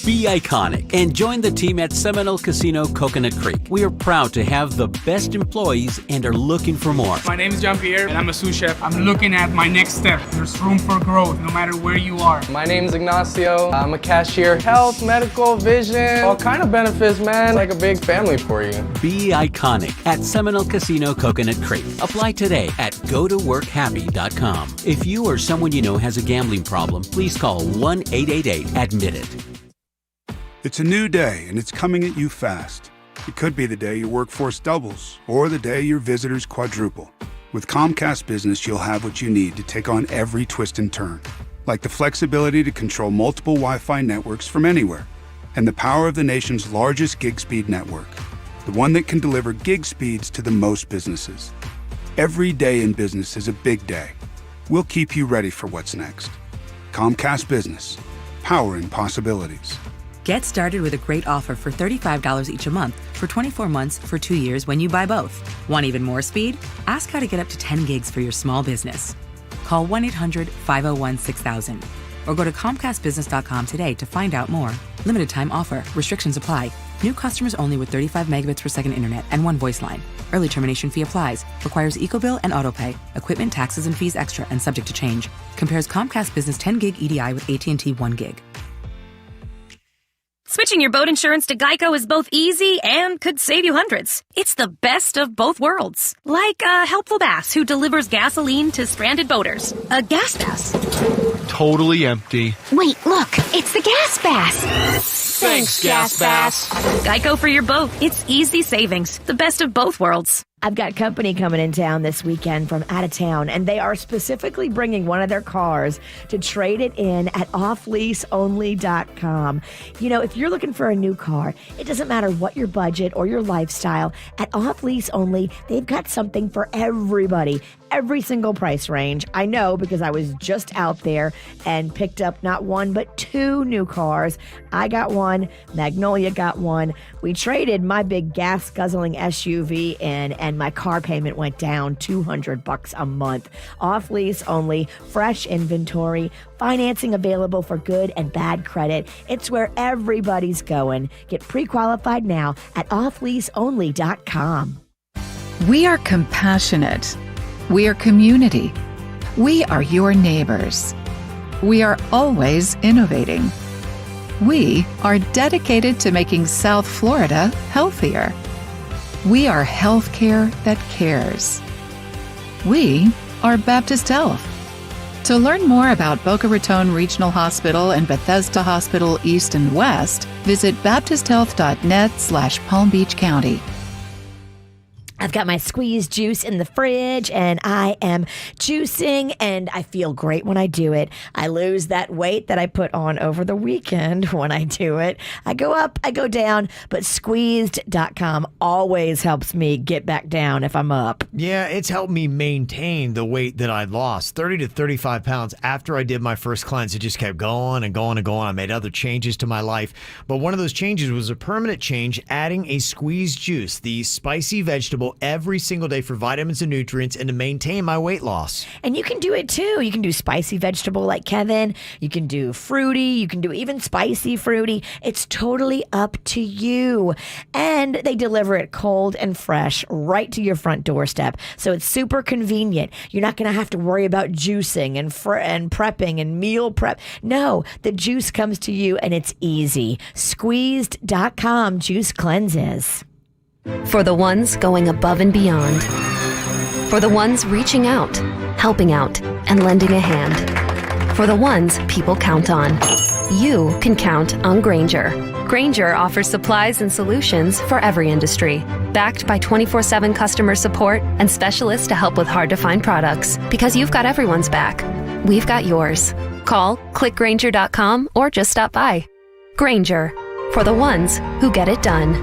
Be iconic and join the team at Seminole Casino Coconut Creek. We are proud to have the best employees and are looking for more. My name is Jean-Pierre and I'm a sous chef. I'm looking at my next step. There's room for growth no matter where you are. My name is Ignacio. I'm a cashier. Health, medical, vision, all kind of benefits, man. It's like a big family for you. Be iconic at Seminole Casino Coconut Creek. Apply today at gotoworkhappy.com. If you or someone you know has a gambling problem, please call 1-888-ADMIT-IT. It's a new day, and it's coming at you fast. It could be the day your workforce doubles, or the day your visitors quadruple. With Comcast Business, you'll have what you need to take on every twist and turn, like the flexibility to control multiple Wi-Fi networks from anywhere, and the power of the nation's largest gig speed network, the one that can deliver gig speeds to the most businesses. Every day in business is a big day. We'll keep you ready for what's next. Comcast Business, powering possibilities. Get started with a great offer for $35 each a month for 24 months for 2 years when you buy both. Want even more speed? Ask how to get up to 10 gigs for your small business. Call 1-800-501-6000 or go to ComcastBusiness.com today to find out more. Limited time offer. Restrictions apply. New customers only with 35 megabits per second internet and one voice line. Early termination fee applies. Requires EcoBill and AutoPay. Equipment, taxes, and fees extra and subject to change. Compares Comcast Business 10 gig EDI with AT&T 1 gig. Switching your boat insurance to Geico is both easy and could save you hundreds. It's the best of both worlds. Like a helpful bass who delivers gasoline to stranded boaters. A gas bass. Totally empty. Wait, look, it's the gas bass. Thanks, gas bass. Geico for your boat. It's easy savings. The best of both worlds. I've got company coming in town this weekend from out of town, and they are specifically bringing one of their cars to trade it in at offleaseonly.com. You know, if you're looking for a new car, it doesn't matter what your budget or your lifestyle. At Off Lease Only, they've got something for everybody. Every single price range. I know because I was just out there and picked up not one but two new cars. I got one, Magnolia got one. We traded my big gas guzzling SUV in, and my car payment went down $200 a month. Off Lease Only, fresh inventory, financing available for good and bad credit. It's where everybody's going. Get pre-qualified now at offleaseonly.com. We are compassionate. We are community. We are your neighbors. We are always innovating. We are dedicated to making South Florida healthier. We are healthcare that cares. We are Baptist Health. To learn more about Boca Raton Regional Hospital and Bethesda Hospital East and West, visit baptisthealth.net/Palm Beach County. I've got my squeezed juice in the fridge and I am juicing and I feel great when I do it. I lose that weight that I put on over the weekend when I do it. I go up, I go down, but squeezed.com always helps me get back down if I'm up. Yeah, it's helped me maintain the weight that I lost, 30 to 35 pounds after I did my first cleanse. It just kept going and going and going. I made other changes to my life, but one of those changes was a permanent change, adding a squeezed juice, the spicy vegetable, every single day for vitamins and nutrients and to maintain my weight loss. And you can do it too. You can do spicy vegetable like Kevin. You can do fruity. You can do even spicy fruity. It's totally up to you. And they deliver it cold and fresh right to your front doorstep. So it's super convenient. You're not going to have to worry about juicing and prepping and meal prep. No, the juice comes to you and it's easy. Squeezed.com juice cleanses. For the ones going above and beyond. For the ones reaching out, helping out, and lending a hand. For the ones people count on. You can count on Grainger. Grainger offers supplies and solutions for every industry. Backed by 24/7 customer support and specialists to help with hard-to-find products. Because you've got everyone's back. We've got yours. Call, click Grainger.com, or just stop by. Grainger. For the ones who get it done.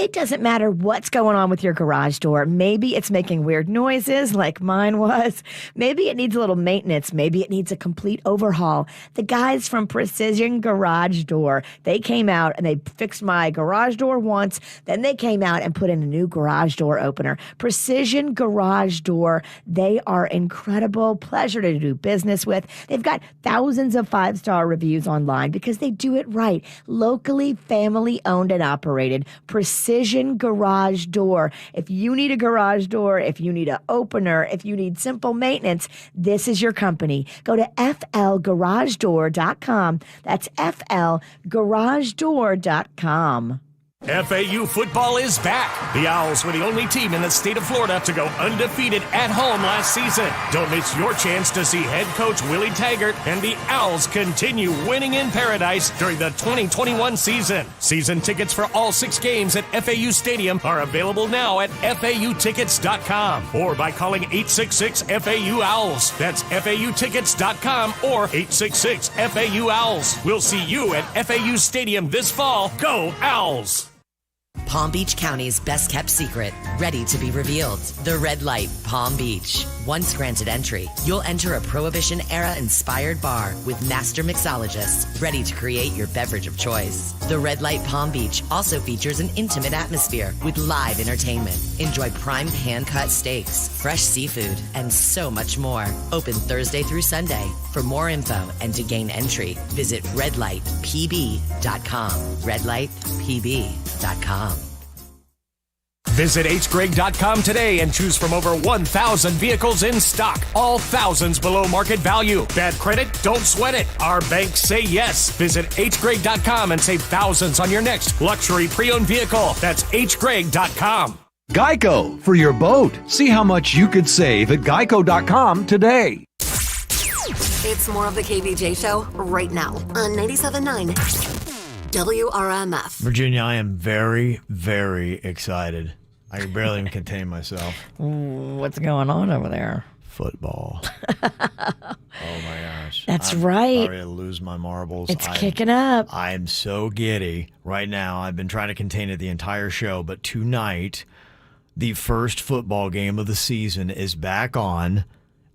It doesn't matter what's going on with your garage door. Maybe it's making weird noises like mine was. Maybe it needs a little maintenance. Maybe it needs a complete overhaul. The guys from Precision Garage Door, they came out and they fixed my garage door once. Then they came out and put in a new garage door opener. Precision Garage Door, they are incredible. Pleasure to do business with. They've got thousands of 5-star reviews online because they do it right. Locally, family owned and operated. Precision Garage Door. If you need a garage door, if you need an opener, if you need simple maintenance, this is your company. Go to flgaragedoor.com. That's flgaragedoor.com. FAU football is back. The Owls were the only team in the state of Florida to go undefeated at home last season. Don't miss your chance to see head coach Willie Taggart and the Owls continue winning in paradise during the 2021 season. Season tickets for all 6 games at FAU Stadium are available now at FAUtickets.com or by calling 866-FAU-OWLS. That's FAUtickets.com or 866-FAU-OWLS. We'll see you at FAU Stadium this fall. Go Owls! Palm Beach County's best-kept secret, ready to be revealed. The Red Light Palm Beach. Once granted entry, you'll enter a Prohibition-era inspired bar with master mixologists ready to create your beverage of choice. The Red Light Palm Beach also features an intimate atmosphere with live entertainment. Enjoy prime hand-cut steaks, fresh seafood, and so much more. Open Thursday through Sunday. For more info and to gain entry, visit redlightpb.com. redlightpb.com. Visit hgreg.com today and choose from over 1,000 vehicles in stock. All thousands below market value. Bad credit? Don't sweat it. Our banks say yes. Visit hgreg.com and save thousands on your next luxury pre-owned vehicle. That's hgreg.com. Geico, for your boat. See how much you could save at geico.com today. It's more of the KVJ Show right now on 97.9 WRMF. Virginia, I am very, very excited. I can barely even contain myself. What's going on over there? Football. Oh my gosh. That's I'm right. ready to lose my marbles. It's kicking up. I'm so giddy right now. I've been trying to contain it the entire show, but tonight, the first football game of the season is back on.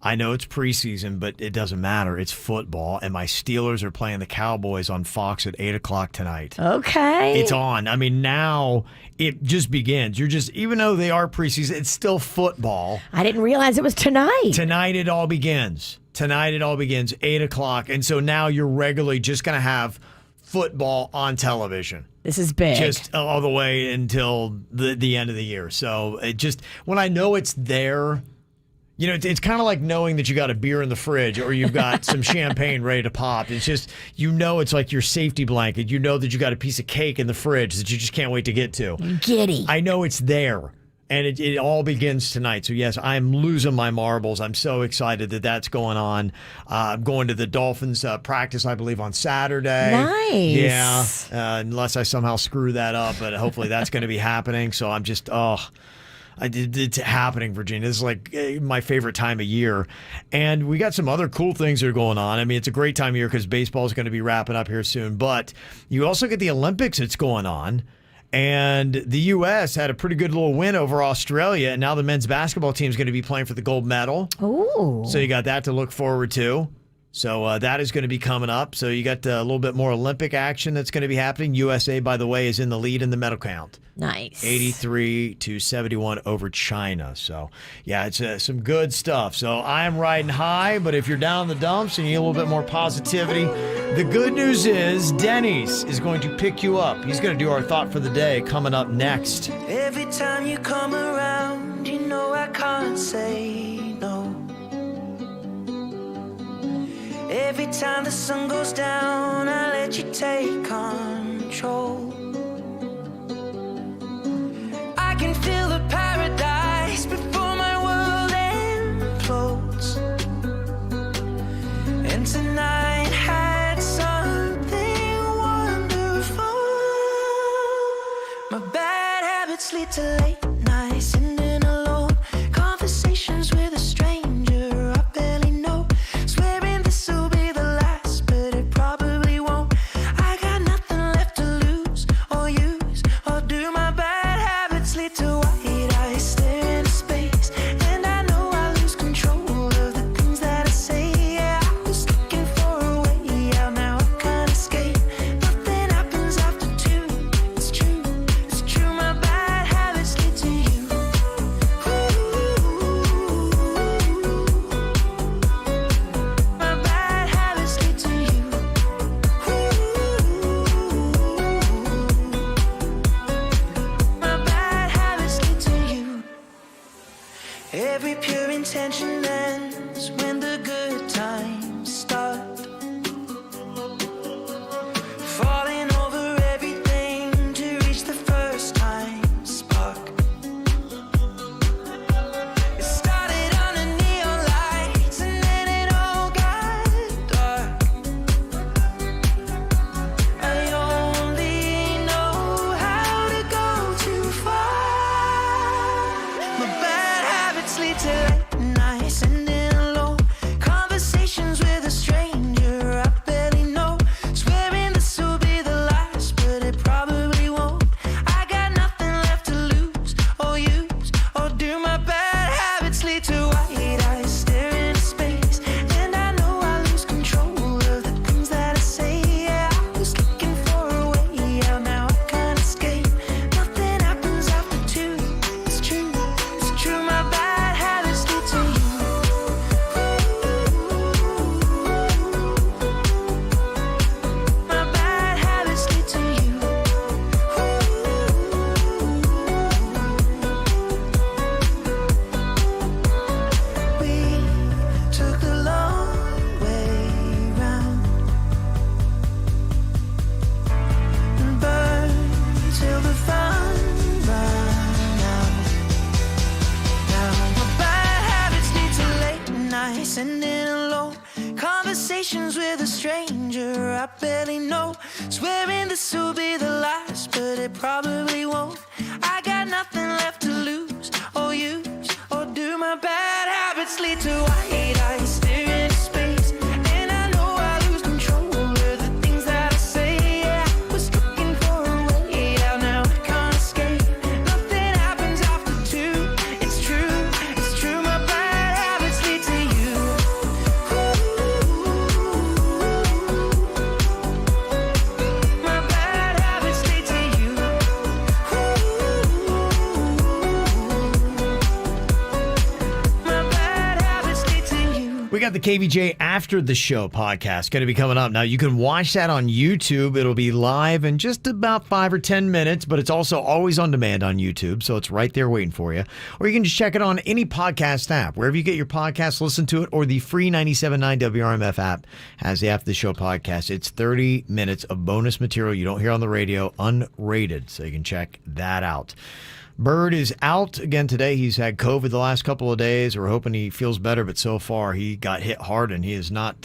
I know it's preseason, but it doesn't matter. It's football, and my Steelers are playing the Cowboys on Fox at 8 o'clock tonight. Okay. It's on. I mean, now it just begins. Even though they are preseason, it's still football. I didn't realize it was tonight. Tonight it all begins. 8 o'clock. And so now you're regularly just going to have football on television. This is big. Just all the way until the end of the year. So it just, when I know it's there, you know, it's kind of like knowing that you got a beer in the fridge or you've got some champagne ready to pop. It's just, you know, it's like your safety blanket. You know that you got a piece of cake in the fridge that you just can't wait to get to. Giddy. I know it's there. And it all begins tonight. So, yes, I'm losing my marbles. I'm so excited that that's going on. I'm going to the Dolphins practice, I believe, on Saturday. Nice. Yeah, unless I somehow screw that up. But hopefully that's going to be happening. So I'm just, it's happening, Virginia. This is like my favorite time of year. And we got some other cool things that are going on. I mean, it's a great time of year because baseball is going to be wrapping up here soon. But you also get the Olympics that's going on. And the U.S. had a pretty good little win over Australia. And now the men's basketball team is going to be playing for the gold medal. Ooh. So you got that to look forward to. So that is going to be coming up. So you got a little bit more Olympic action that's going to be happening. USA, by the way, is in the lead in the medal count. Nice. 83-71 over China. So, yeah, it's some good stuff. So I am riding high, but if you're down in the dumps and you need a little bit more positivity, the good news is Denny's is going to pick you up. He's going to do our thought for the day coming up next. Every time you come around, you know I can't say no. Every time the sun goes down, I let you take control. I can feel the paradise before my world implodes. And tonight had something wonderful. My bad habits lead to late nights, sitting alone. Conversations with a stranger I barely know. Swearing this will be the last, but it probably won't. I got nothing left to lose or use or do. My bad sending alone. Conversations with a stranger I barely know. Swearing this will be the last, but it probably won't. I got nothing left to lose or use or do. My bad habits lead to white eyes staring into space. And I know I lose control of the things that I say. Yeah, I was looking for a way out, now I can't escape. Nothing happens after 2. It's true, it's true. My bad habits lead to you. My bad habits lead to you. My bad habits lead to you. We got the KVJ After the Show podcast going to be coming up. Now, you can watch that on YouTube. It'll be live in just about 5 or 10 minutes, but it's also always on demand on YouTube, so it's right there waiting for you. Or you can just check it on any podcast app. Wherever you get your podcast, listen to it, or the free 97.9 WRMF app has the After the Show podcast. It's 30 minutes of bonus material you don't hear on the radio, unrated, so you can check that out. Bird is out again today. He's had COVID the last couple of days. We're hoping he feels better, but so far he got hit hard and he is not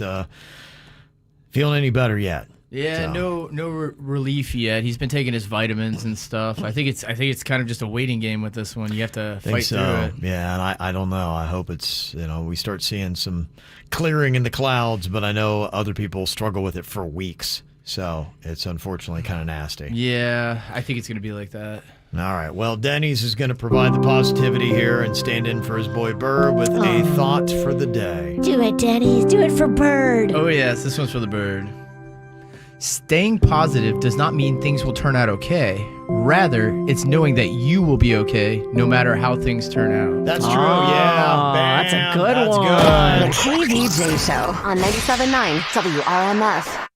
feeling any better yet. Yeah, So- no relief yet. He's been taking his vitamins and stuff. I think it's kind of just a waiting game with this one. You have to Think fight so. through it. Yeah, and I don't know. I hope it's, we start seeing some clearing in the clouds, but I know other people struggle with it for weeks. So it's unfortunately kind of nasty. Yeah, I think it's going to be like that. All right. Well, Denny's is going to provide the positivity here and stand in for his boy Bird with a thought for the day. Do it, Denny's. Do it for Bird. Oh, yes, this one's for the bird. Staying positive does not mean things will turn out okay. Rather, it's knowing that you will be okay no matter how things turn out. That's true, yeah. That's a good That's one. good. The KVJ Show on 97.9 WRMF.